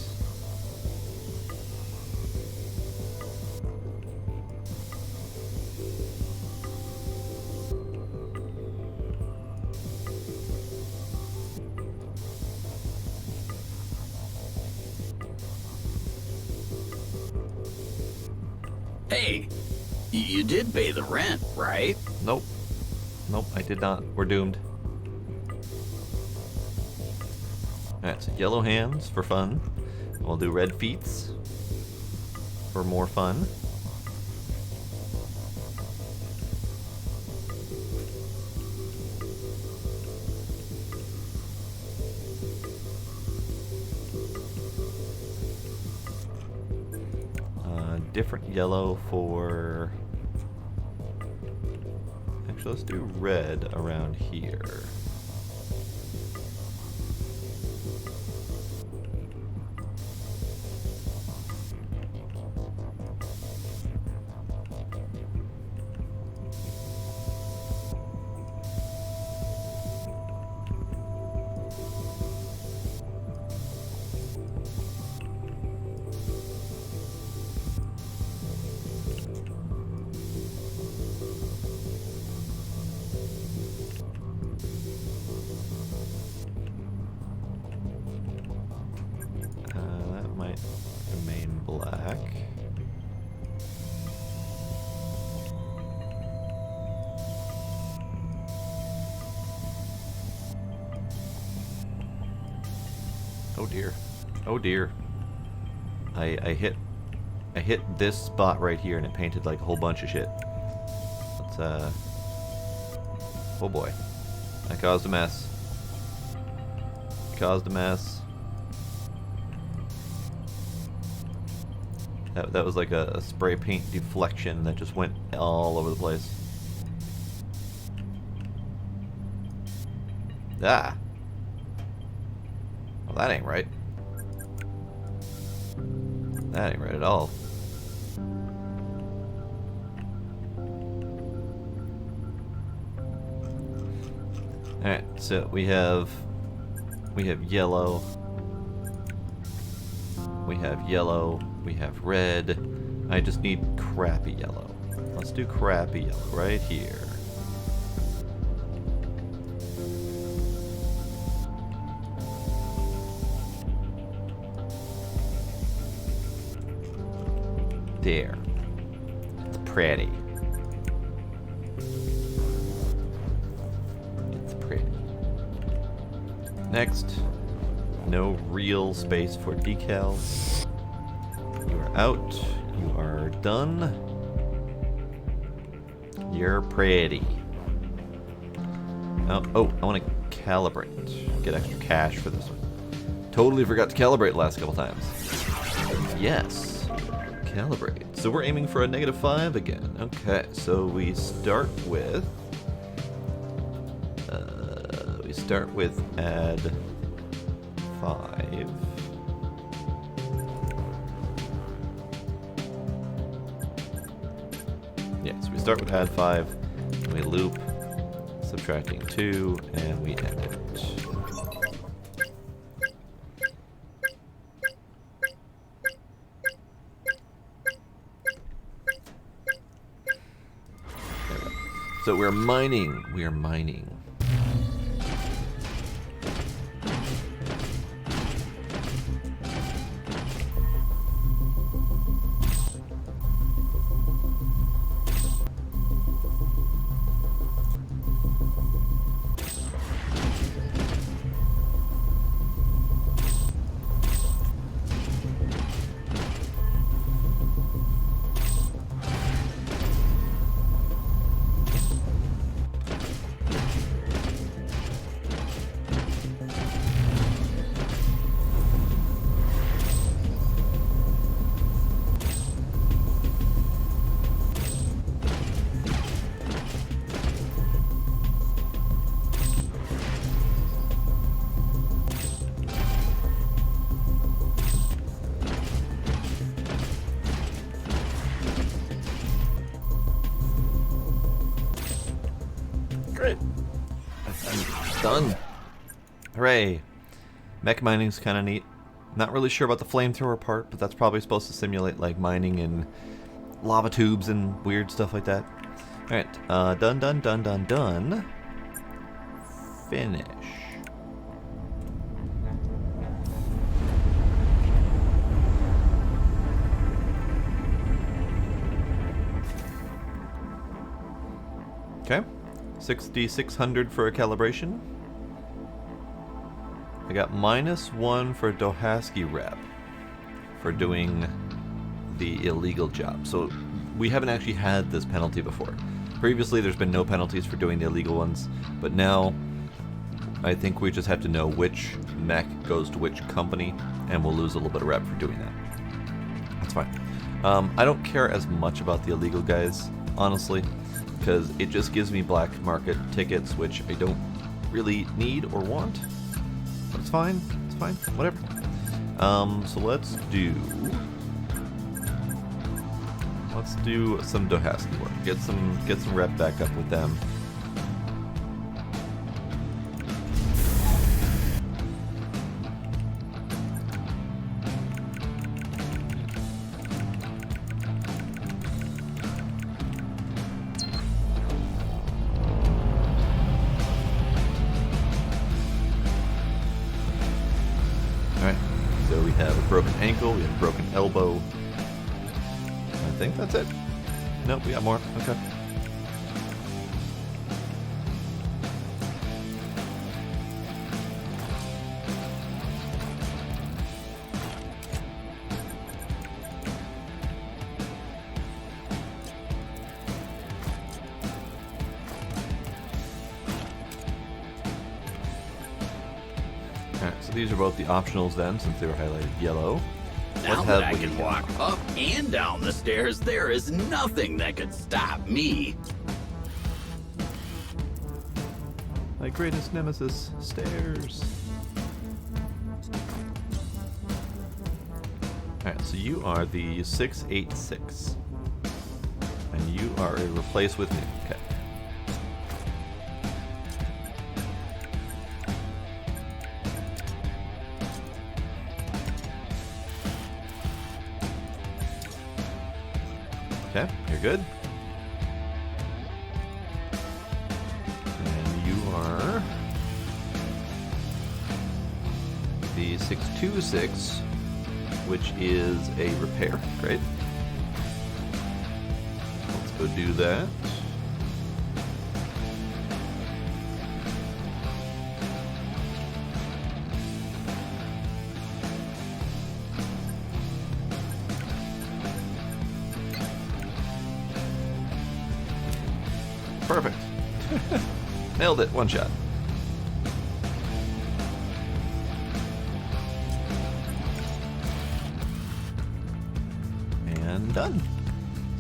Speaker 2: Hey, you did pay the rent, right?
Speaker 1: Nope. Nope, I did not. We're doomed. Alright, so yellow hands for fun. We'll do red feet for more fun. Different yellow for... Actually, let's do red around here. That might remain black. Oh dear. Oh dear. I hit this spot right here and it painted like a whole bunch of shit. Let's oh boy. I caused a mess. Caused a mess. That was like a spray paint deflection that just went all over the place. Ah. Well, that ain't right. That ain't right at all. Alright, so we have yellow. We have yellow. We have red. I just need crappy yellow. Let's do crappy yellow right here. There. It's pretty. It's pretty. Next, no real space for decals. You are out. You are done. You're pretty. Oh, I want to calibrate. Get extra cash for this one. Totally forgot to calibrate the last couple times. Yes. Calibrate. So we're aiming for a -5 again. Okay, so we start with... add 5. Yes, we start with add 5, and we loop, subtracting 2, and we end it. So we're mining. We are mining. Done. Hooray. Mech mining's kind of neat. Not really sure about the flamethrower part, but that's probably supposed to simulate like mining in lava tubes and weird stuff like that. Alright, done. Finish. Okay, 6,600 for a calibration. I got -1 for Dohaski rep for doing the illegal job. So we haven't actually had this penalty before. Previously there's been no penalties for doing the illegal ones, but now I think we just have to know which mech goes to which company, and we'll lose a little bit of rep for doing that. That's fine. I don't care as much about the illegal guys, honestly, because it just gives me black market tickets, which I don't really need or want. But it's fine, whatever. So let's do some Dohaski work. Get some rep back up with them. Alright, so we have a broken ankle, we have a broken elbow. I think that's it. Nope, we got more. Okay. Alright, so these are both the optionals then, since they were highlighted yellow.
Speaker 2: Now that I can walk up and down the stairs, there is nothing that could stop me.
Speaker 1: My greatest nemesis, stairs. Alright, so you are the 686. And you are a replace with me. Okay. Okay, you're good. And you are the 626, which is a repair. Great. Let's go do that. Perfect. Nailed it. One shot. And done.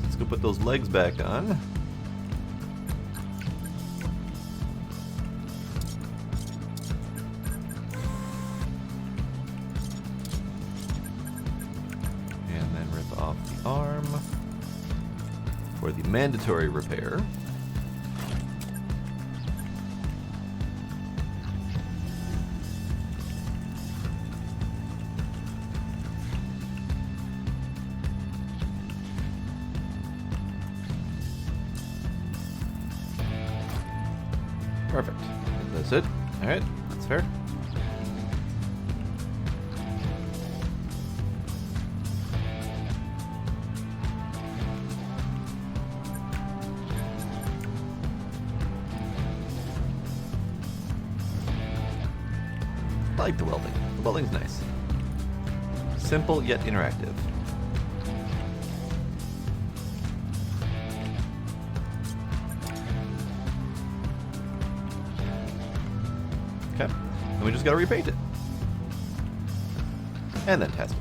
Speaker 1: Let's go put those legs back on. And then rip off the arm for the mandatory repair. Perfect. That's it. Alright, that's fair. I like the welding. The welding's nice. Simple yet interactive. Okay, and we just gotta repaint it. And then test it.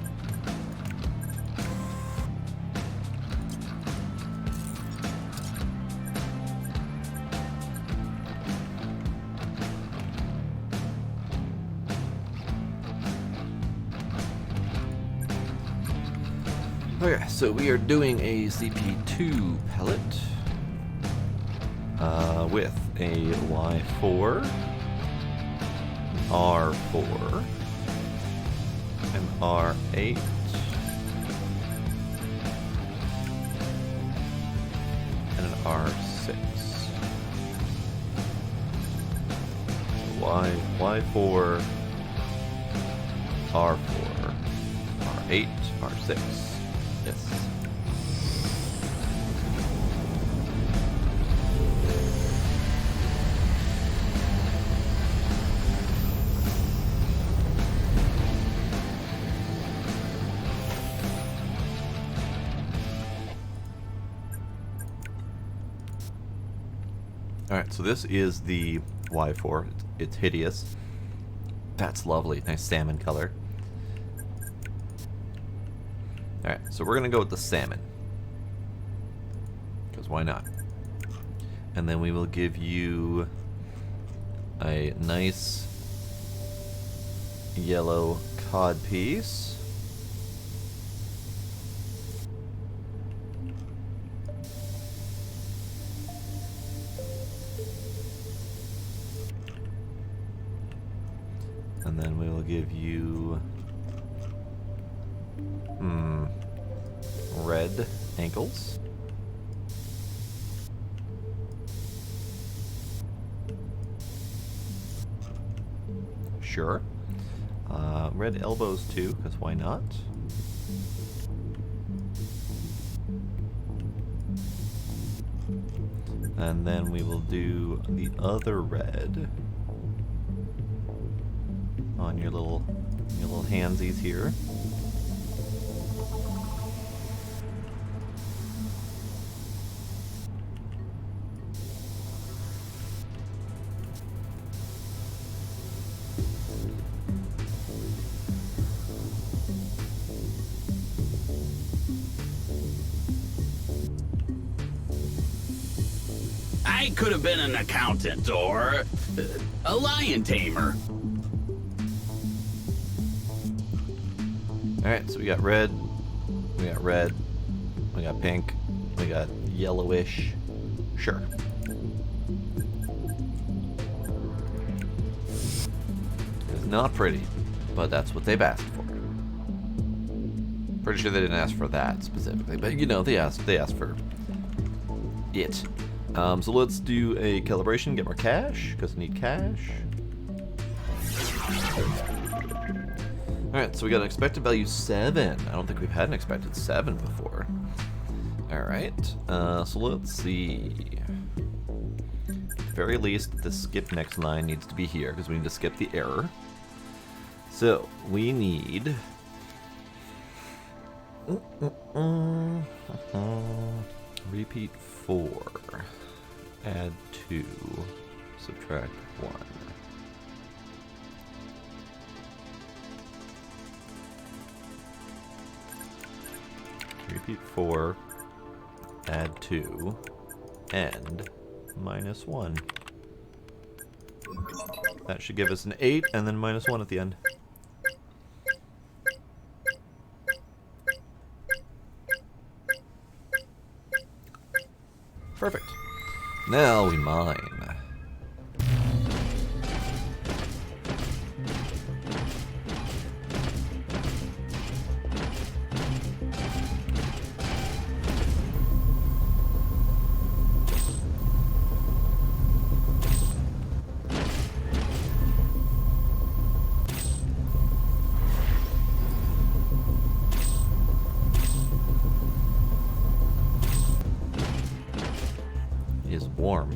Speaker 1: Okay, so we are doing a CP2 pellet with a Y4 R4, an R8, and an R6. Y4, R4, R8, R6. Yes. Alright, so this is the Y4. It's hideous. That's lovely. Nice salmon color. Alright, so we're going to go with the salmon. Because why not? And then we will give you a nice yellow cod piece. And then we will give you red ankles. Sure. Red elbows too, because why not? And then we will do the other red on your little handsies here.
Speaker 2: I could have been an accountant or a lion tamer.
Speaker 1: Alright, so we got red, we got pink, we got yellowish. Sure. It's not pretty, but that's what they've asked for. Pretty sure they didn't ask for that specifically, but you know, they asked for it. So let's do a calibration, get more cash, because I need cash. Alright, so we got an expected value 7. I don't think we've had an expected 7 before. Alright, so let's see. At the very least, the skip next line needs to be here, because we need to skip the error. So, we need... repeat 4. Add 2. Subtract 1. Repeat 4, add 2, and minus 1. That should give us an 8, and then minus 1 at the end. Perfect. Now we mine. Is warm.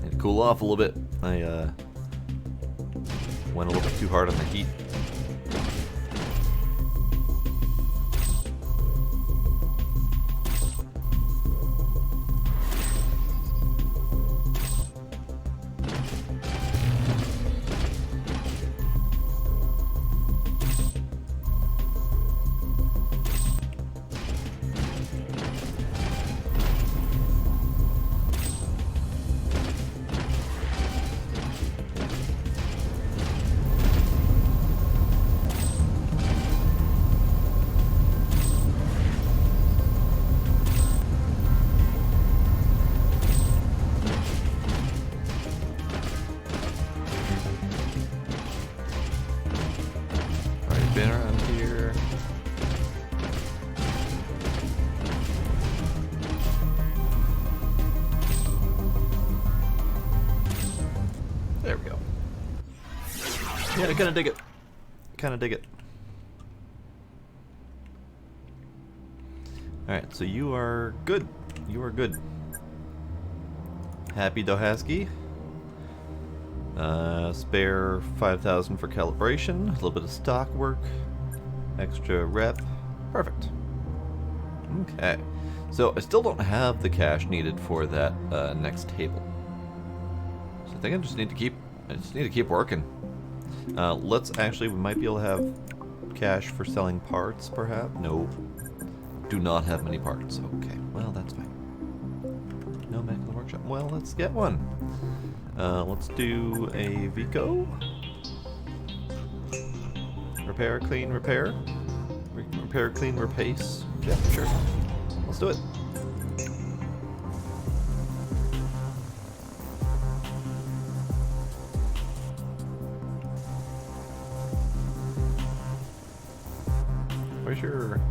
Speaker 1: Need to cool off a little bit. I went a little bit too hard on the heat. Spin around here. There we go. Yeah, I kind of dig it. Kind of dig it. Alright, so you are good. You are good. Happy Dohasky. Spare 5,000 for calibration. A little bit of stock work. Extra rep. Perfect. Okay. So I still don't have the cash needed for that next table. So I think I just need to keep working. We might be able to have cash for selling parts, perhaps? No. Do not have many parts. Okay, well, that's fine. No Mech in the workshop. Well, let's get one. Let's do a Vico. Repair, clean, repair. Repair, clean, repace. Yeah, sure. Let's do it. Where's your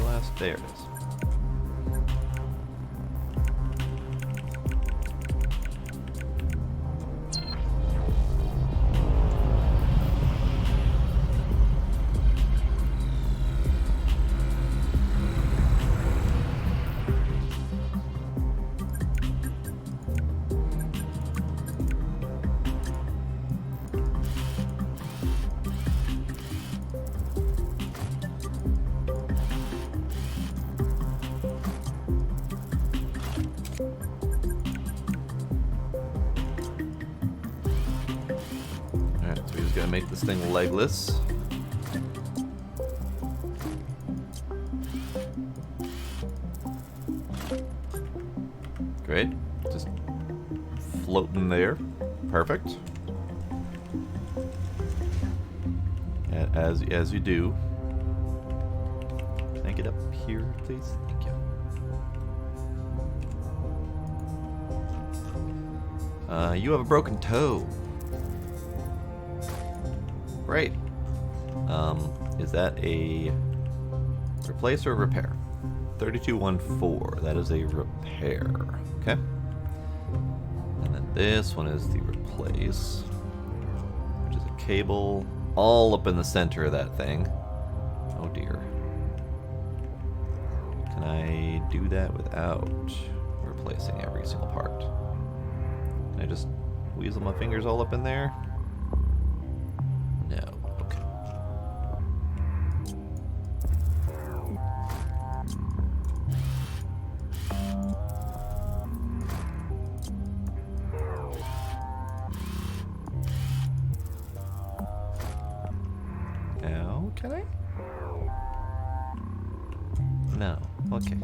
Speaker 1: last? There it is. Gonna make this thing legless. Great. Just floating there. Perfect. As you do. Can I get up here, please? Thank you. You have a broken toe. Great. Is that a replace or repair? 3214. That is a repair. Okay. And then this one is the replace, which is a cable all up in the center of that thing. Oh dear. Can I do that without replacing every single part? Can I just weasel my fingers all up in there? No. Okay. Now, can I? No. Okay.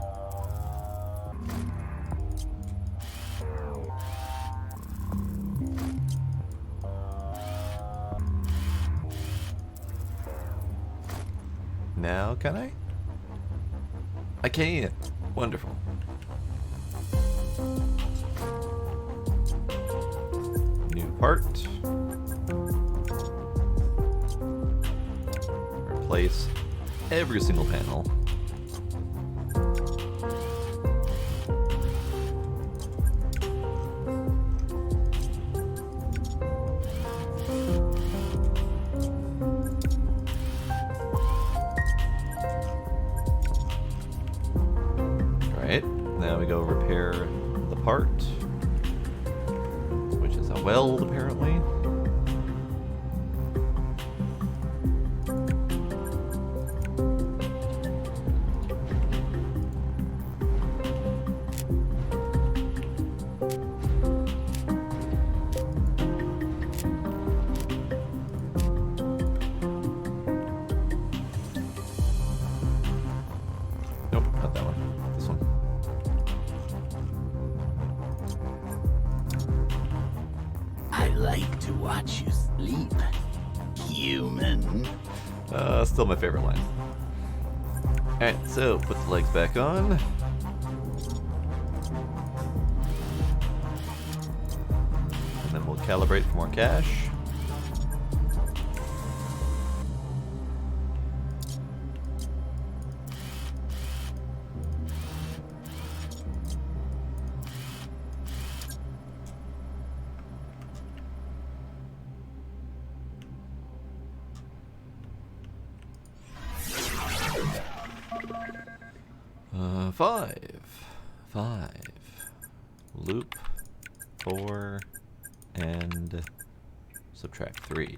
Speaker 1: Now, can I? I can. Wonderful. New part. Replace every single panel. Now we go repair the part, which is a weld apparently. Nope, not that one. This one.
Speaker 2: I like to watch you sleep, human.
Speaker 1: Still my favorite line. Alright, so put the legs back on. And then we'll calibrate for more cash. 5. Loop 4 and subtract 3.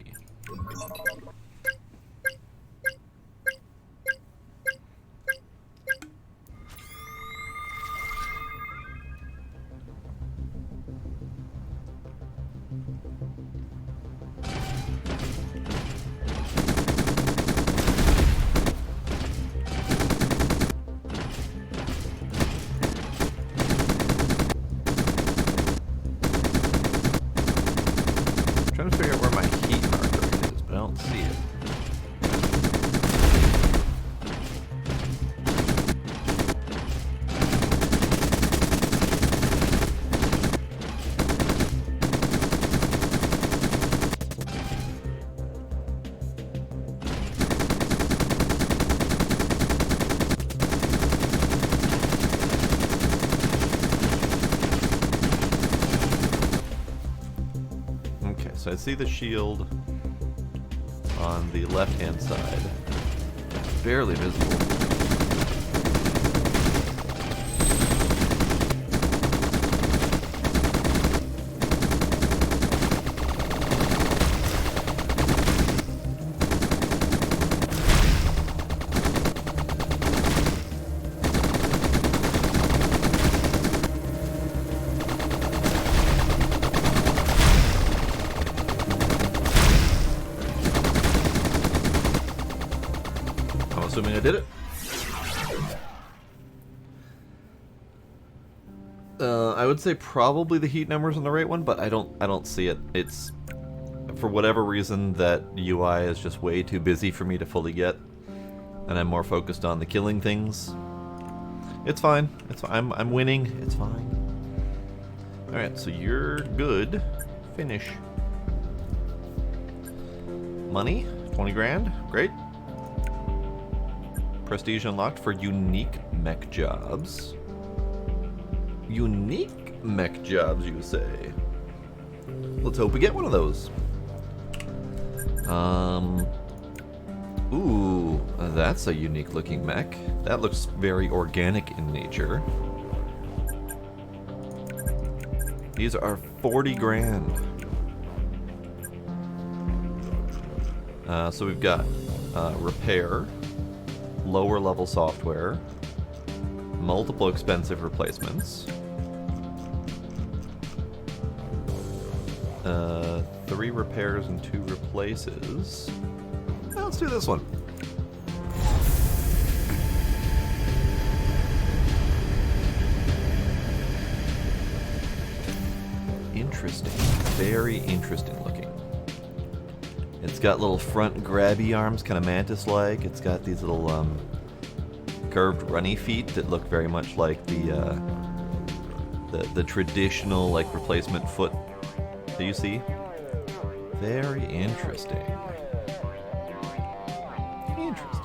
Speaker 1: Trying to figure out where my heat marker is, but I don't see it. So I see the shield on the left-hand side. Barely visible. Assuming I did it. I would say probably the heat number's on the right one, but I don't see it. It's, for whatever reason, that UI is just way too busy for me to fully get, and I'm more focused on the killing things. It's fine. I'm winning. It's fine. All right, so you're good. Finish. Money, 20 grand. Great. Prestige unlocked for unique mech jobs. Unique mech jobs, you say? Let's hope we get one of those. Ooh, that's a unique looking mech. That looks very organic in nature. These are 40 grand. So we've got repair, lower level software, multiple expensive replacements, 3 repairs and 2 replaces. Well, let's do this one. Interesting. Very interesting looking. It's got little front grabby arms, kind of mantis-like. It's got these little curved runny feet that look very much like the traditional like replacement foot that you see. Very interesting. Interesting.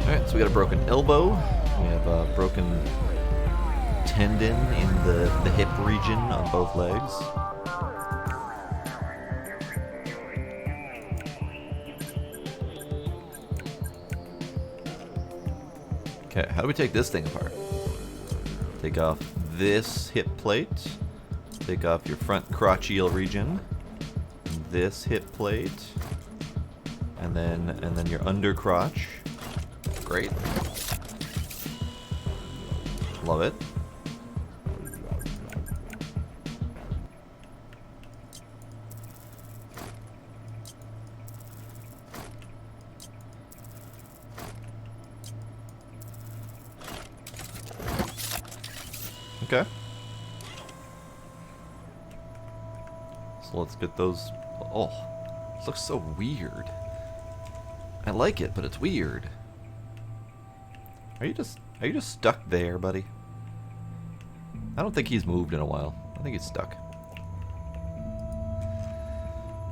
Speaker 1: Alright, so we got a broken elbow. We have a broken tendon in the hip region on both legs. Okay, how do we take this thing apart? Take off this hip plate. Take off your front crotchial region. This hip plate. And then your under crotch. Great. Love it. Okay. So let's get those. Oh, this looks so weird. I like it, but it's weird. Are you just stuck there, buddy? I don't think he's moved in a while. I think he's stuck.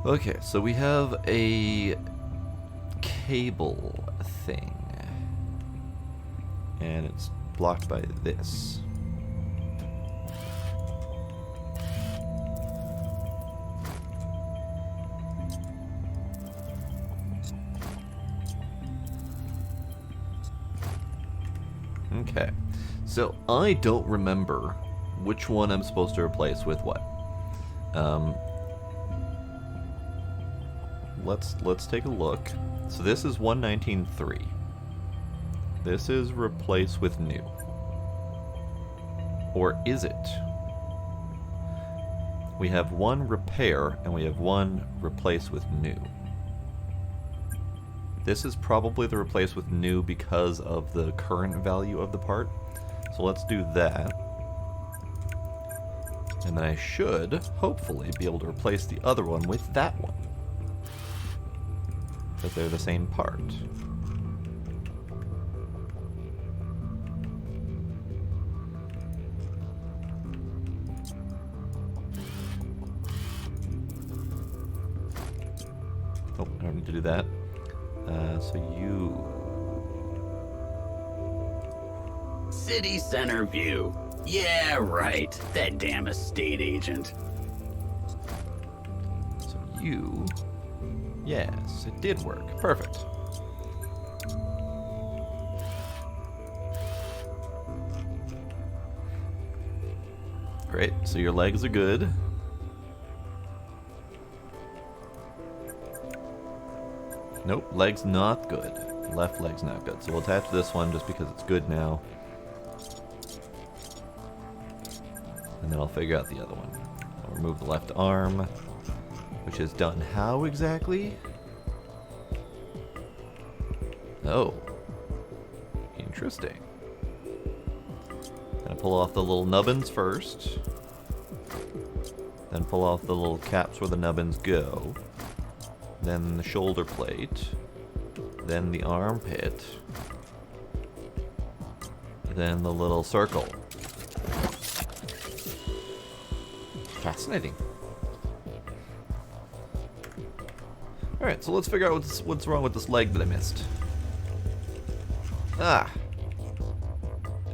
Speaker 1: Okay, so we have a cable thing. And it's blocked by this. Okay. So I don't remember which one I'm supposed to replace with what. Let's take a look. So this is 119.3. This is replace with new. Or is it? We have one repair and we have one replace with new. This is probably the replace with new because of the current value of the part. So let's do that. And then I should, hopefully, be able to replace the other one with that one. Because they're the same part. Oh, I don't need to do that. So you...
Speaker 2: City center view. Yeah, right. That damn estate agent.
Speaker 1: So you... Yes, it did work. Perfect. Great, so your legs are good. Nope, leg's not good. Left leg's not good. So we'll attach this one just because it's good now. And then I'll figure out the other one. I'll remove the left arm, which is done how exactly? Oh. Interesting. Gonna pull off the little nubbins first. Then pull off the little caps where the nubbins go. Then the shoulder plate. Then the armpit. Then the little circle. Fascinating. Alright, so let's figure out what's wrong with this leg that I missed. Ah!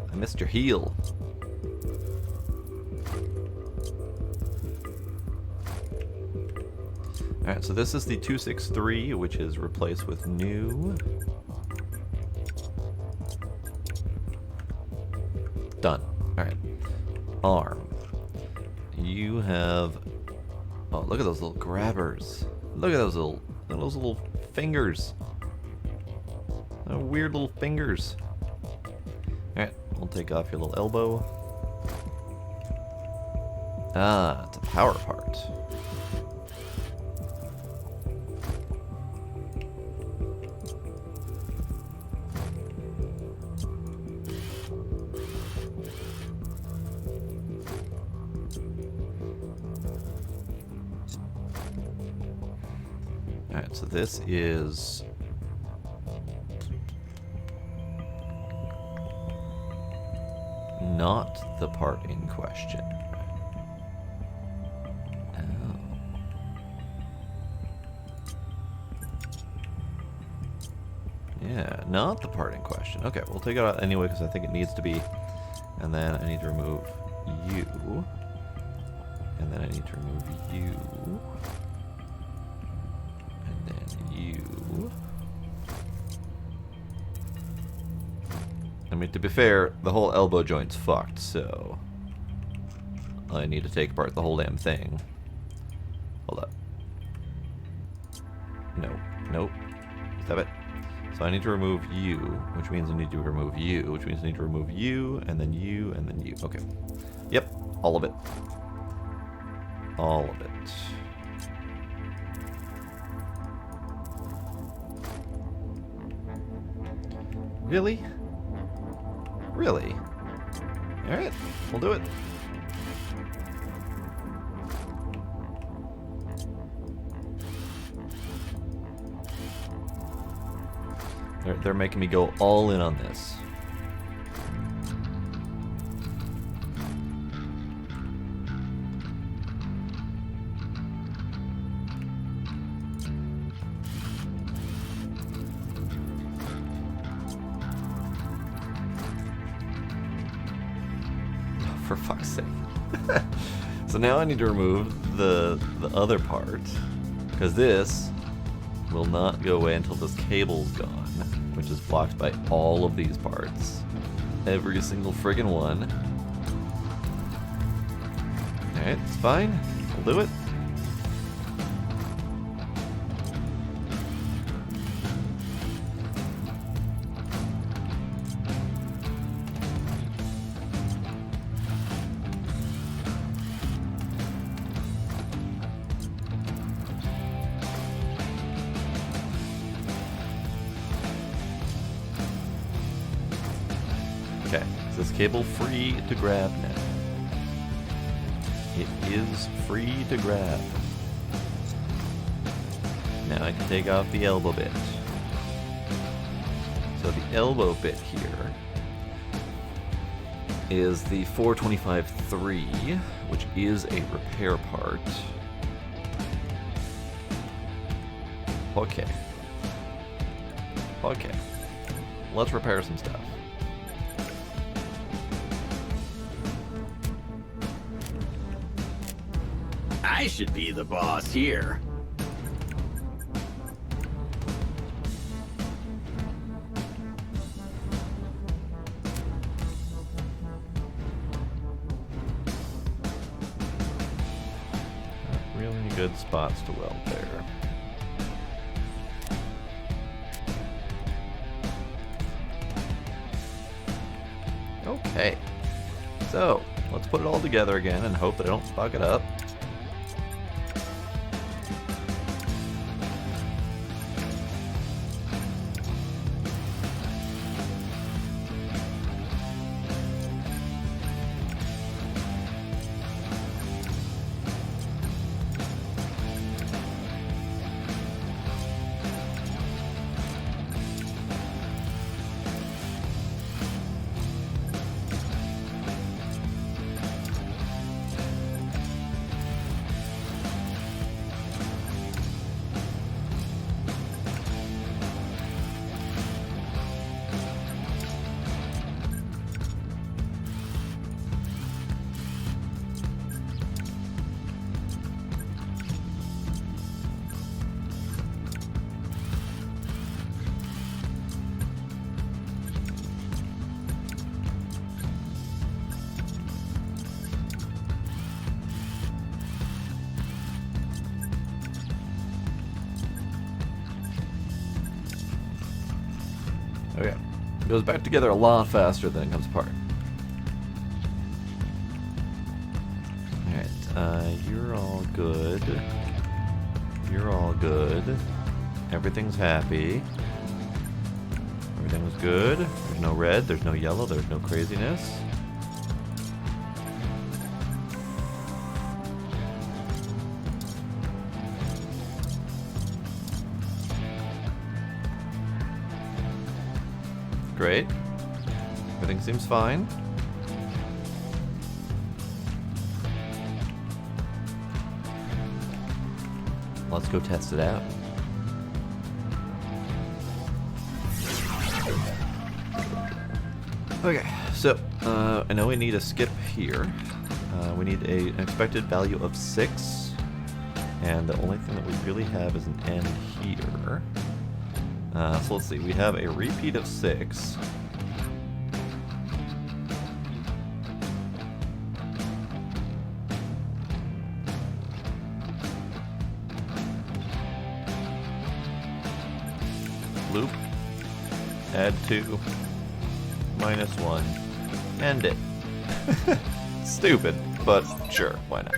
Speaker 1: I missed your heel. Alright, so this is the 263, which is replaced with new. Done. Alright. Arm. You have... Oh, look at those little grabbers. Look at those little fingers. Weird little fingers. Alright, we'll take off your little elbow. Ah, it's a power part. Alright, so this is... not the part in question. Oh. Yeah, not the part in question. Okay, we'll take it out anyway because I think it needs to be. And then I need to remove you. And then I need to remove you. And then you. I mean, to be fair, the whole elbow joint's fucked, so I need to take apart the whole damn thing. Hold up. No. Nope. Stop it. So I need to remove you, which means I need to remove you, which means I need to remove you, and then you, and then you. Okay. Yep. All of it. All of it. Really? Really? Alright, we'll do it. They're making me go all in on this. For fuck's sake. So now I need to remove the other part, because this will not go away until this cable's gone, which is blocked by all of these parts. Every single friggin' one. Alright, it's fine. We'll do it. Okay, is this cable free to grab now? It is free to grab. Now I can take off the elbow bit. So the elbow bit here is the 425-3, which is a repair part. Okay. Okay. Let's repair some stuff.
Speaker 2: I should be the boss here.
Speaker 1: Really good spots to weld there. Okay. So, let's put it all together again and hope that I don't fuck it up. Okay. It goes back together a lot faster than it comes apart. Alright, you're all good. You're all good. Everything's happy. Everything was good. There's no red, there's no yellow, there's no craziness. Great. Everything seems fine. Let's go test it out. Okay, so I know we need a skip here. We need an expected value of 6, and the only thing that we really have is an N here. So let's see, we have a repeat of 6. Loop, add 2, minus 1, end it. Stupid, but sure, why not?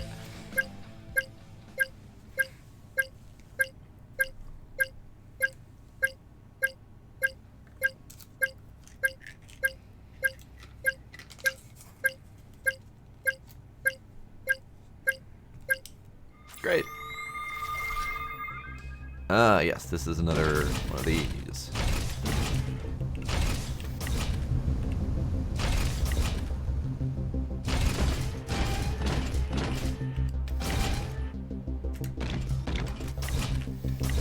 Speaker 1: Great. Ah, yes, this is another one of these.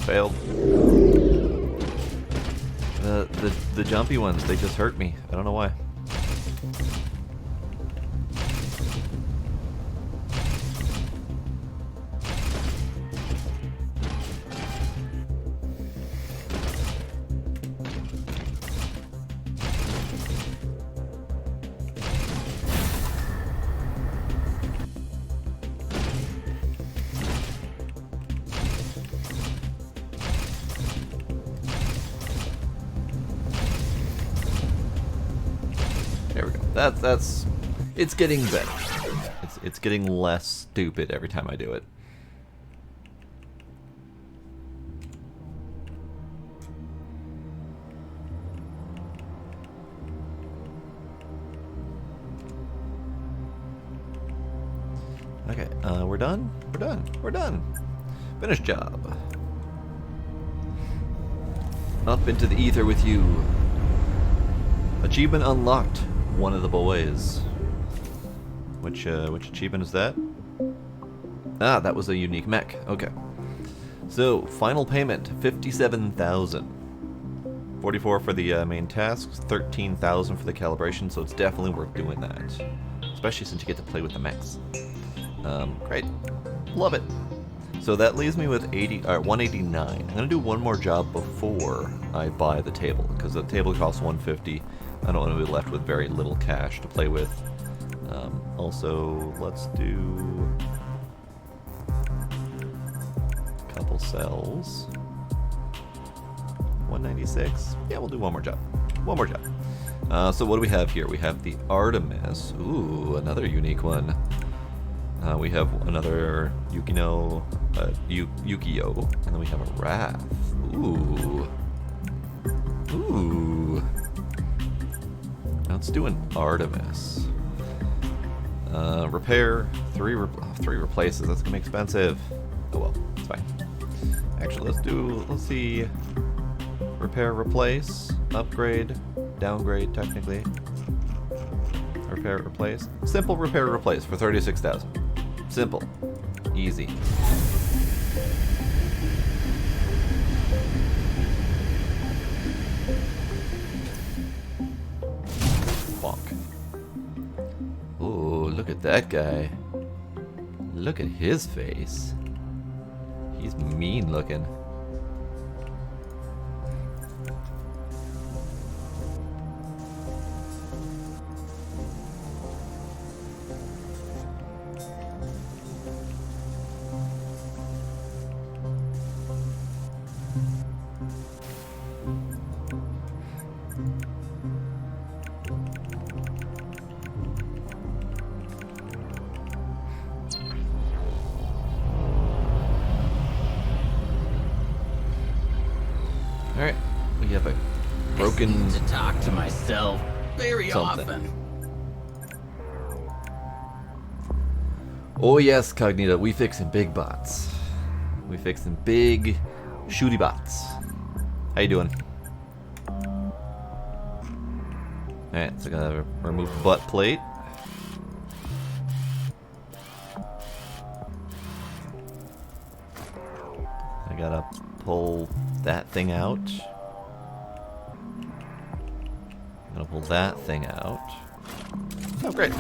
Speaker 1: Failed. The jumpy ones, they just hurt me. I don't know why. that's it's getting better. It's getting less stupid every time I do it. Okay, we're done? We're done. We're done. Finished job. Up into the ether with you. Achievement unlocked. One of the boys. Which achievement is that? Ah, that was a unique mech. Okay. So, final payment, 57,000. 44 for the main tasks, 13,000 for the calibration, so it's definitely worth doing that. Especially since you get to play with the mechs. Great. Love it. So that leaves me with 189. I'm gonna do one more job before I buy the table, because the table costs 150. I don't want to be left with very little cash to play with. Also, let's do a couple cells. 196. Yeah, we'll do one more job. One more job. So what do we have here? We have the Artemis. Ooh, another unique one. We have another Yukio, and then we have a Wrath. Ooh. Ooh. Let's do an Artemis. Repair, three replaces. That's gonna be expensive. Oh well, it's fine. Actually, let's see. Repair, replace, upgrade, downgrade, technically. Repair, replace. Simple repair, replace for 36,000. Simple. Easy. Bonk. Ooh, look at that guy. Look at his face. He's mean looking. Alright, we have a broken...
Speaker 2: I need to talk to myself very often.
Speaker 1: Oh yes, Cognita, we fixing big bots. We fixing big shooty bots. How you doing? Alright, so I gotta remove the butt plate. I gotta pull that thing out. I'm gonna pull that thing out. Oh, great.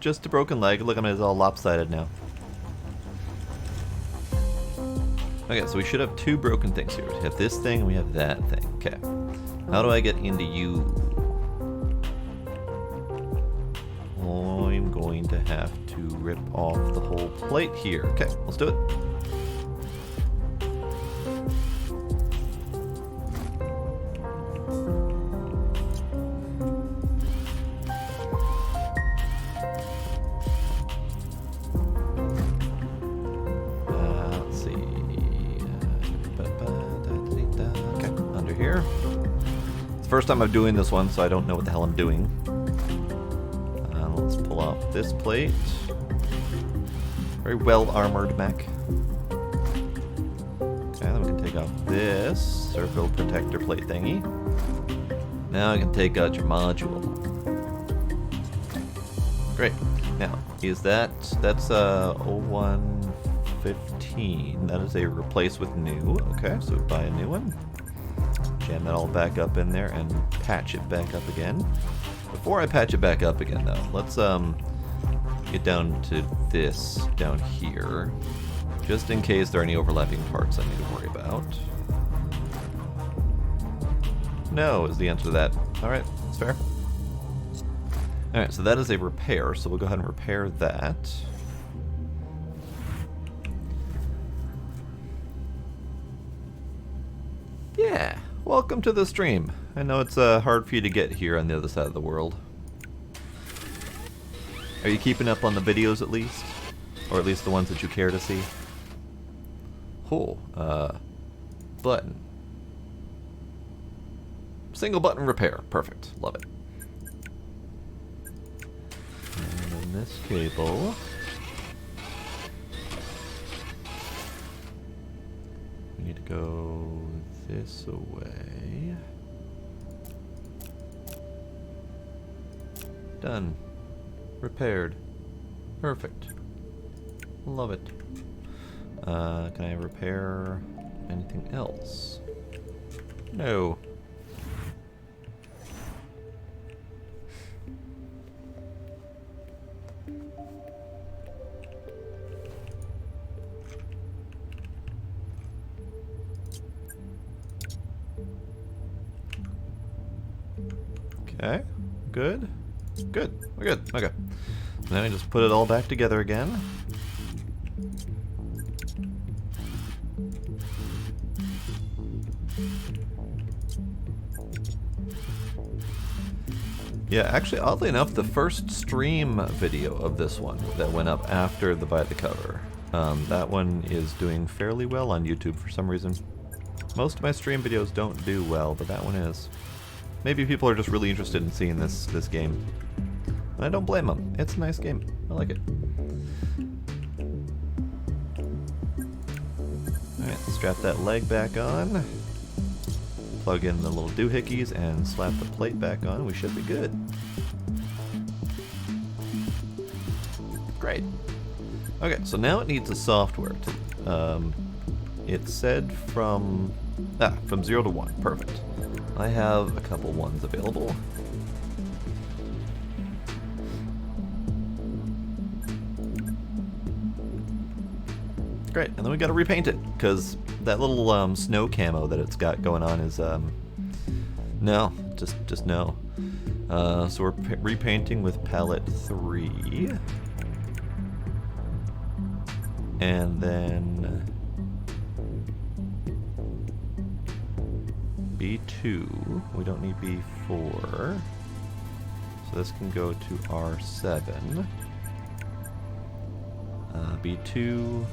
Speaker 1: Just a broken leg. Look at it, it's all lopsided now. Okay, so we should have two broken things here. We have this thing and we have that thing. Okay. How do I get into you? I'm going to have to rip off the whole plate here. Okay, let's do it. Let's see. Okay, under here. It's the first time I'm doing this one, so I don't know what the hell I'm doing. Let's pull off this plate. Very well armored mech. Okay, then we can take off this circle protector plate thingy. Now I can take out your module. Great. Now, that's 0115. That is a replace with new. Okay, so we buy a new one. Jam that all back up in there and patch it back up again. Before I patch it back up again, though, let's get down to this down here, just in case there are any overlapping parts I need to worry about. No is the answer to that. Alright, that's fair. Alright, so that is a repair, so we'll go ahead and repair that. Yeah, welcome to the stream. I know it's hard for you to get here on the other side of the world. Are you keeping up on the videos at least? Or at least the ones that you care to see? Cool. Button. Single button repair. Perfect. Love it. And then this cable. We need to go this away. Done. Repaired. Perfect. Love it. Can I repair anything else? No. Okay. Good. Good. We're good. Okay. Now we just put it all back together again. Yeah, actually, oddly enough, the first stream video of this one that went up after the Buy the Cover, that one is doing fairly well on YouTube for some reason. Most of my stream videos don't do well, but that one is. Maybe people are just really interested in seeing this game. And I don't blame them. It's a nice game. I like it. Alright, strap that leg back on. Plug in the little doohickeys and slap the plate back on. We should be good. Great. Okay, so now it needs a software. It said from 0 to 1. Perfect. I have a couple ones available. Great, and then we gotta repaint it, because that little snow camo that it's got going on is, no, just no. So we're repainting with palette 3. And then B2, we don't need B4. So this can go to R7. B2,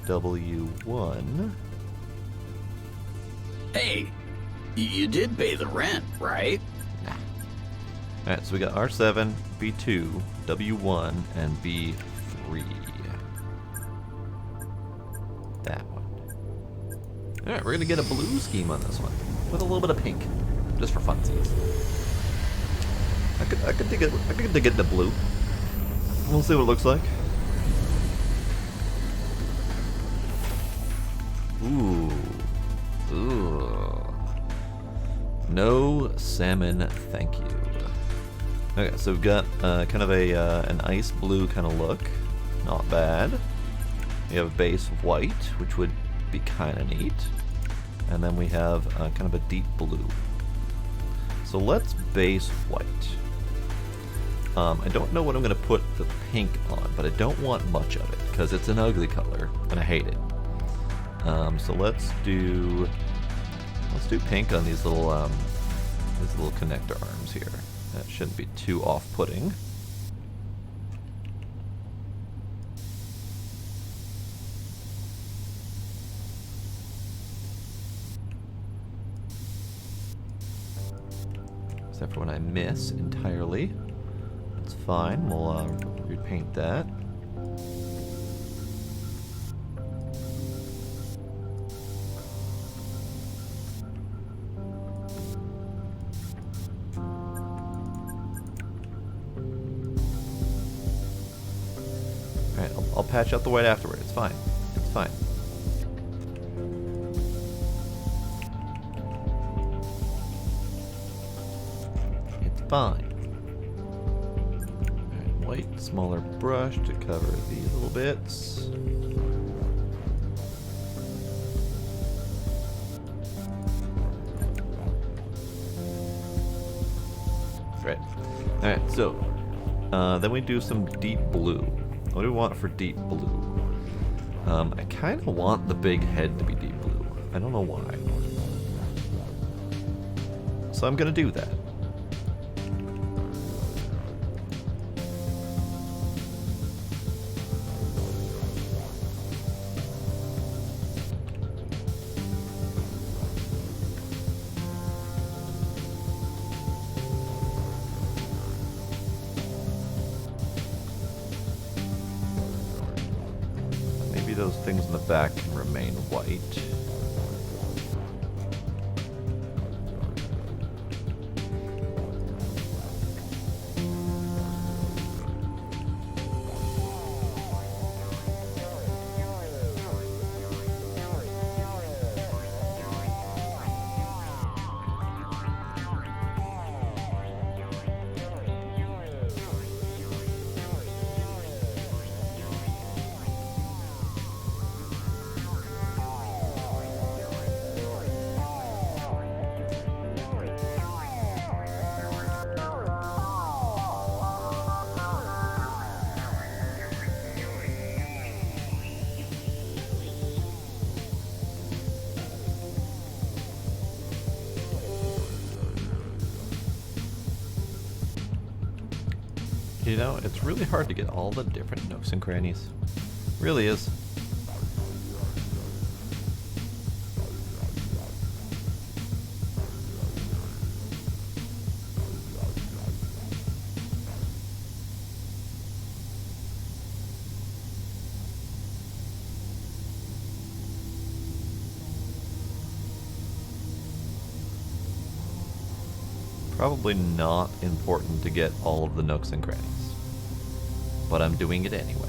Speaker 1: W1.
Speaker 2: Hey, you did pay the rent, right?
Speaker 1: Nah. Alright, so we got R7, B2, W1, and B3. That one. Alright, we're gonna get a blue scheme on this one. With a little bit of pink. Just for funsies. I could dig it in the blue. We'll see what it looks like. Ooh. Ooh. No salmon, thank you. Okay, so we've got kind of an ice blue kind of look. Not bad. We have a base of white, which would be kind of neat. And then we have kind of a deep blue. So let's base white. I don't know what I'm going to put the pink on, but I don't want much of it, because it's an ugly color, and I hate it. So let's do pink on these little connector arms here. That shouldn't be too off-putting. Except for when I miss entirely. That's fine. We'll repaint that. Alright, I'll patch out the white afterward. It's fine. It's fine. It's fine. Alright, white, smaller brush to cover these little bits. Right. Alright, so then we do some deep blue. What do we want for deep blue? I kind of want the big head to be deep blue. I don't know why. So I'm gonna do that. Maybe those things in the back can remain white. You know, it's really hard to get all the different nooks and crannies. Really is. Probably not important to get all of the nooks and crannies, but I'm doing it anyway.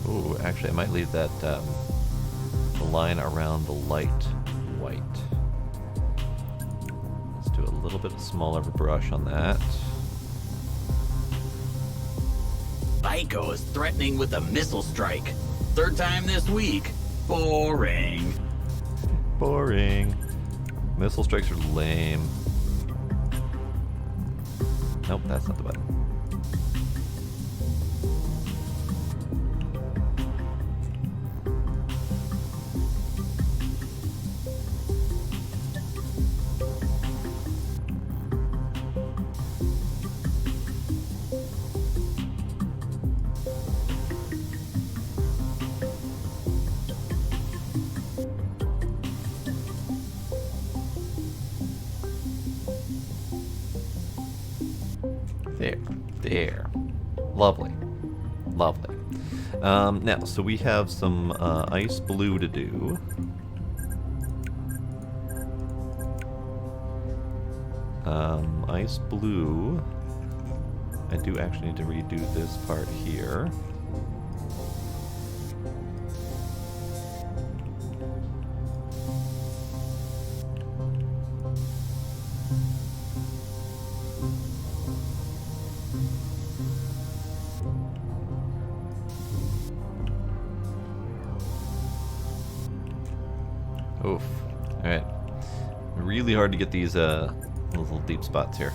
Speaker 1: Ooh, actually, I might leave that the line around the light white. Let's do a little bit smaller of a brush on that.
Speaker 2: Vico is threatening with a missile strike. Third time this week. Boring.
Speaker 1: Boring. Missile strikes are lame. Nope, that's not the button. There. Lovely. Lovely. Now, so we have some ice blue to do. Ice blue. I do actually need to redo this part here. Oof. Alright. Really hard to get these little deep spots here.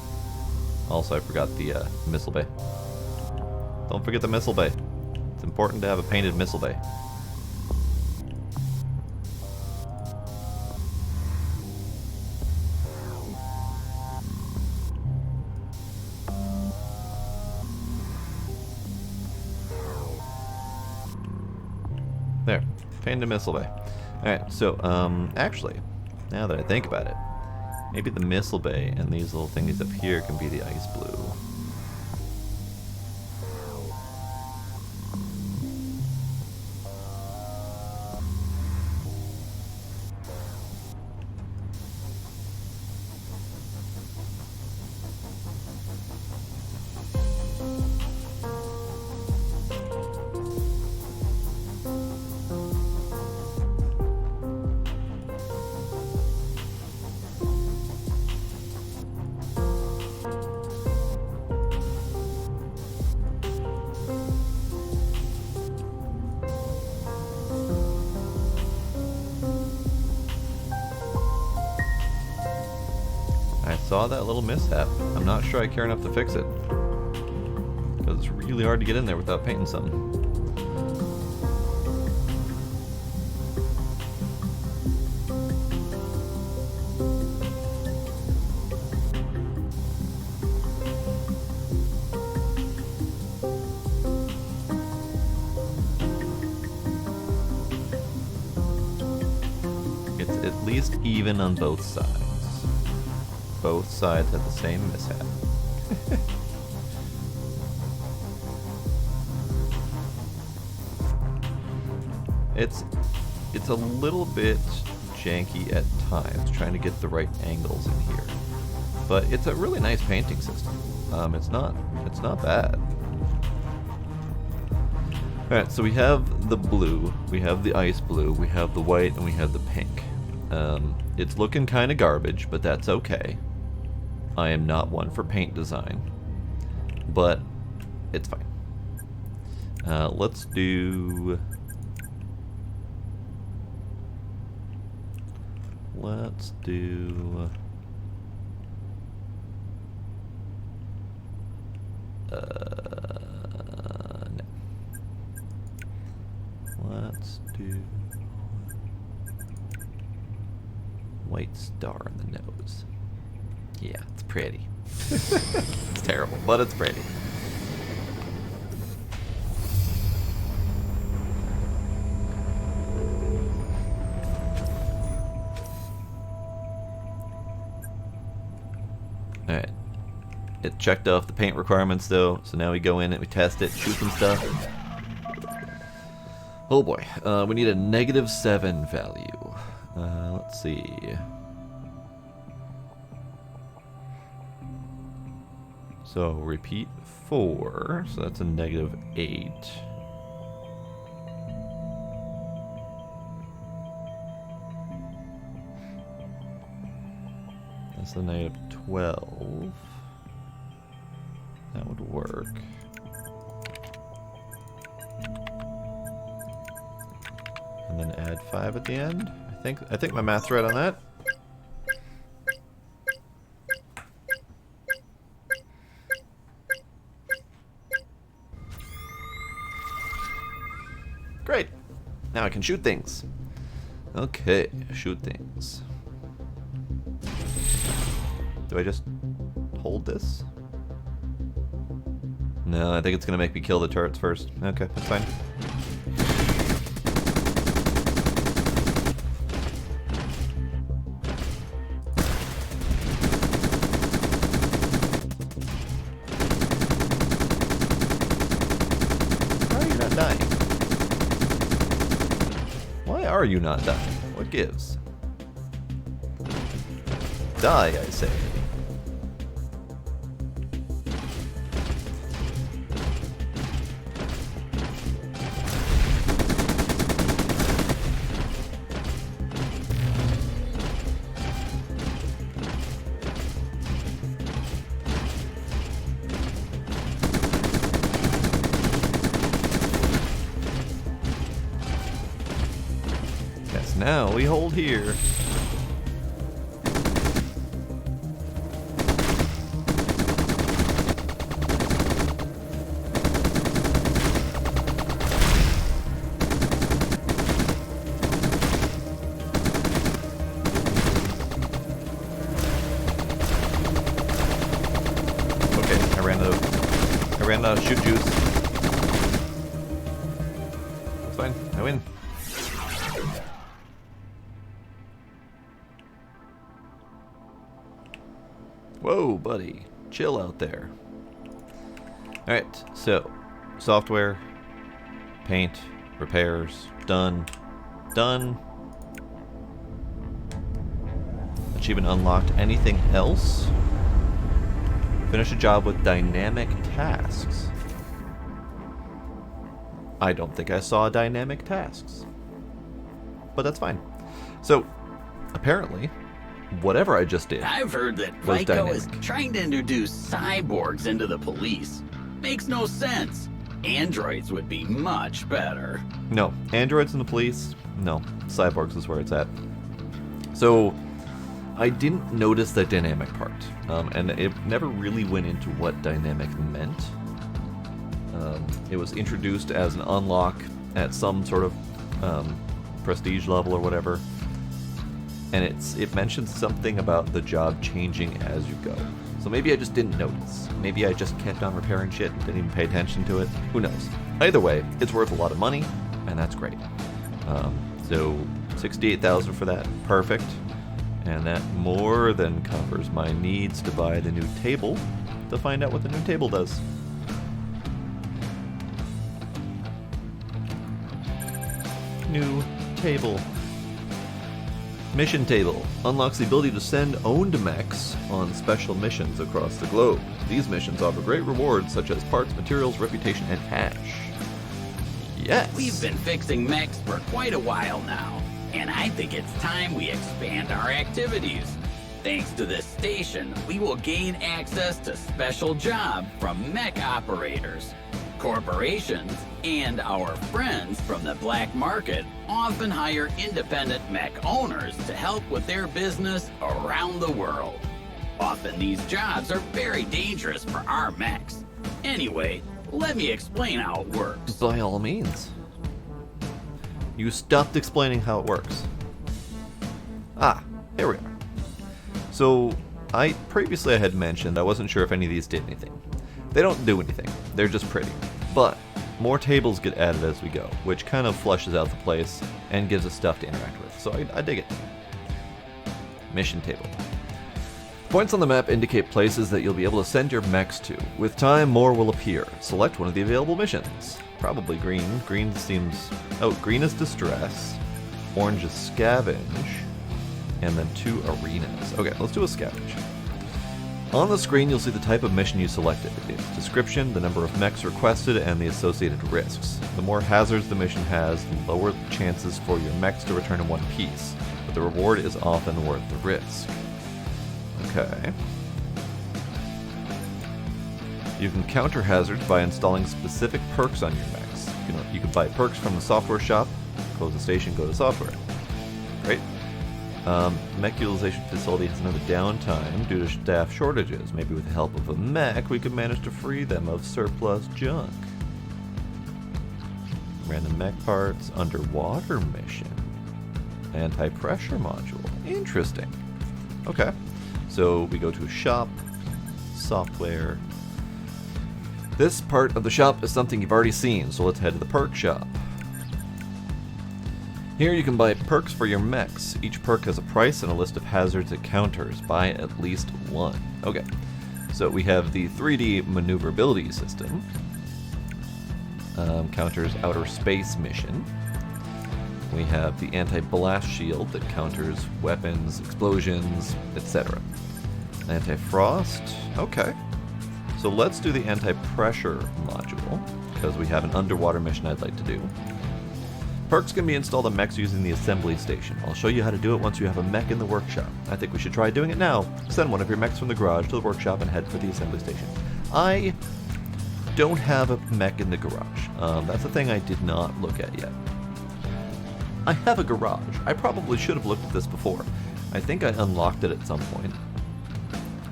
Speaker 1: Also, I forgot the missile bay. Don't forget the missile bay. It's important to have a painted missile bay. There. Painted missile bay. Alright, so, actually, now that I think about it, maybe the missile bay and these little thingies up here can be the ice blue. I saw that little mishap. I'm not sure I care enough to fix it. Because it's really hard to get in there without painting something. It's at least even on both sides. Both sides have the same mishap. It's a little bit janky at times trying to get the right angles in here, but it's a really nice painting system. It's not bad. All right, so we have the blue, we have the ice blue, we have the white, and we have the pink. It's looking kind of garbage, but that's okay. I am not one for paint design, but it's fine. Let's do no. Let's do white star on the nose. Yeah, it's pretty. It's terrible, but it's pretty. Alright. It checked off the paint requirements though, so now we go in and we test it, shoot some stuff. Oh boy, we need a -7 value. Let's see. So repeat 4, so that's a -8. That's a -12. That would work. And then add 5 at the end. I think my math's right on that. Great. Now I can shoot things. Okay, shoot things. Do I just hold this? No, I think it's gonna make me kill the turrets first. Okay, that's fine. How are you not dying? Why are you not dying? What gives? Die, I say. Yes, now we hold here. I ran out of shoot juice. It's fine. I win. Whoa, buddy. Chill out there. Alright, so software, paint, repairs, done. Done. Achievement unlocked. Anything else? Finish a job with dynamic tasks. I don't think I saw dynamic tasks. But that's fine. So, apparently, whatever I just did
Speaker 2: I've heard that
Speaker 1: was
Speaker 2: Vico
Speaker 1: dynamic.
Speaker 2: is trying to introduce cyborgs into the police. Makes no sense. Androids would be much better.
Speaker 1: No, androids in the police, no. Cyborgs is where it's at. So, I didn't notice that dynamic part, and it never really went into what dynamic meant. It was introduced as an unlock at some sort of prestige level or whatever, and it mentions something about the job changing as you go. So maybe I just didn't notice. Maybe I just kept on repairing shit and didn't even pay attention to it. Who knows? Either way, it's worth a lot of money, and that's great. So 68,000 for that, perfect. And that more than covers my needs to buy the new table to find out what the new table does. New table. Mission table unlocks the ability to send owned mechs on special missions across the globe. These missions offer great rewards such as parts, materials, reputation, and cash. Yes!
Speaker 2: We've been fixing mechs for quite a while now, and I think it's time we expand our activities. Thanks to this station, we will gain access to special jobs from mech operators. Corporations and our friends from the black market often hire independent mech owners to help with their business around the world. Often these jobs are very dangerous for our mechs. Anyway, let me explain how it works.
Speaker 1: By all means. You stopped explaining how it works. Ah, here we are. So, previously I had mentioned I wasn't sure if any of these did anything. They don't do anything, they're just pretty. But, more tables get added as we go, which kind of flushes out the place and gives us stuff to interact with, so I dig it. Mission table. Points on the map indicate places that you'll be able to send your mechs to. With time, more will appear. Select one of the available missions. Probably green. Green seems... Oh, green is distress. Orange is scavenge. And then 2 arenas. Okay, let's do a scavenge. On the screen, you'll see the type of mission you selected, its description, the number of mechs requested, and the associated risks. The more hazards the mission has, the lower the chances for your mechs to return in one piece, but the reward is often worth the risk. Okay. You can counter hazards by installing specific perks on your mechs. You can buy perks from the software shop, close the station, go to software. Great. Mech utilization facility has another downtime due to staff shortages. Maybe with the help of a mech, we could manage to free them of surplus junk. Random mech parts, underwater mission, anti-pressure module. Interesting. Okay, so we go to a shop, software. This part of the shop is something you've already seen, so let's head to the perk shop. Here you can buy perks for your mechs. Each perk has a price and a list of hazards it counters. Buy at least one. Okay, so we have the 3D maneuverability system. Counters outer space mission. We have the anti-blast shield that counters weapons, explosions, etc. Anti-frost. Okay, so let's do the anti-pressure module because we have an underwater mission I'd like to do. Perks can be installed on mechs using the assembly station. I'll show you how to do it once you have a mech in the workshop. I think we should try doing it now. Send one of your mechs from the garage to the workshop and head for the assembly station. I don't have a mech in the garage. That's a thing I did not look at yet. I have a garage. I probably should have looked at this before. I think I unlocked it at some point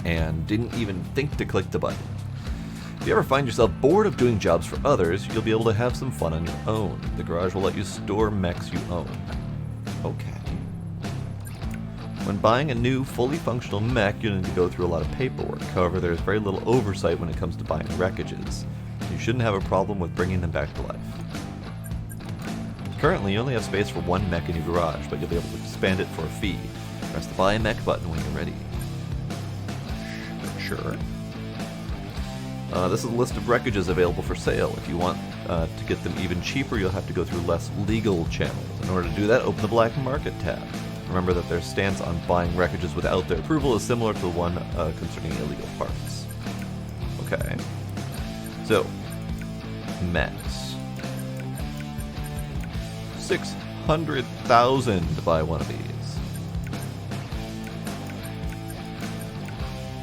Speaker 1: and didn't even think to click the button. If you ever find yourself bored of doing jobs for others, you'll be able to have some fun on your own. The garage will let you store mechs you own. Okay. When buying a new, fully functional mech, you'll need to go through a lot of paperwork. However, there's very little oversight when it comes to buying wreckages. You shouldn't have a problem with bringing them back to life. Currently, you only have space for one mech in your garage, but you'll be able to expand it for a fee. Press the Buy a Mech button when you're ready. Sure. This is a list of wreckages available for sale. If you want to get them even cheaper, you'll have to go through less legal channels. In order to do that, open the Black Market tab. Remember that their stance on buying wreckages without their approval is similar to the one concerning illegal parts. Okay. So, Mechs. 600,000 to buy one of these.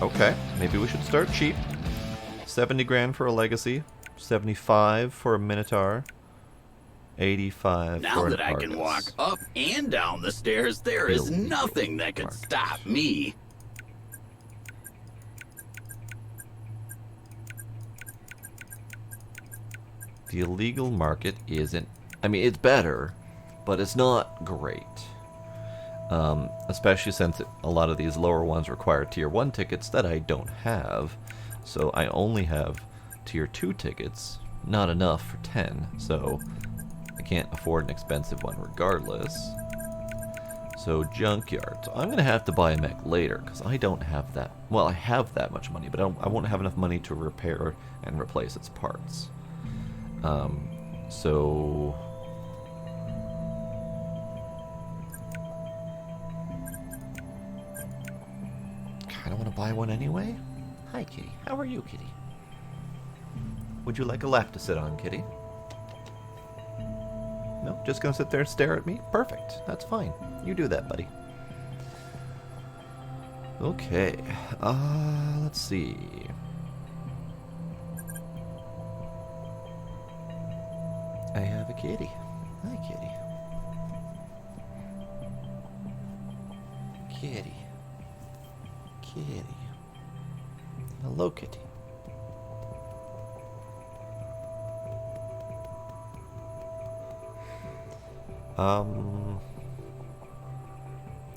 Speaker 1: Okay, maybe we should start cheap. 70 grand for a Legacy, 75 for a Minotaur. 85
Speaker 2: Now
Speaker 1: for an
Speaker 2: that I can walk
Speaker 1: Argus.
Speaker 2: up and down the stairs, there is
Speaker 1: Illegal
Speaker 2: nothing that could
Speaker 1: market.
Speaker 2: stop me.
Speaker 1: The illegal market isn't... I mean, it's better, but it's not great. Especially since a lot of these lower ones require Tier 1 tickets that I don't have. So I only have Tier 2 tickets, not enough for 10, so I can't afford an expensive one regardless. So junkyard. So I'm going to have to buy a mech later, because I don't have that... Well, I have that much money, but I won't have enough money to repair and replace its parts. So... I don't want to buy one anyway. Hi, kitty. How are you, kitty? Would you like a lap to sit on, kitty? No? Just gonna sit there and stare at me? Perfect. That's fine. You do that, buddy. Okay. Let's see. I have a kitty. Hi, kitty. Kitty. Kitty. Hello, kitty.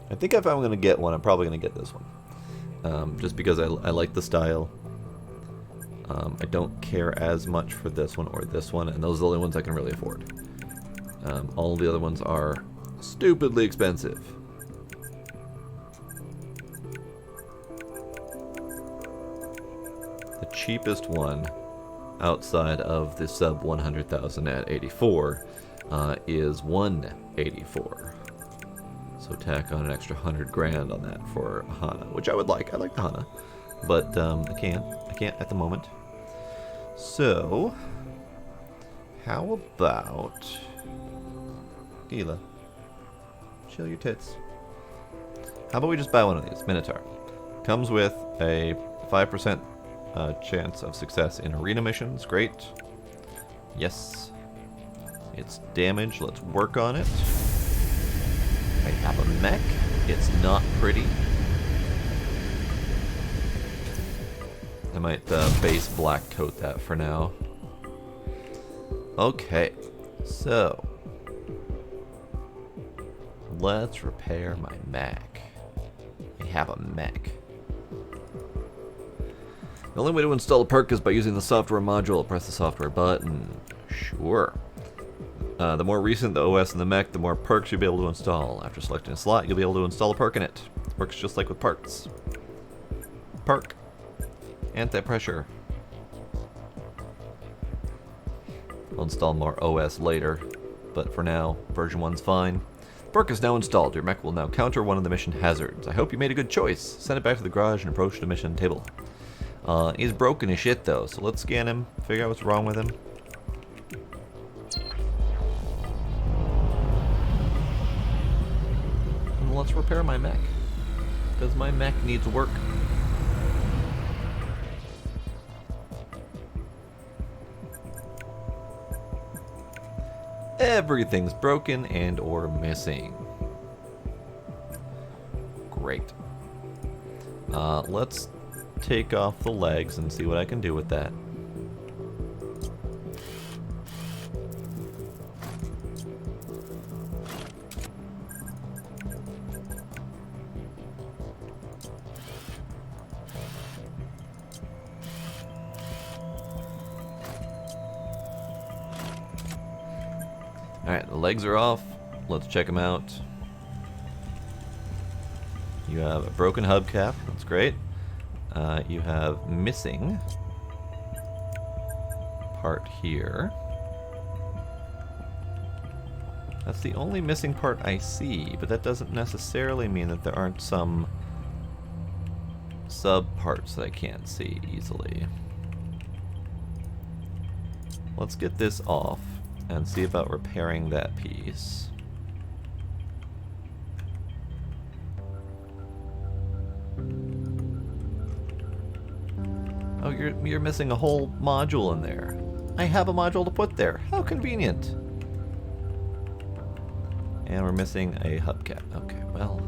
Speaker 1: I think if I'm going to get one, I'm probably going to get this one. Just because I like the style. I don't care as much for this one or this one, and those are the only ones I can really afford. All the other ones are stupidly expensive. The cheapest one outside of the sub 100,000 at 84 is 184. So tack on an extra 100 grand on that for a Hana, which I would like. I like the Hana, but I can't at the moment. So how about Gila? Chill your tits. How about we just buy one of these? Minotaur comes with a 5% chance of success in arena missions. Great. Yes. It's damage. Let's work on it. I have a mech. It's not pretty. I might base black coat that for now. Okay. So let's repair my mech. I have a mech. The only way to install a perk is by using the software module. Press the software button. Sure. The more recent the OS and the mech, the more perks you'll be able to install. After selecting a slot, you'll be able to install a perk in it. It works just like with parts. Perk. Anti-pressure. I'll install more OS later, but for now, version 1's fine. Perk is now installed. Your mech will now counter one of the mission hazards. I hope you made a good choice. Send it back to the garage and approach the mission table. He's broken as shit though, so let's scan him, figure out what's wrong with him. And let's repair my mech, because my mech needs work. Everything's broken and or missing. Great. Let's take off the legs and see what I can do with that. Alright, the legs are off. Let's check them out. You have a broken hubcap. That's great. You have missing part here. That's the only missing part I see, but that doesn't necessarily mean that there aren't some sub parts that I can't see easily. Let's get this off and see about repairing that piece. Oh, you're missing a whole module in there. I have a module to put there. How convenient. And we're missing a hubcap. Okay, well,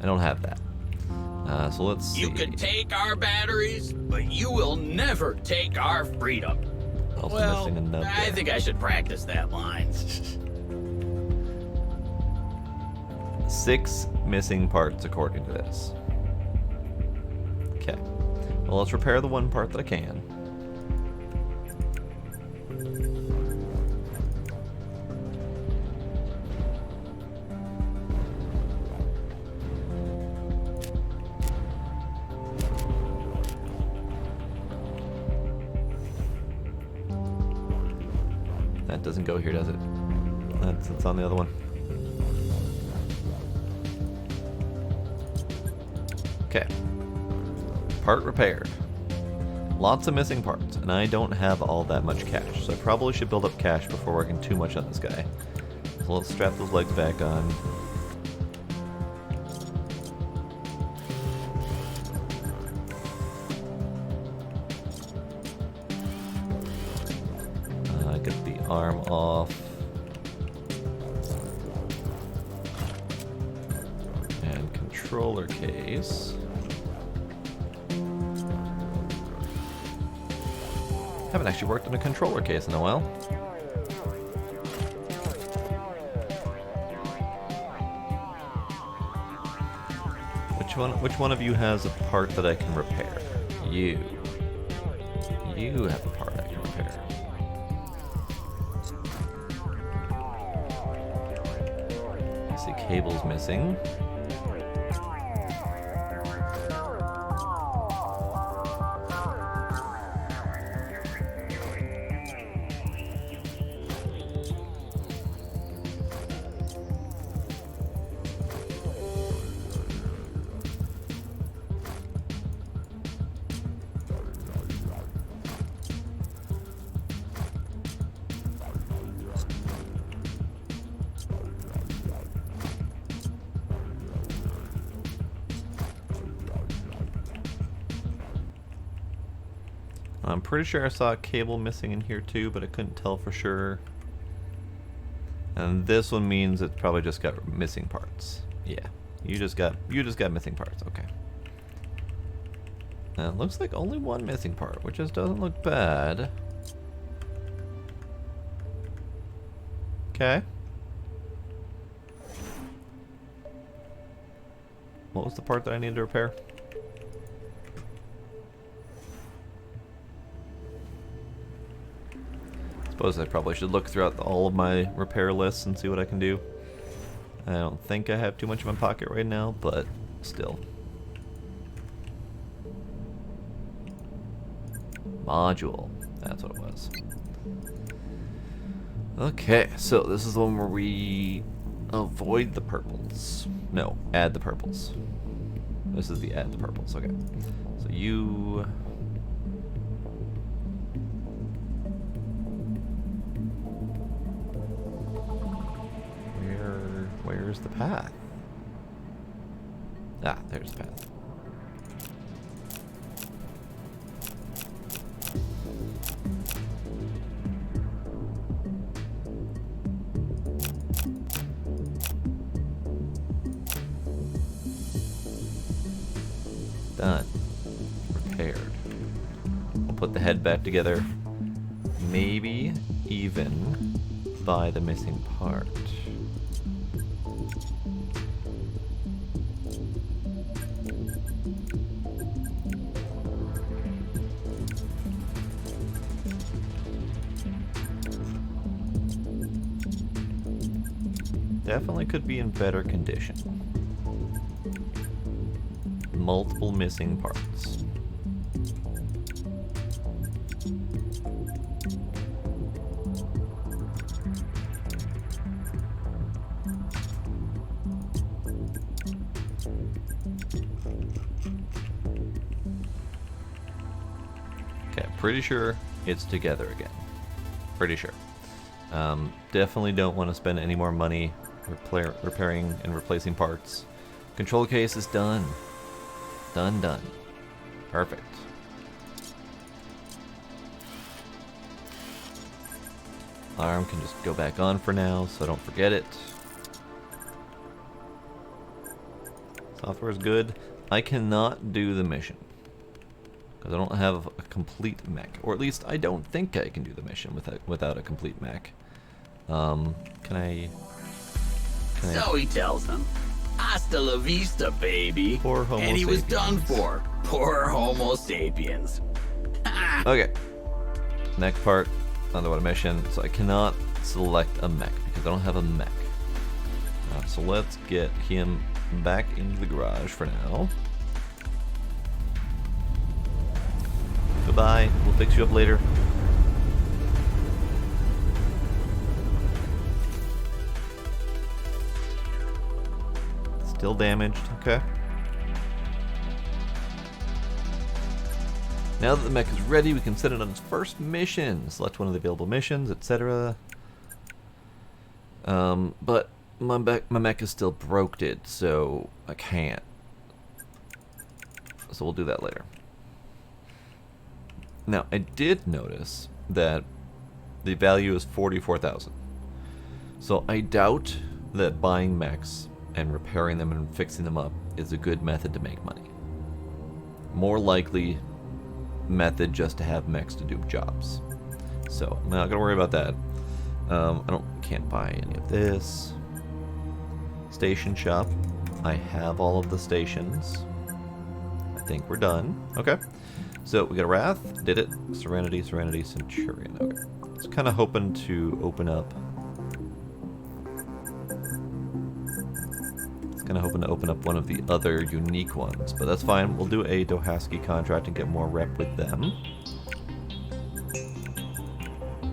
Speaker 1: I don't have that. So let's see.
Speaker 2: You can take our batteries, but you will never take our freedom.
Speaker 1: Also
Speaker 2: Well,
Speaker 1: missing a nub
Speaker 2: I
Speaker 1: there.
Speaker 2: think I should practice that line.
Speaker 1: 6 missing parts according to this. Okay. Well, let's repair the one part that I can. That doesn't go here, does it? It's on the other one. Okay. Part repaired. Lots of missing parts, and I don't have all that much cash, so I probably should build up cash before working too much on this guy. So let's strap those legs back on. Get the arm off. And controller case. Haven't actually worked on a controller case in a while. Which one of you has a part that I can repair? You. You have a part I can repair. I see cables missing. I'm pretty sure I saw a cable missing in here too, but I couldn't tell for sure. And this one means it's probably just got missing parts. Yeah, you just got missing parts. Okay. And it looks like only one missing part, which just doesn't look bad. Okay. What was the part that I needed to repair? Suppose I probably should look throughout all of my repair lists and see what I can do. I don't think I have too much in my pocket right now, but still. Module. That's what it was. Okay, so this is the one where we avoid the purples. No, add the purples. This is the add the purples. Okay. So you... Where's the path? Ah, there's the path. Done. Repaired. I'll put the head back together. Maybe even buy the missing part. Definitely could be in better condition. Multiple missing parts. Okay, pretty sure it's together again. Pretty sure. Definitely don't want to spend any more money repairing and replacing parts. Control case is done. Done. Perfect. Arm can just go back on for now, so I don't forget it. Software is good. I cannot do the mission because I don't have a complete mech, or at least I don't think I can do the mission without a complete mech. Can I?
Speaker 2: So he tells them, "Hasta la vista, baby."
Speaker 1: Poor Homo
Speaker 2: and he was
Speaker 1: sapiens.
Speaker 2: done for. Poor Homo sapiens.
Speaker 1: Okay. Next part, underwater mission. So I cannot select a mech because I don't have a mech. So let's get him back into the garage for now. Goodbye. We'll fix you up later. Still damaged. Okay. Now that the mech is ready, we can send it on its first mission. Select one of the available missions, etc. But my mech is still broken, so I can't. So we'll do that later. Now, I did notice that the value is 44,000. So I doubt that buying mechs and repairing them and fixing them up is a good method to make money. More likely method just to have mechs to do jobs. So I'm not gonna worry about that. Can't buy any of this. Station shop. I have all of the stations. I think we're done. Okay. So we got a Wrath. Did it. Serenity, Centurion. Okay. I was kind of hoping to open up. One of the other unique ones, but that's fine. We'll do a Dohaski contract and get more rep with them.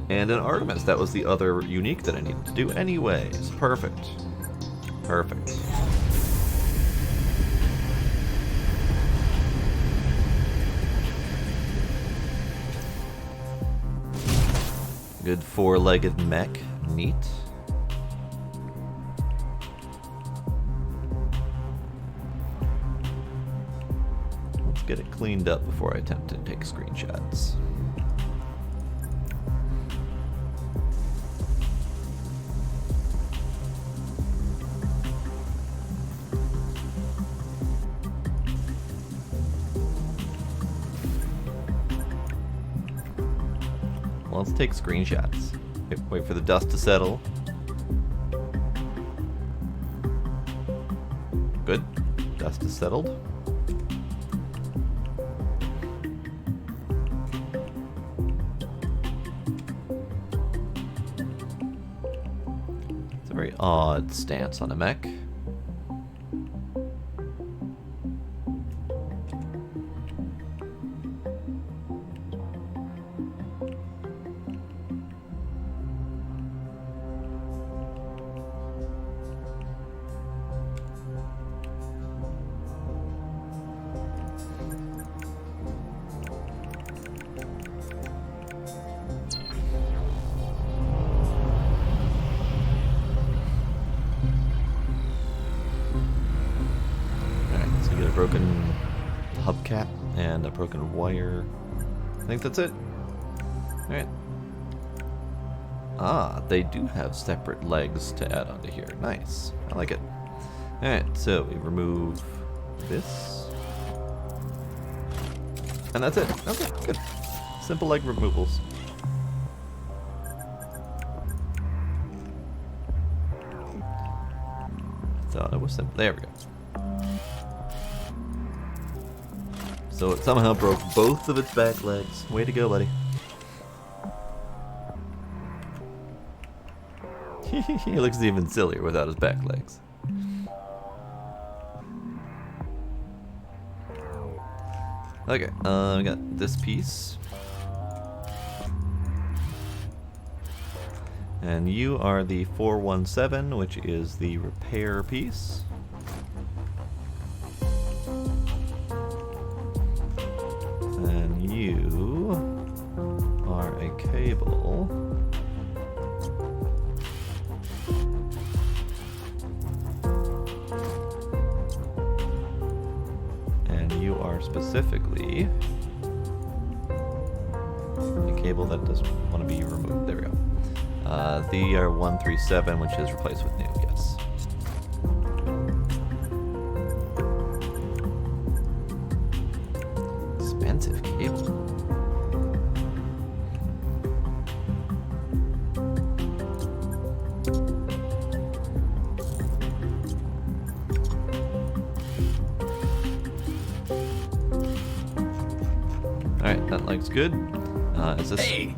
Speaker 1: And an Artemis. That was the other unique that I needed to do anyways. Perfect. Perfect. Good four-legged mech. Neat. Let's get it cleaned up before I attempt to take screenshots. Let's take screenshots. Wait for the dust to settle. Good. Dust is settled. It's a very odd stance on a mech. Broken hubcap and a broken wire. I think that's it. Alright. Ah, they do have separate legs to add onto here. Nice. I like it. Alright, so we remove this. And that's it. Okay, good. Simple leg removals. Thought it was simple. There we go. So it somehow broke both of its back legs. Way to go, buddy. He looks even sillier without his back legs. Okay, we got this piece. And you are the 417, which is the repair piece. And you are a cable. And you are specifically a cable that doesn't want to be removed. There we go. The are 137, which is replaced with new, yes. expensive cable. Alright, that looks good. Is this...
Speaker 2: Hey,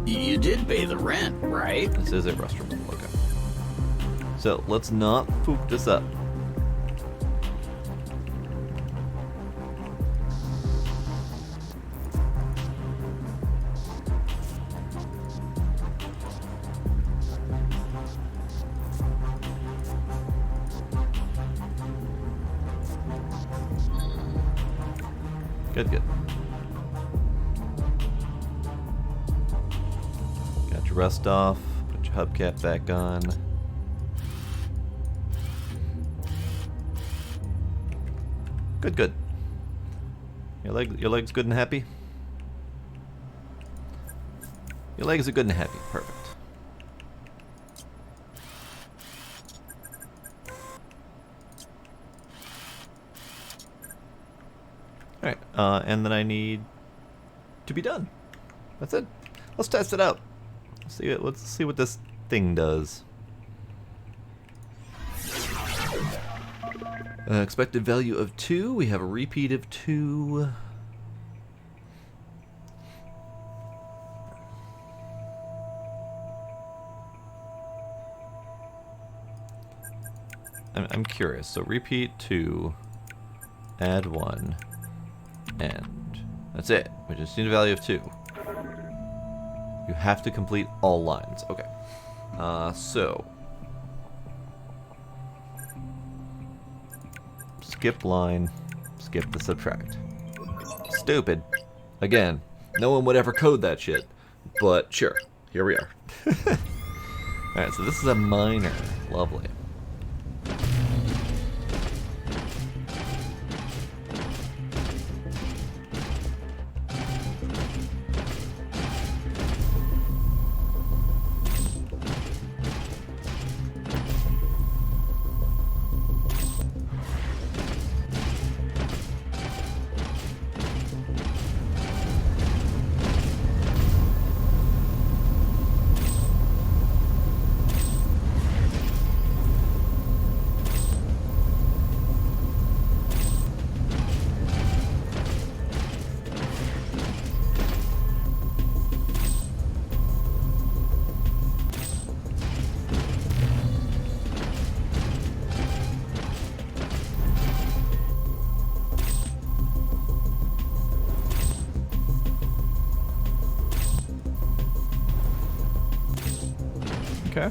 Speaker 2: you did pay the rent, right?
Speaker 1: This is a restroom. Okay. So, let's not poop this up. Good, good. Got your rust off. Put your hubcap back on. Good, good. Your legs good and happy? Your legs are good and happy. Perfect. Alright, and then I need to be done. That's it. Let's test it out. Let's see what this thing does. Expected value of 2. We have a repeat of 2. I'm curious. So repeat 2, add 1, and that's it. We just need a value of 2. You have to complete all lines. Okay. So skip line, skip the subtract. Stupid. Again, no one would ever code that shit. But sure, here we are. Alright, so this is a minor. Lovely. Okay.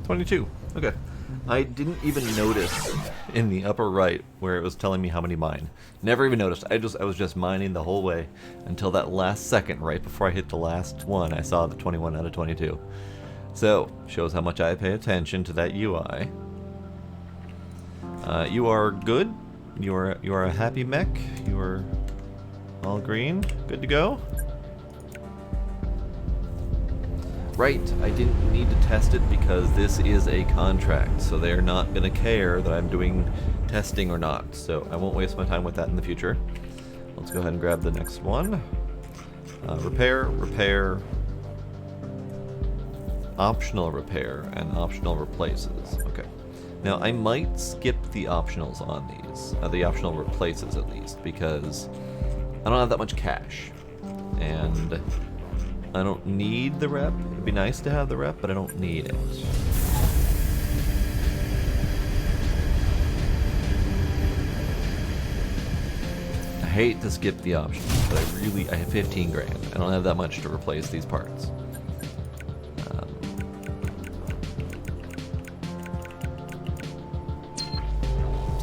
Speaker 1: $22. Okay. I didn't even notice in the upper right where it was telling me how many mine. Never even noticed. I was just mining the whole way until that last second right before I hit the last one. I saw the 21 out of 22. So, shows how much I pay attention to that UI. You are good. You are a happy mech. You are all green. Good to go. Right, I didn't need to test it because this is a contract, so they're not going to care that I'm doing testing or not, so I won't waste my time with that in the future. Let's go ahead and grab the next one. Repair, repair, optional repair, and optional replaces. Okay. Now, I might skip the optionals on these, the optional replaces at least, because I don't have that much cash, and I don't need the rep. It'd be nice to have the rep, but I don't need it. I hate to skip the options, but I have 15 grand. I don't have that much to replace these parts.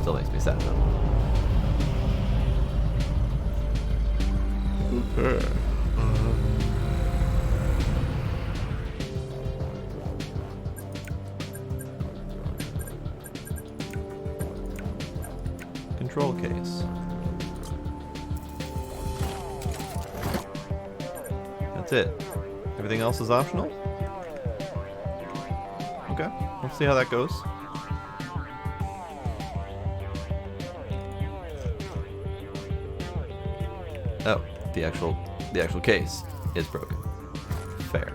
Speaker 1: Still makes me sad though. Okay. Control case. That's it. Everything else is optional? Okay, let's see how that goes. Oh, the actual case is broken. Fair.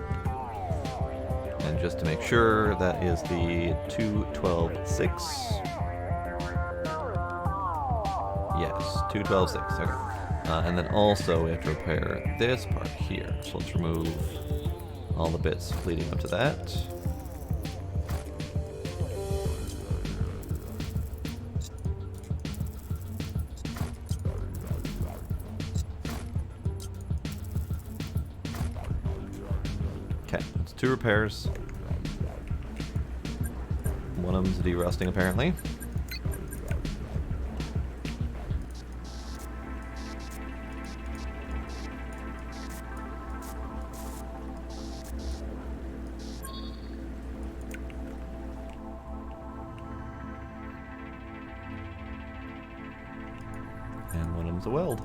Speaker 1: And just to make sure, that is the 212.6. Yes, 212.6. Okay. And then also we have to repair this part here. So let's remove all the bits leading up to that. Okay, it's 2 repairs. One of them's derusting apparently. And one of them's a weld.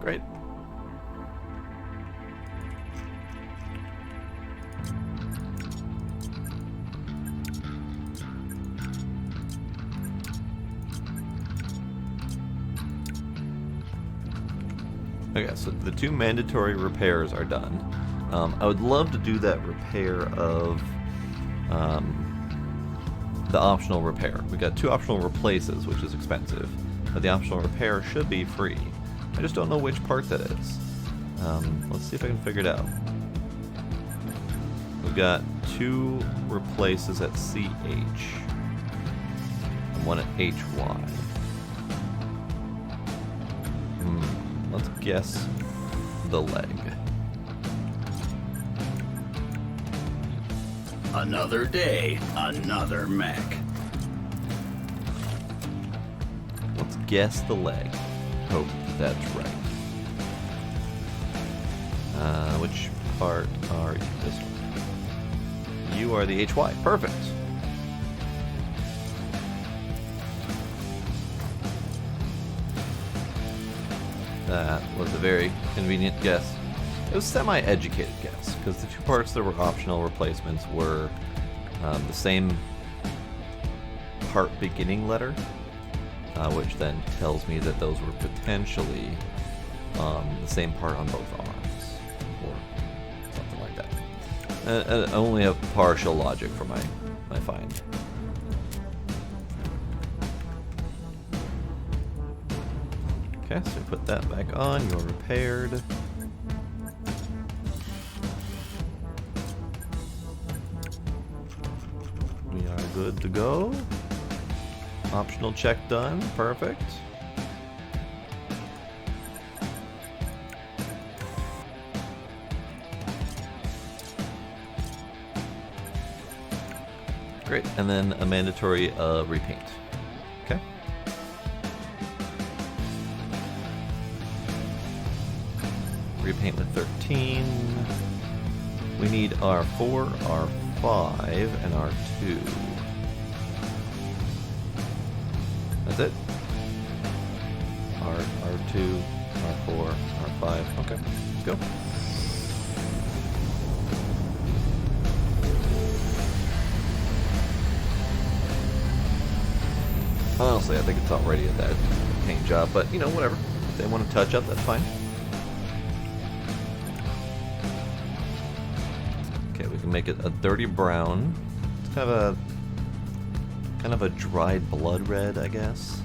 Speaker 1: Great. Okay, so the 2 mandatory repairs are done. I would love to do that repair of the optional repair. We got 2 optional replaces, which is expensive, but the optional repair should be free. I just don't know which part that is. Let's see if I can figure it out. We've got 2 replaces at CH and 1 at HY. Let's guess the leg.
Speaker 2: Another day, another mech.
Speaker 1: Let's guess the leg. Hope that's right. Which part are you? This one. You are the HY. Perfect. That was a very convenient guess. It was semi-educated guess, because the 2 parts that were optional replacements were the same part beginning letter, which then tells me that those were potentially the same part on both arms, or something like that. I only have partial logic for my find. Okay, so put that back on. You're repaired. We are good to go. Optional check done. Perfect. Great. And then a mandatory repaint. Okay. Repaint with 13. We need R4, R5, and R2. That's it? R2, R4, R5. Okay, let's go. Honestly, I think it's already at that paint job, but you know, whatever. If they want to touch up, that's fine. Okay, we can make it a dirty brown. It's kind of a dried blood red, I guess.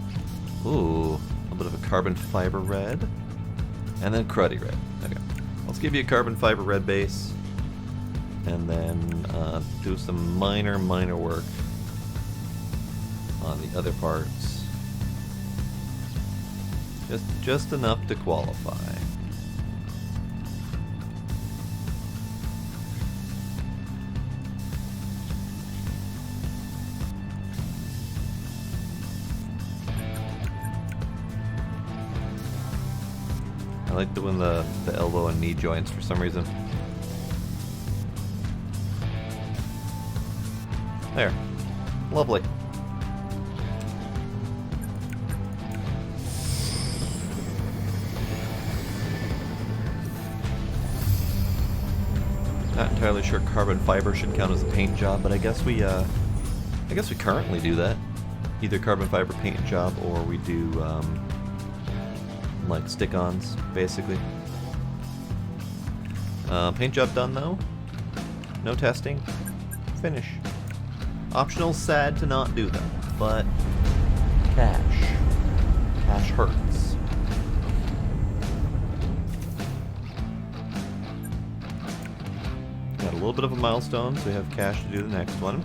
Speaker 1: Ooh, a bit of a carbon fiber red, and then cruddy red. Okay, let's give you a carbon fiber red base, and then do some minor work on the other parts. Just enough to qualify. I like doing the elbow and knee joints for some reason. There. Lovely. Not entirely sure carbon fiber should count as a paint job, but I guess we currently do that. Either carbon fiber paint job or we do like stick-ons, basically. Paint job done though. No testing. Finish. Optional, sad to not do them, but cash. Cash hurts. Got a little bit of a milestone, so we have cash to do the next one.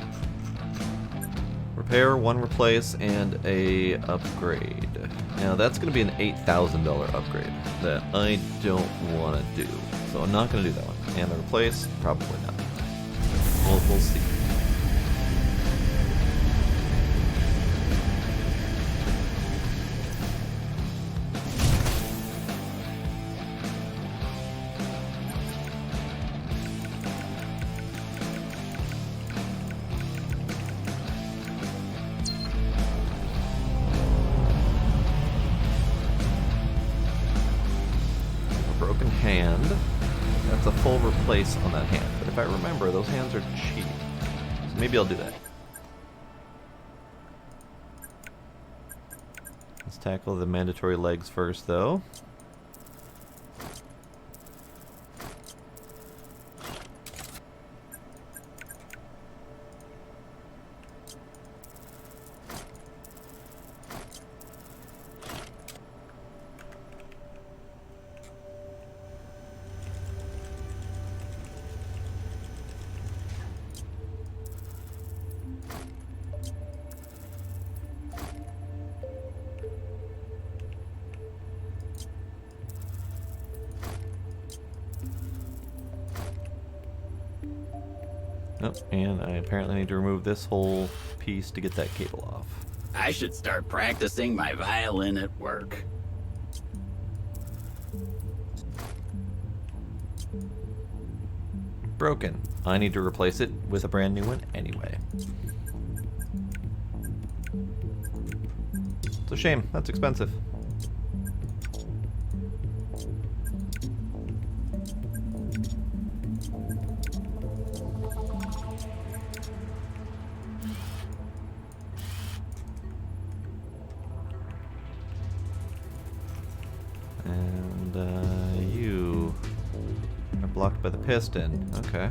Speaker 1: Repair, one replace, and a upgrade. Now that's going to be an $8,000 upgrade that I don't want to do, so I'm not going to do that one. And the replace, probably not. We'll see. Broken hand. That's a full replace on that hand. But if I remember, those hands are cheap. So maybe I'll do that. Let's tackle the mandatory legs first, though. Oh, and I apparently need to remove this whole piece to get that cable off.
Speaker 2: I should start practicing my violin at work.
Speaker 1: Broken. I need to replace it with a brand new one anyway. It's a shame. That's expensive. And you are blocked by the piston. Okay.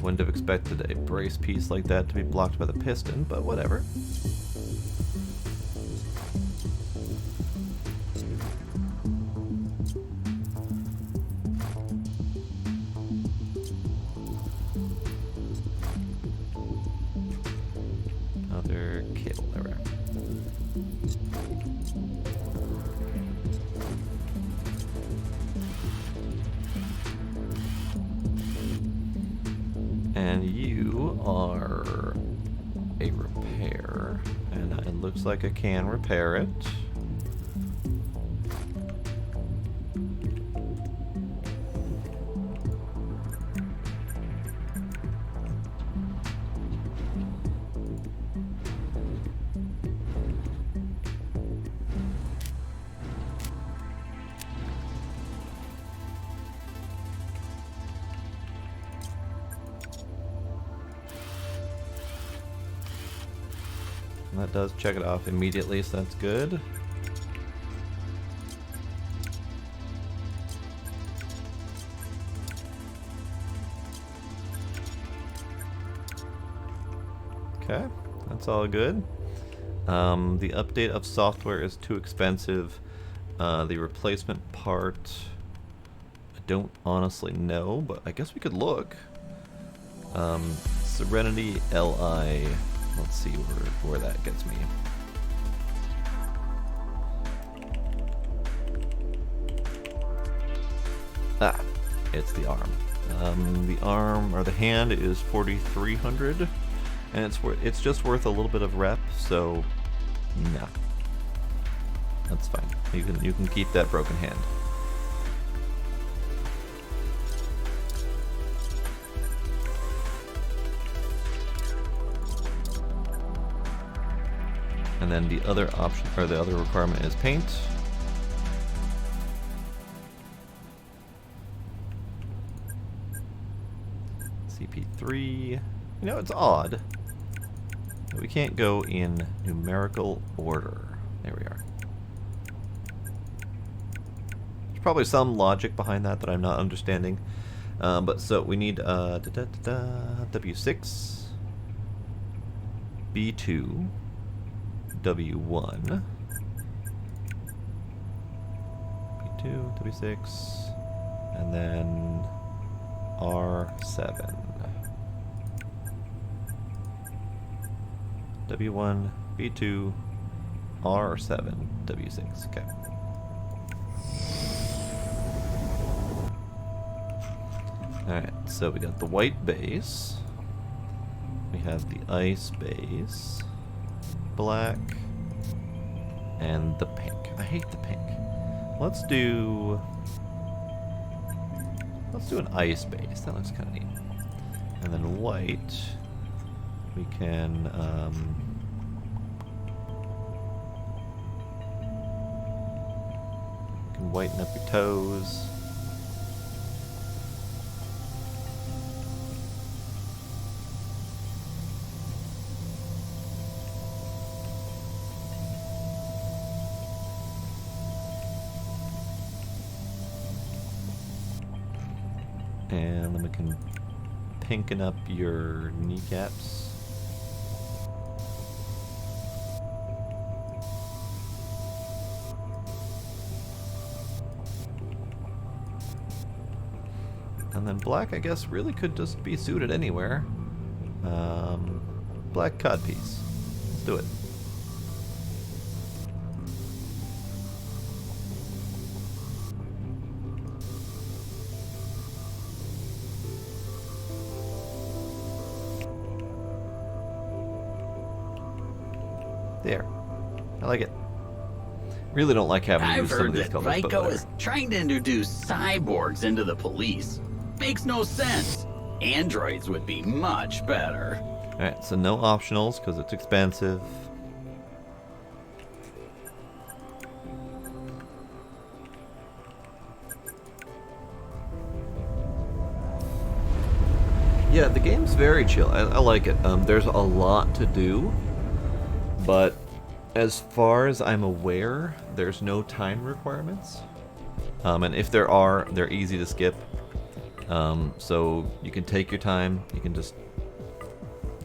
Speaker 1: Wouldn't have expected a brace piece like that to be blocked by the piston, but whatever. Other cable, there we are. And you are a repair, and it looks like I can repair it. And that does check it off immediately, so that's good. Okay, that's all good. The update of software is too expensive. The replacement part, I don't honestly know, but I guess we could look. Serenity LI. Let's see where that gets me. Ah, it's the arm. The arm, or the hand, is 4,300, and it's just worth a little bit of rep, so nah. That's fine. You can keep that broken hand. And then the other option, or the other requirement, is paint. CP3. You know, it's odd that we can't go in numerical order. There we are. There's probably some logic behind that I'm not understanding. But so we need W6, B2, W1, B2, W6, and then R7. W1, B2, R7, W6. Okay. Alright, so we got the white base. We have the ice base. Black. And the pink. I hate the pink. Let's do an ice base. That looks kind of neat. And then white. We can whiten up your toes. And then we can pinken up your kneecaps. And then black, I guess, really could just be suited anywhere. Black codpiece. Let's do it. There. I like it. Really don't like having to use some of these colors.
Speaker 2: I've heard that Vico is trying to introduce cyborgs into the police. Makes no sense. Androids would be much better.
Speaker 1: Alright, so no optionals because it's expensive. Yeah, the game's very chill. I like it. There's a lot to do, but as far as I'm aware, there's no time requirements. And if there are, they're easy to skip. So you can take your time. You can just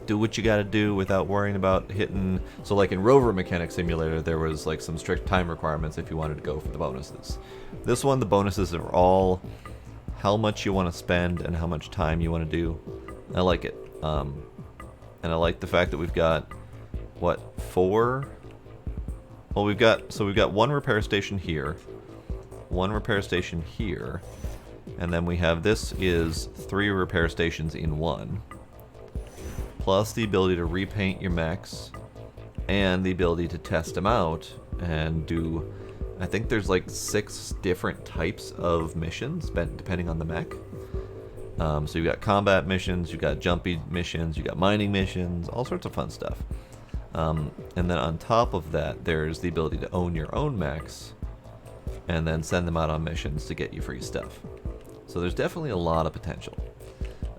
Speaker 1: do what you gotta do without worrying about hitting. So like in Rover Mechanic Simulator, there was like some strict time requirements if you wanted to go for the bonuses. This one, the bonuses are all how much you want to spend and how much time you want to do. I like it. And I like the fact that we've got, what, 4? Well, we've got one repair station here, one repair station here, and then we have, this is 3 repair stations in one, plus the ability to repaint your mechs, and the ability to test them out and do, I think there's like 6 different types of missions depending on the mech. So you've got combat missions, you've got jumpy missions, you've got mining missions, all sorts of fun stuff. And then on top of that, there's the ability to own your own mechs and then send them out on missions to get you free stuff. So there's definitely a lot of potential.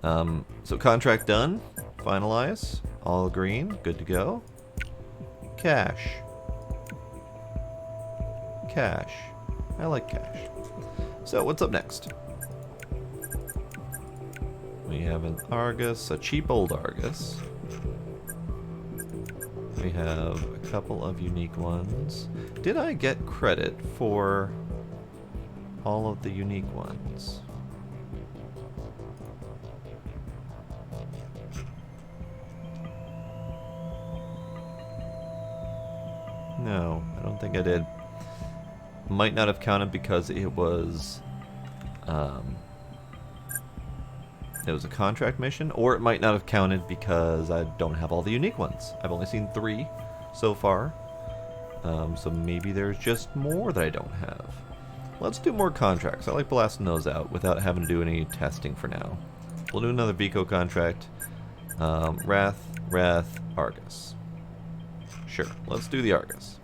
Speaker 1: So contract done, finalize, all green, good to go. Cash. Cash. I like cash. So what's up next? We have an Argus, a cheap old Argus. We have a couple of unique ones. Did I get credit for all of the unique ones? No, I don't think I did. Might not have counted because it was it was a contract mission, or it might not have counted because I don't have all the unique ones. I've only seen 3 so far, so maybe there's just more that I don't have. Let's do more contracts. I like blasting those out without having to do any testing for now. We'll do another Vico contract. Wrath, Argus. Sure, let's do the Argus.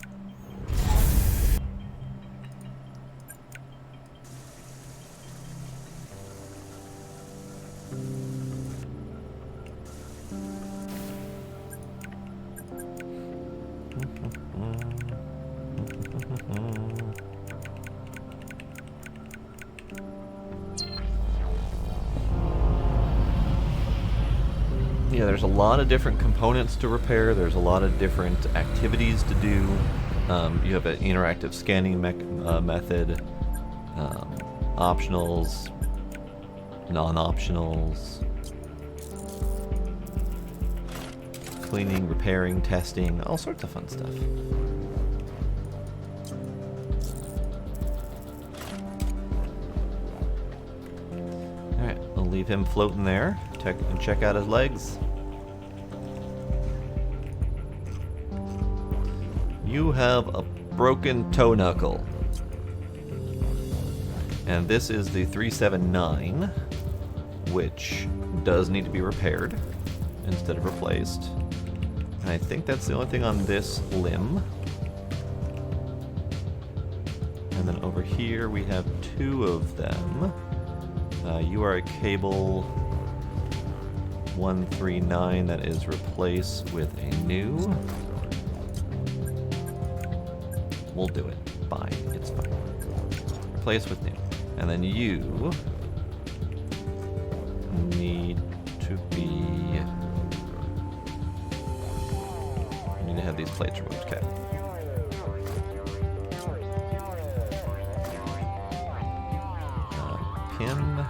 Speaker 1: Yeah, there's a lot of different components to repair. There's a lot of different activities to do. You have an interactive scanning method, optionals, non-optionals, cleaning, repairing, testing, all sorts of fun stuff. Alright, I'll leave him floating there. Check out his legs. You have a broken toe knuckle. And this is the 379, which does need to be repaired instead of replaced. And I think that's the only thing on this limb. And then over here we have 2 of them. You are a cable 139 that is replaced with a new. We'll do it. Fine. It's fine. Replace with new. And then you need to be... You need to have these plates removed. Okay. Pin.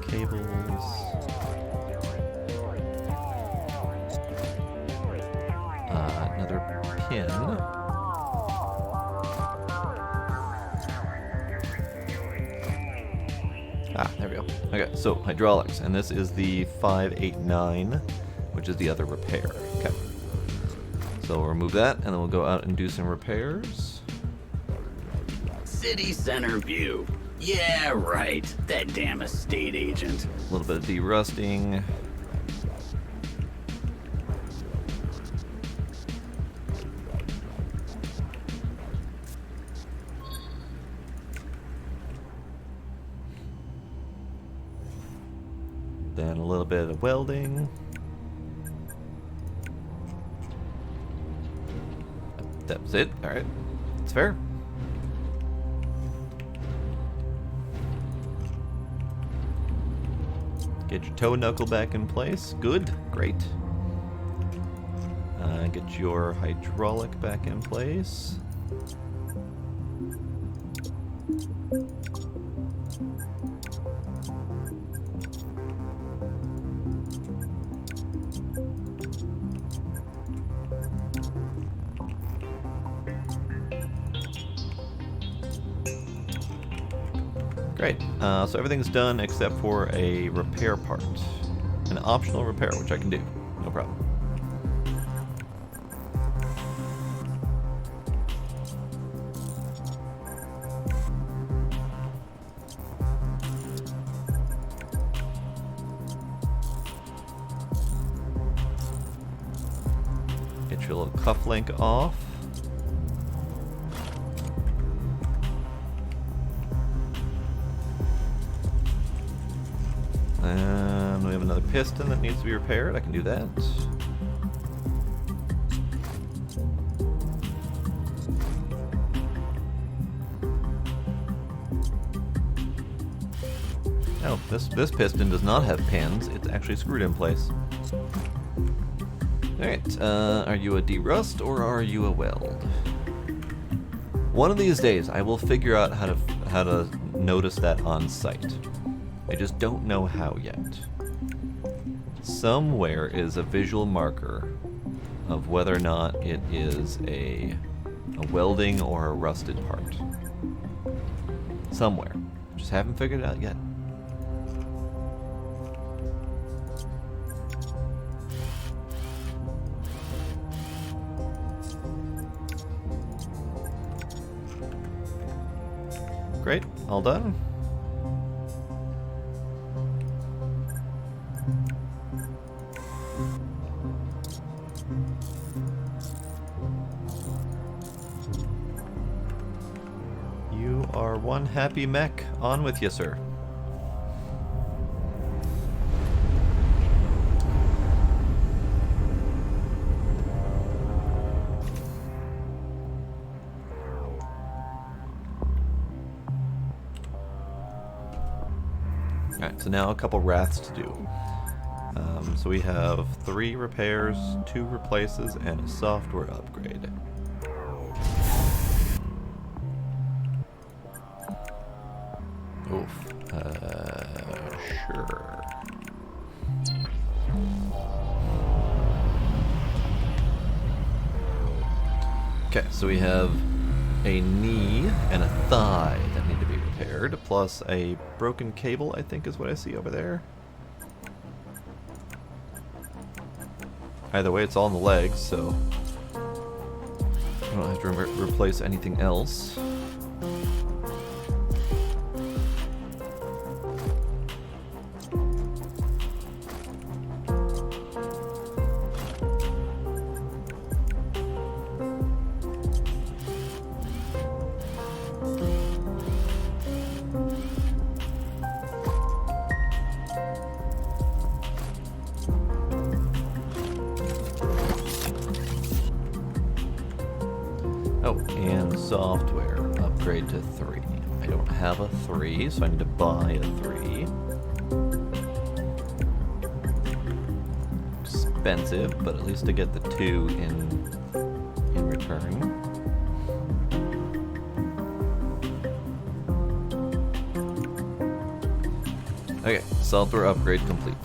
Speaker 1: Cables. Another pin. There we go. Okay, so hydraulics, and this is the 589, which is the other repair. Okay. So we'll remove that, and then we'll go out and do some repairs.
Speaker 2: City center view. Yeah, right. That damn estate agent.
Speaker 1: A little bit of derusting. Then a little bit of welding. That was it. Alright. It's fair. Get your toe knuckle back in place. Good. Great. Get your hydraulic back in place. Great. So everything's done except for a repair part. An optional repair, which I can do. No problem. Get your little cuff link off. And we have another piston that needs to be repaired. I can do that. Oh, this piston does not have pins. It's actually screwed in place. Alright, are you a derust or are you a weld? One of these days I will figure out how to notice that on site. I just don't know how yet. Somewhere is a visual marker of whether or not it is a welding or a rusted part. Somewhere. Just haven't figured it out yet. Great, all done. You are one happy mech. On with you, sir. Alright, so now a couple wraths to do. So we have 3 repairs, 2 replaces, and a software upgrade. Oof. Sure. Okay, so we have a knee and a thigh that need to be repaired, plus a broken cable, I think is what I see over there. Either way, it's all in the legs, so I don't have to replace anything else. Oh, and software. Upgrade to 3. I don't have a 3, so I need to buy a 3. Expensive, but at least to get the 2 in return. Okay, software upgrade complete.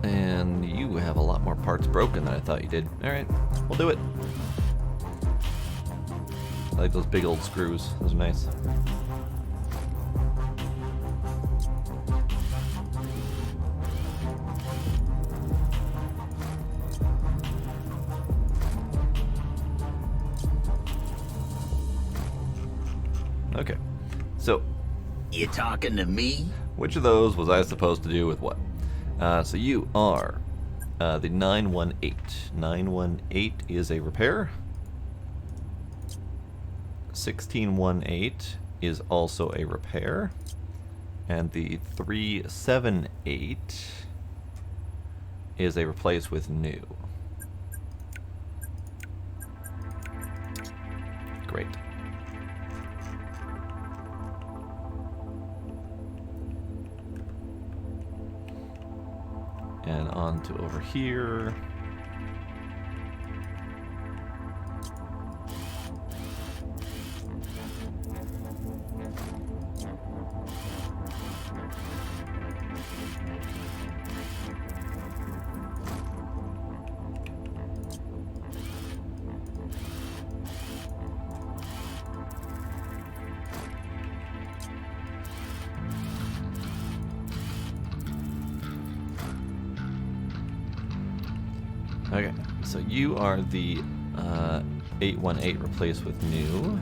Speaker 1: And you have a lot more parts broken than I thought you did. Alright, we'll do it. I like those big old screws. Those are nice. Okay, so
Speaker 2: You talking to me?
Speaker 1: which of those was I supposed to do with what? So you are the 918. 918 is a repair. 1618 is also a repair. And the 378 is a replace with new. Great. And on to over here. Okay, so you are the 818 replaced with new.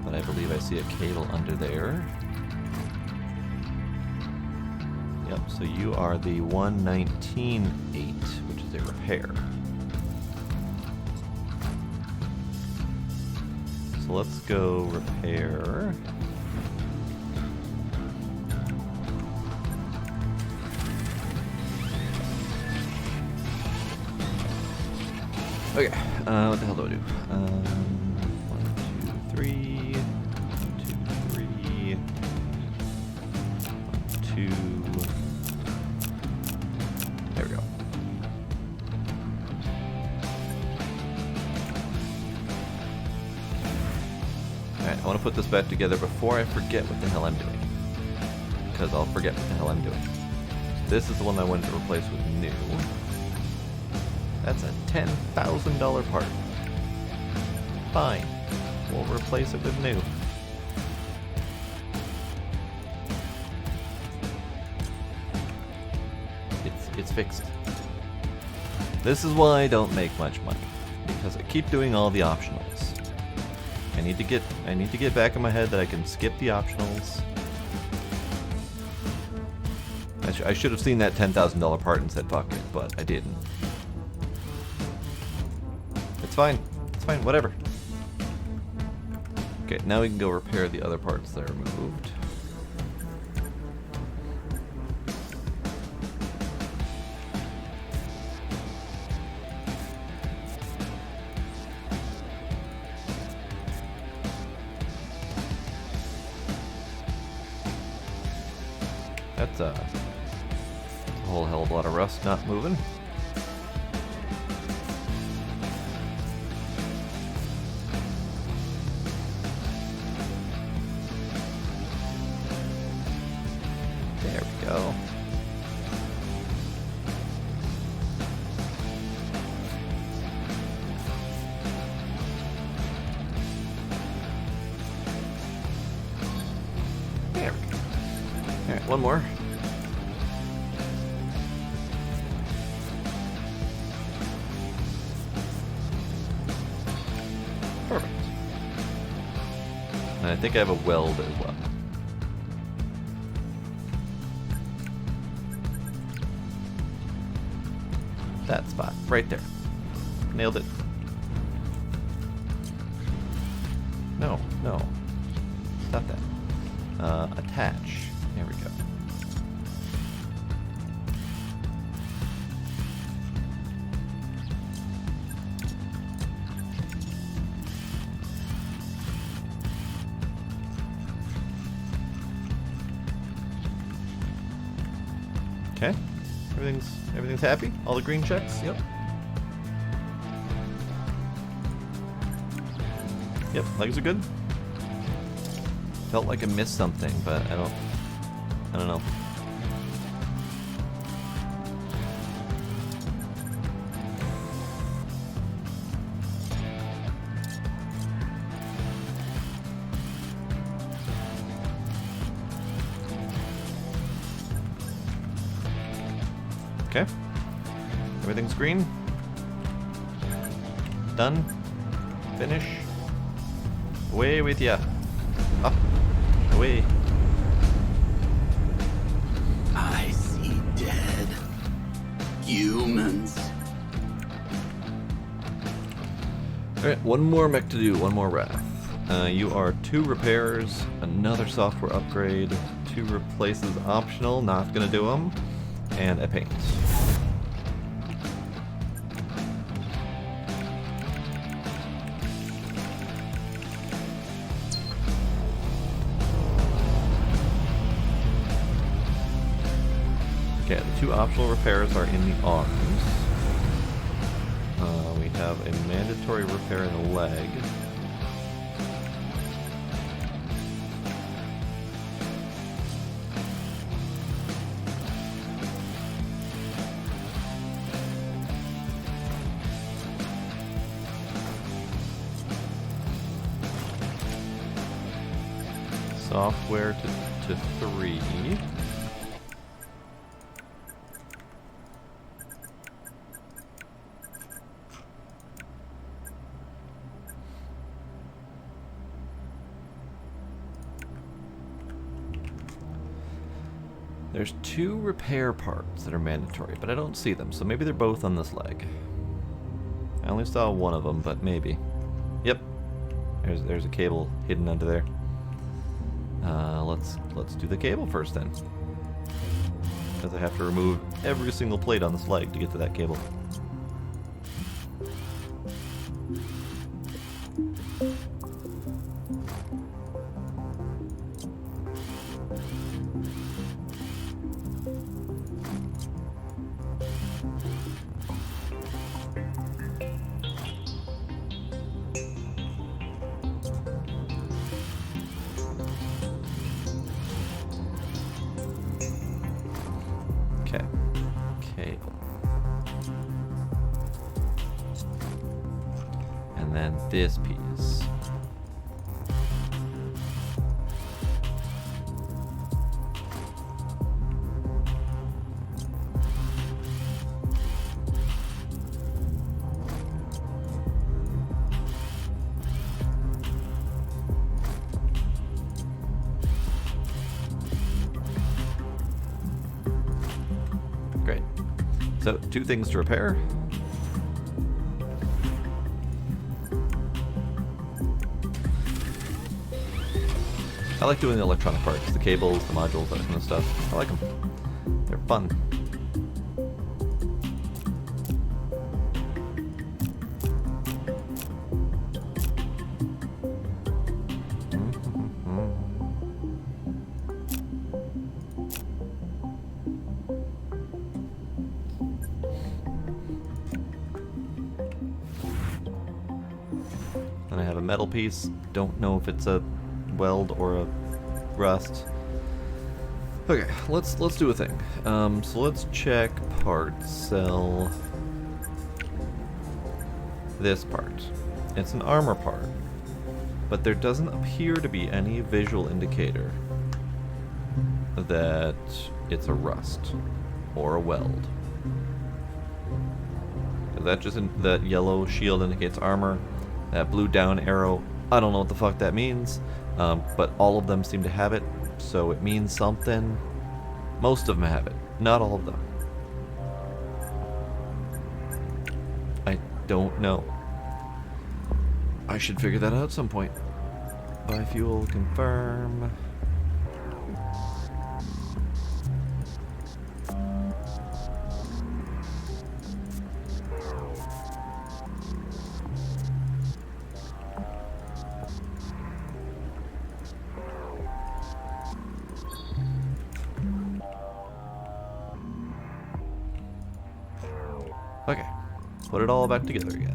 Speaker 1: But I believe I see a cable under there. Yep, so you are the 1198, which is a repair. So let's go repair. Okay, what the hell do I do? 1, 2, 3. 1, 2, 3. 1, 2. There we go. Alright, I want to put this back together before I forget what the hell I'm doing. Because I'll forget what the hell I'm doing. This is the one I wanted to replace with new. That's a $10,000 part. Fine. We'll replace it with new. It's fixed. This is why I don't make much money, because I keep doing all the optionals. I need to get back in my head that I can skip the optionals. I should have seen that $10,000 part and said fuck it, but I didn't. It's fine. It's fine, whatever. Okay, now we can go repair the other parts that are moved. That's a whole hell of a lot of rust not moving. There we go. There we go. Alright, one more. Perfect. And I think I have a weld as well. That spot, right there. Nailed it. No, no. Stop that. Attach. There we go. Okay. Everything's happy? All the green checks? Yep. Yep, legs are good. Felt like I missed something, but I don't know. Okay. Everything's green. Done. Finish. Away with ya. Up. Away.
Speaker 2: I see dead humans.
Speaker 1: Alright, one more mech to do, one more wrath. You are 2 repairs, another software upgrade, 2 replaces optional, not gonna do them, and a paint. Okay, the 2 optional repairs are in the arms. We have a mandatory repair in the leg. Software to 3. There's 2 repair parts that are mandatory, but I don't see them, so maybe they're both on this leg. I only saw one of them, but maybe. Yep. There's a cable hidden under there. Let's do the cable first then. Because I have to remove every single plate on this leg to get to that cable. Okay. And then this piece. Great. So, 2 things to repair. I like doing the electronic parts, the cables, the modules, that kind of stuff. I like them. They're fun. Then I have a metal piece. Don't know if it's a weld or a rust. Okay, let's do a thing. So let's check parts. Sell this part. It's an armor part, but there doesn't appear to be any visual indicator that it's a rust or a weld. That yellow shield indicates armor. That blue down arrow, I don't know what the fuck that means. But all of them seem to have it, so it means something. Most of them have it, not all of them. I don't know. I should figure that out at some point. Buy fuel, confirm. Okay, put it all back together again.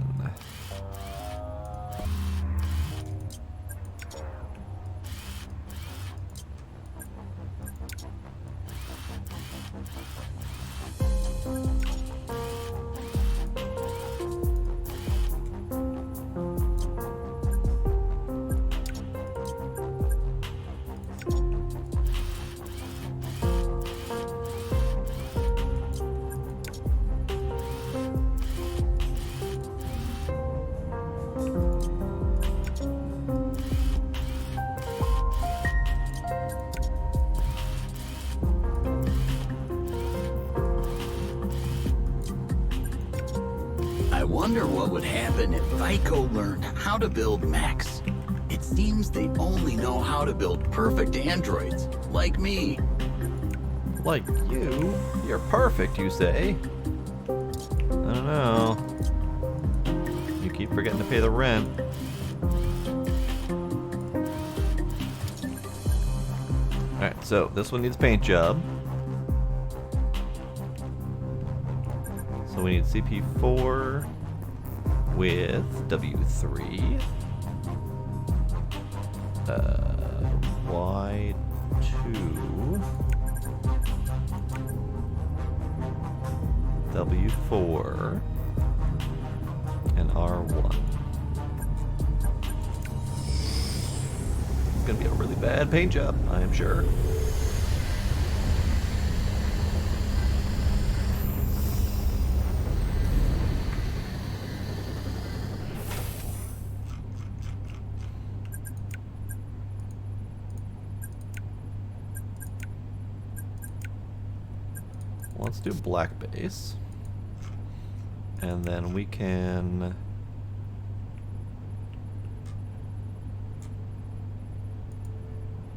Speaker 2: I wonder what would happen if Vico learned how to build mechs. It seems they only know how to build perfect androids, like me.
Speaker 1: Like you? You're perfect, you say? I don't know. You keep forgetting to pay the rent. Alright, so this one needs a paint job. So we need CP4 with W3. Y2. W4. And R1. It's gonna be a really bad paint job, I am sure. Let's do black base. And then we can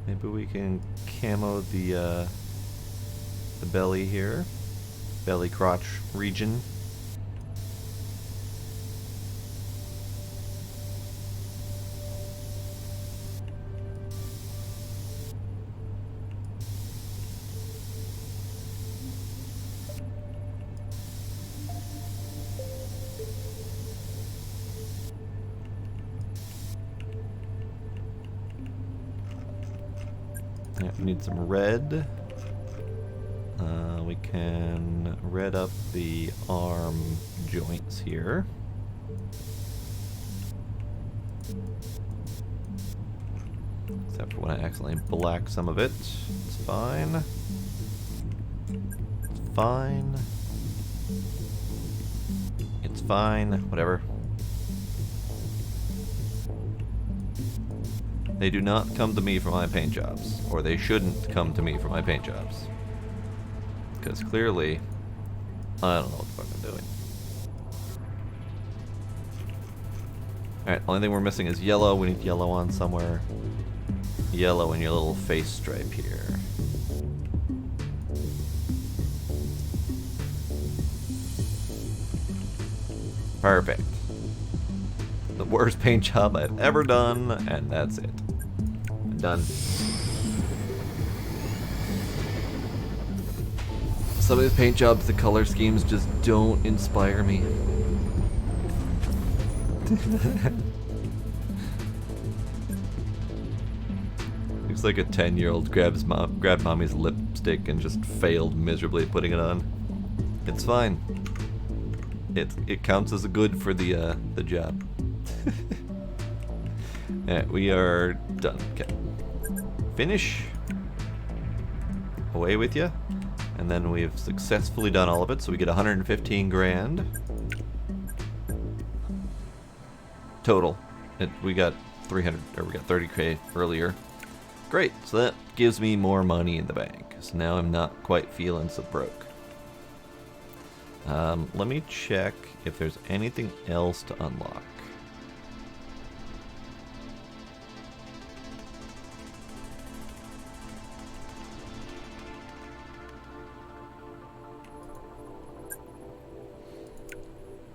Speaker 1: maybe we can camo the belly here. Belly crotch region. Yeah, we need some red. We can red up the arm joints here. Except for when I accidentally black some of it. It's fine. It's fine. It's fine. Whatever. They do not come to me for my paint jobs. Or they shouldn't come to me for my paint jobs. Because clearly, I don't know what the fuck I'm doing. Alright, only thing we're missing is yellow. We need yellow on somewhere. Yellow in your little face stripe here. Perfect. The worst paint job I've ever done, and that's it. I'm done. Some of these paint jobs, the color schemes just don't inspire me. Looks like a 10-year-old grabbed mommy's lipstick and just failed miserably at putting it on. It's fine. It counts as a good for the job. Alright, we are done. Okay. Finish. Away with you. And then we've successfully done all of it, so we get 115 grand. Total. We got 300, or we got 30k earlier. Great, so that gives me more money in the bank. So now I'm not quite feeling so broke. Let me check if there's anything else to unlock.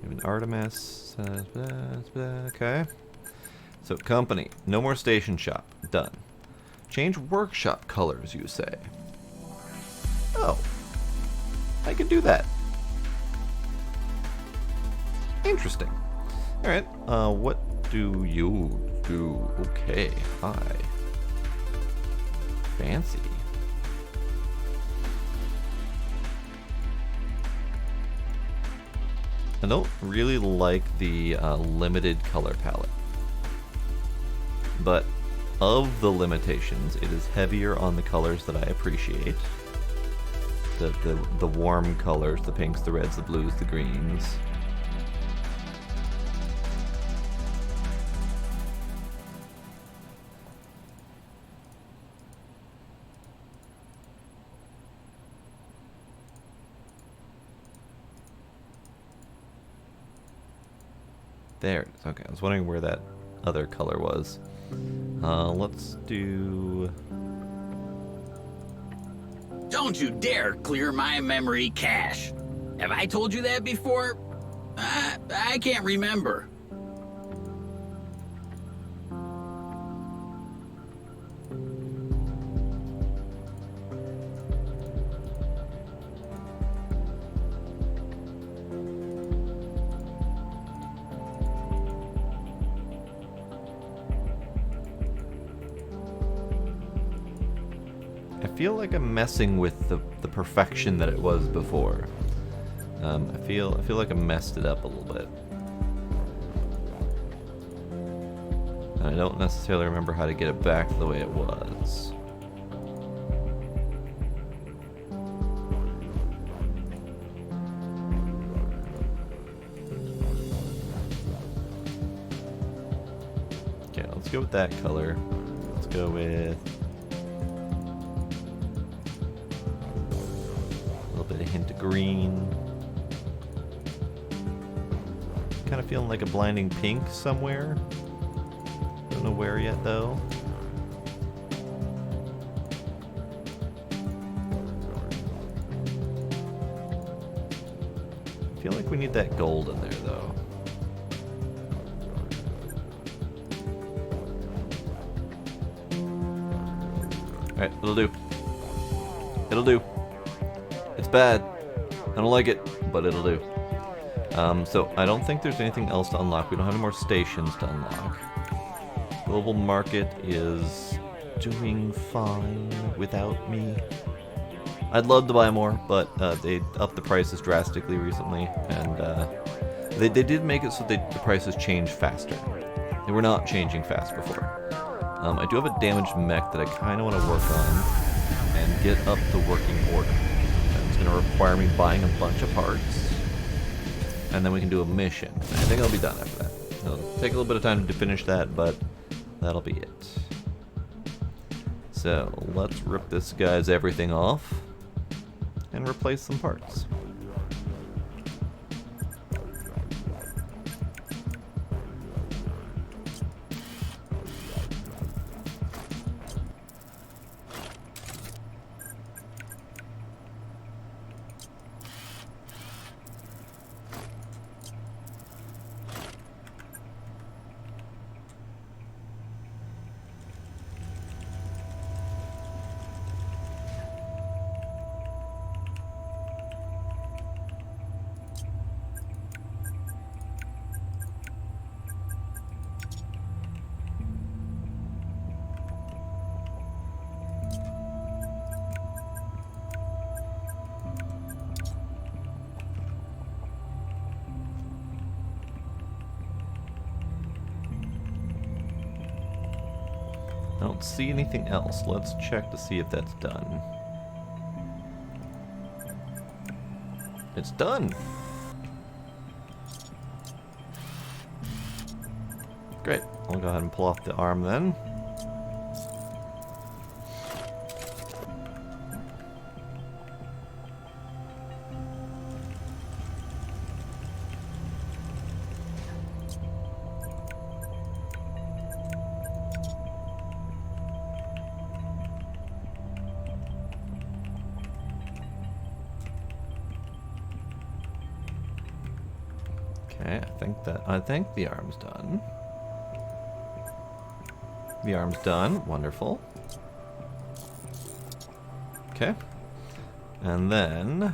Speaker 1: We have an Artemis. Okay. So company, no more station shop. Done. Change workshop colors, you say. Oh. I could do that. Interesting. Alright, what do you do? Okay, hi. Fancy. I don't really like the limited color palette. But of the limitations, it is heavier on the colors that I appreciate. The warm colors, the pinks, the reds, the blues, the greens. There it is. Okay, I was wondering where that other color was. Let's do...
Speaker 2: Don't you dare clear my memory cache. Have I told you that before? I can't remember.
Speaker 1: I feel like I'm messing with the perfection that it was before. I feel like I messed it up a little bit. And I don't necessarily remember how to get it back the way it was. Okay, let's go with that color. Let's go with a hint of green. Kind of feeling like a blinding pink somewhere. Don't know where yet though. I feel like we need that gold in there though. Alright, it'll do. It'll do. It's bad. I don't like it, but it'll do. So I don't think there's anything else to unlock. We don't have any more stations to unlock. Global market is doing fine without me. I'd love to buy more, but they upped the prices drastically recently, and they did make it so the prices change faster. They were not changing fast before. I do have a damaged mech that I kind of want to work on and get up to working order. It's going to require me buying a bunch of parts, and then we can do a mission. I think I'll be done after that. It'll take a little bit of time to finish that, but that'll be it. So let's rip this guy's everything off and replace some parts. I don't see anything else. Let's check to see if that's done. It's done! Great. I'll go ahead and pull off the arm then. Okay, I think the arm's done. The arm's done. Wonderful. Okay. And then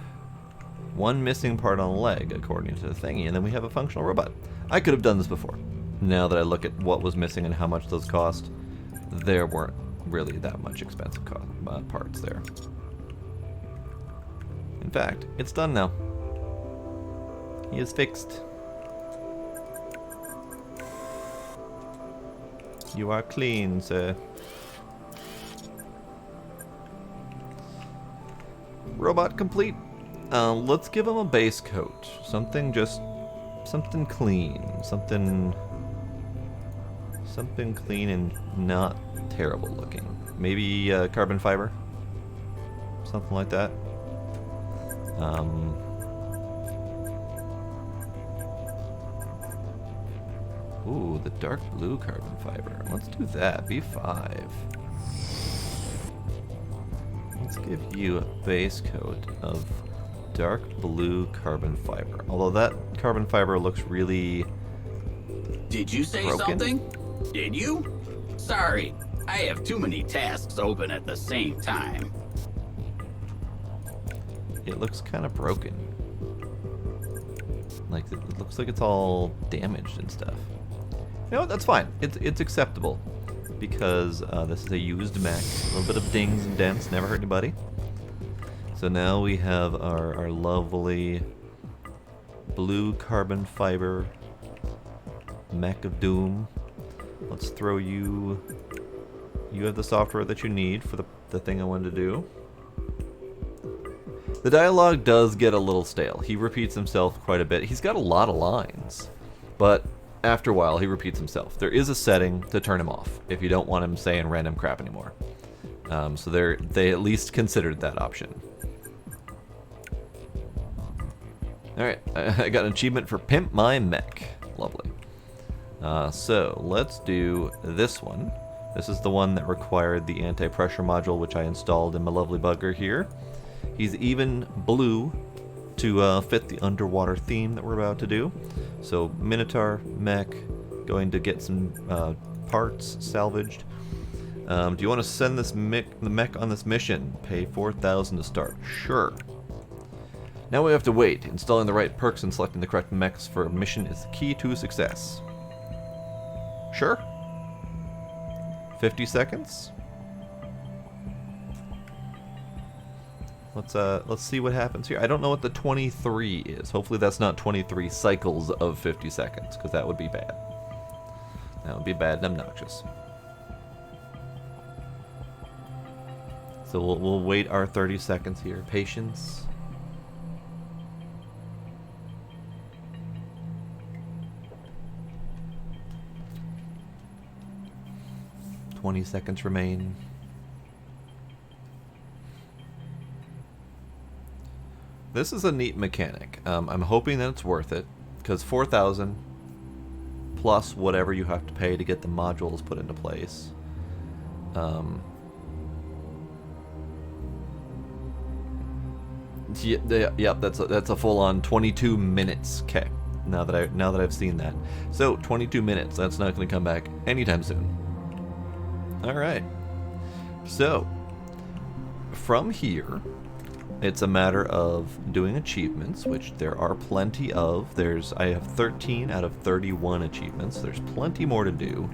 Speaker 1: one missing part on the leg, according to the thingy, and then we have a functional robot. I could have done this before. Now that I look at what was missing and how much those cost, there weren't really that much expensive parts there. In fact, it's done now. He is fixed. You are clean, sir. Robot complete. Let's give him a base coat. Something clean. Something clean and not terrible looking. Maybe carbon fiber. Something like that. Ooh, the dark blue carbon fiber. Let's do that. B5. Let's give you a base coat of dark blue carbon fiber. Although that carbon fiber looks really...
Speaker 2: Did you say
Speaker 1: broken.
Speaker 2: something? Did you? Sorry, I have too many tasks open at the same time.
Speaker 1: It looks kind of broken. Like, it looks like it's all damaged and stuff. You know what? That's fine. It's acceptable. Because this is a used mech. A little bit of dings and dents. Never hurt anybody. So now we have our lovely blue carbon fiber mech of doom. Let's throw you... You have the software that you need for the thing I wanted to do. The dialogue does get a little stale. He repeats himself quite a bit. He's got a lot of lines. But after a while, he repeats himself. There is a setting to turn him off if you don't want him saying random crap anymore. So they at least considered that option. Alright, I got an achievement for Pimp My Mech. Lovely. So let's do this one. This is the one that required the anti-pressure module, which I installed in my lovely bugger here. He's even blue to fit the underwater theme that we're about to do. So Minotaur mech, going to get some parts salvaged. Do you want to send the mech on this mission? Pay 4,000 to start. Sure. Now we have to wait. Installing the right perks and selecting the correct mechs for a mission is the key to success. Sure. 50 seconds. Let's see what happens here. I don't know what the 23 is. Hopefully that's not 23 cycles of 50 seconds, because that would be bad. That would be bad and obnoxious. So we'll wait our 30 seconds here. Patience. $20 seconds remain. This is a neat mechanic. I'm hoping that it's worth it, because 4,000 plus whatever you have to pay to get the modules put into place. Yep, that's a full-on 22 minutes. Okay, now that I've seen that, so 22 minutes. That's not going to come back anytime soon. All right, so from here, it's a matter of doing achievements, which there are plenty of. I have 13 out of 31 achievements. There's plenty more to do.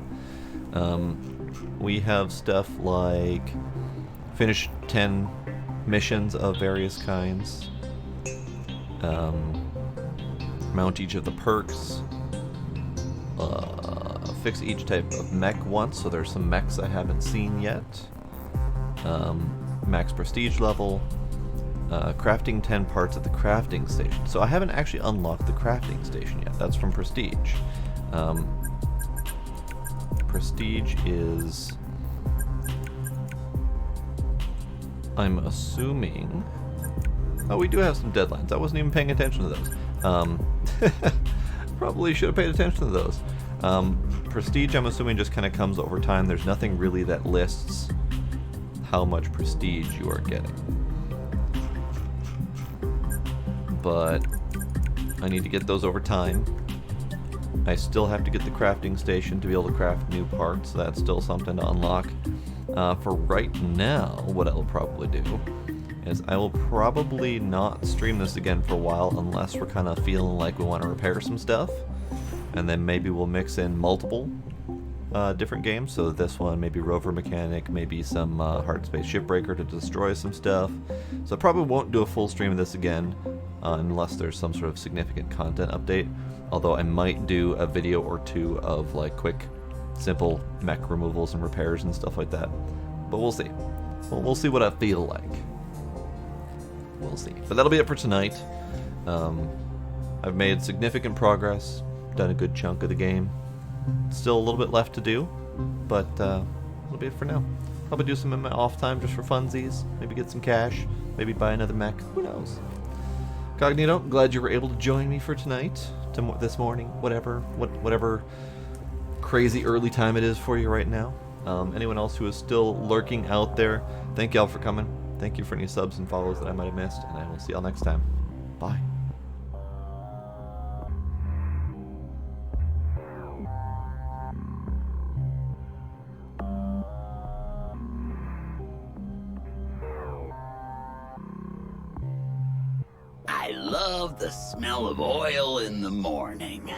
Speaker 1: We have stuff like finish 10 missions of various kinds, mount each of the perks, fix each type of mech once, so there's some mechs I haven't seen yet, max prestige level, crafting 10 parts at the crafting station. So I haven't actually unlocked the crafting station yet. That's from prestige. Prestige is, I'm assuming, oh, we do have some deadlines. I wasn't even paying attention to those. Probably should have paid attention to those. Prestige, I'm assuming, just kind of comes over time. There's nothing really that lists how much prestige you are getting. But I need to get those over time. I still have to get the crafting station to be able to craft new parts. That's still something to unlock. For right now, what I'll probably do is I will probably not stream this again for a while unless we're kind of feeling like we want to repair some stuff. And then maybe we'll mix in multiple different games. So this one, maybe Rover Mechanic, maybe some Hard Space Shipbreaker to destroy some stuff. So I probably won't do a full stream of this again unless there's some sort of significant content update. Although I might do a video or two of like quick, simple mech removals and repairs and stuff like that. But we'll see. We'll see what I feel like. We'll see. But that'll be it for tonight. I've made significant progress. Done a good chunk of the game. Still a little bit left to do, but that'll be it for now. Probably do some in my off time just for funsies. Maybe get some cash. Maybe buy another mech. Who knows? Cognito, glad you were able to join me for tonight, this morning, whatever crazy early time it is for you right now. Anyone else who is still lurking out there, thank y'all for coming. Thank you for any subs and follows that I might have missed, and I will see y'all next time. Bye.
Speaker 2: I love the smell of oil in the morning.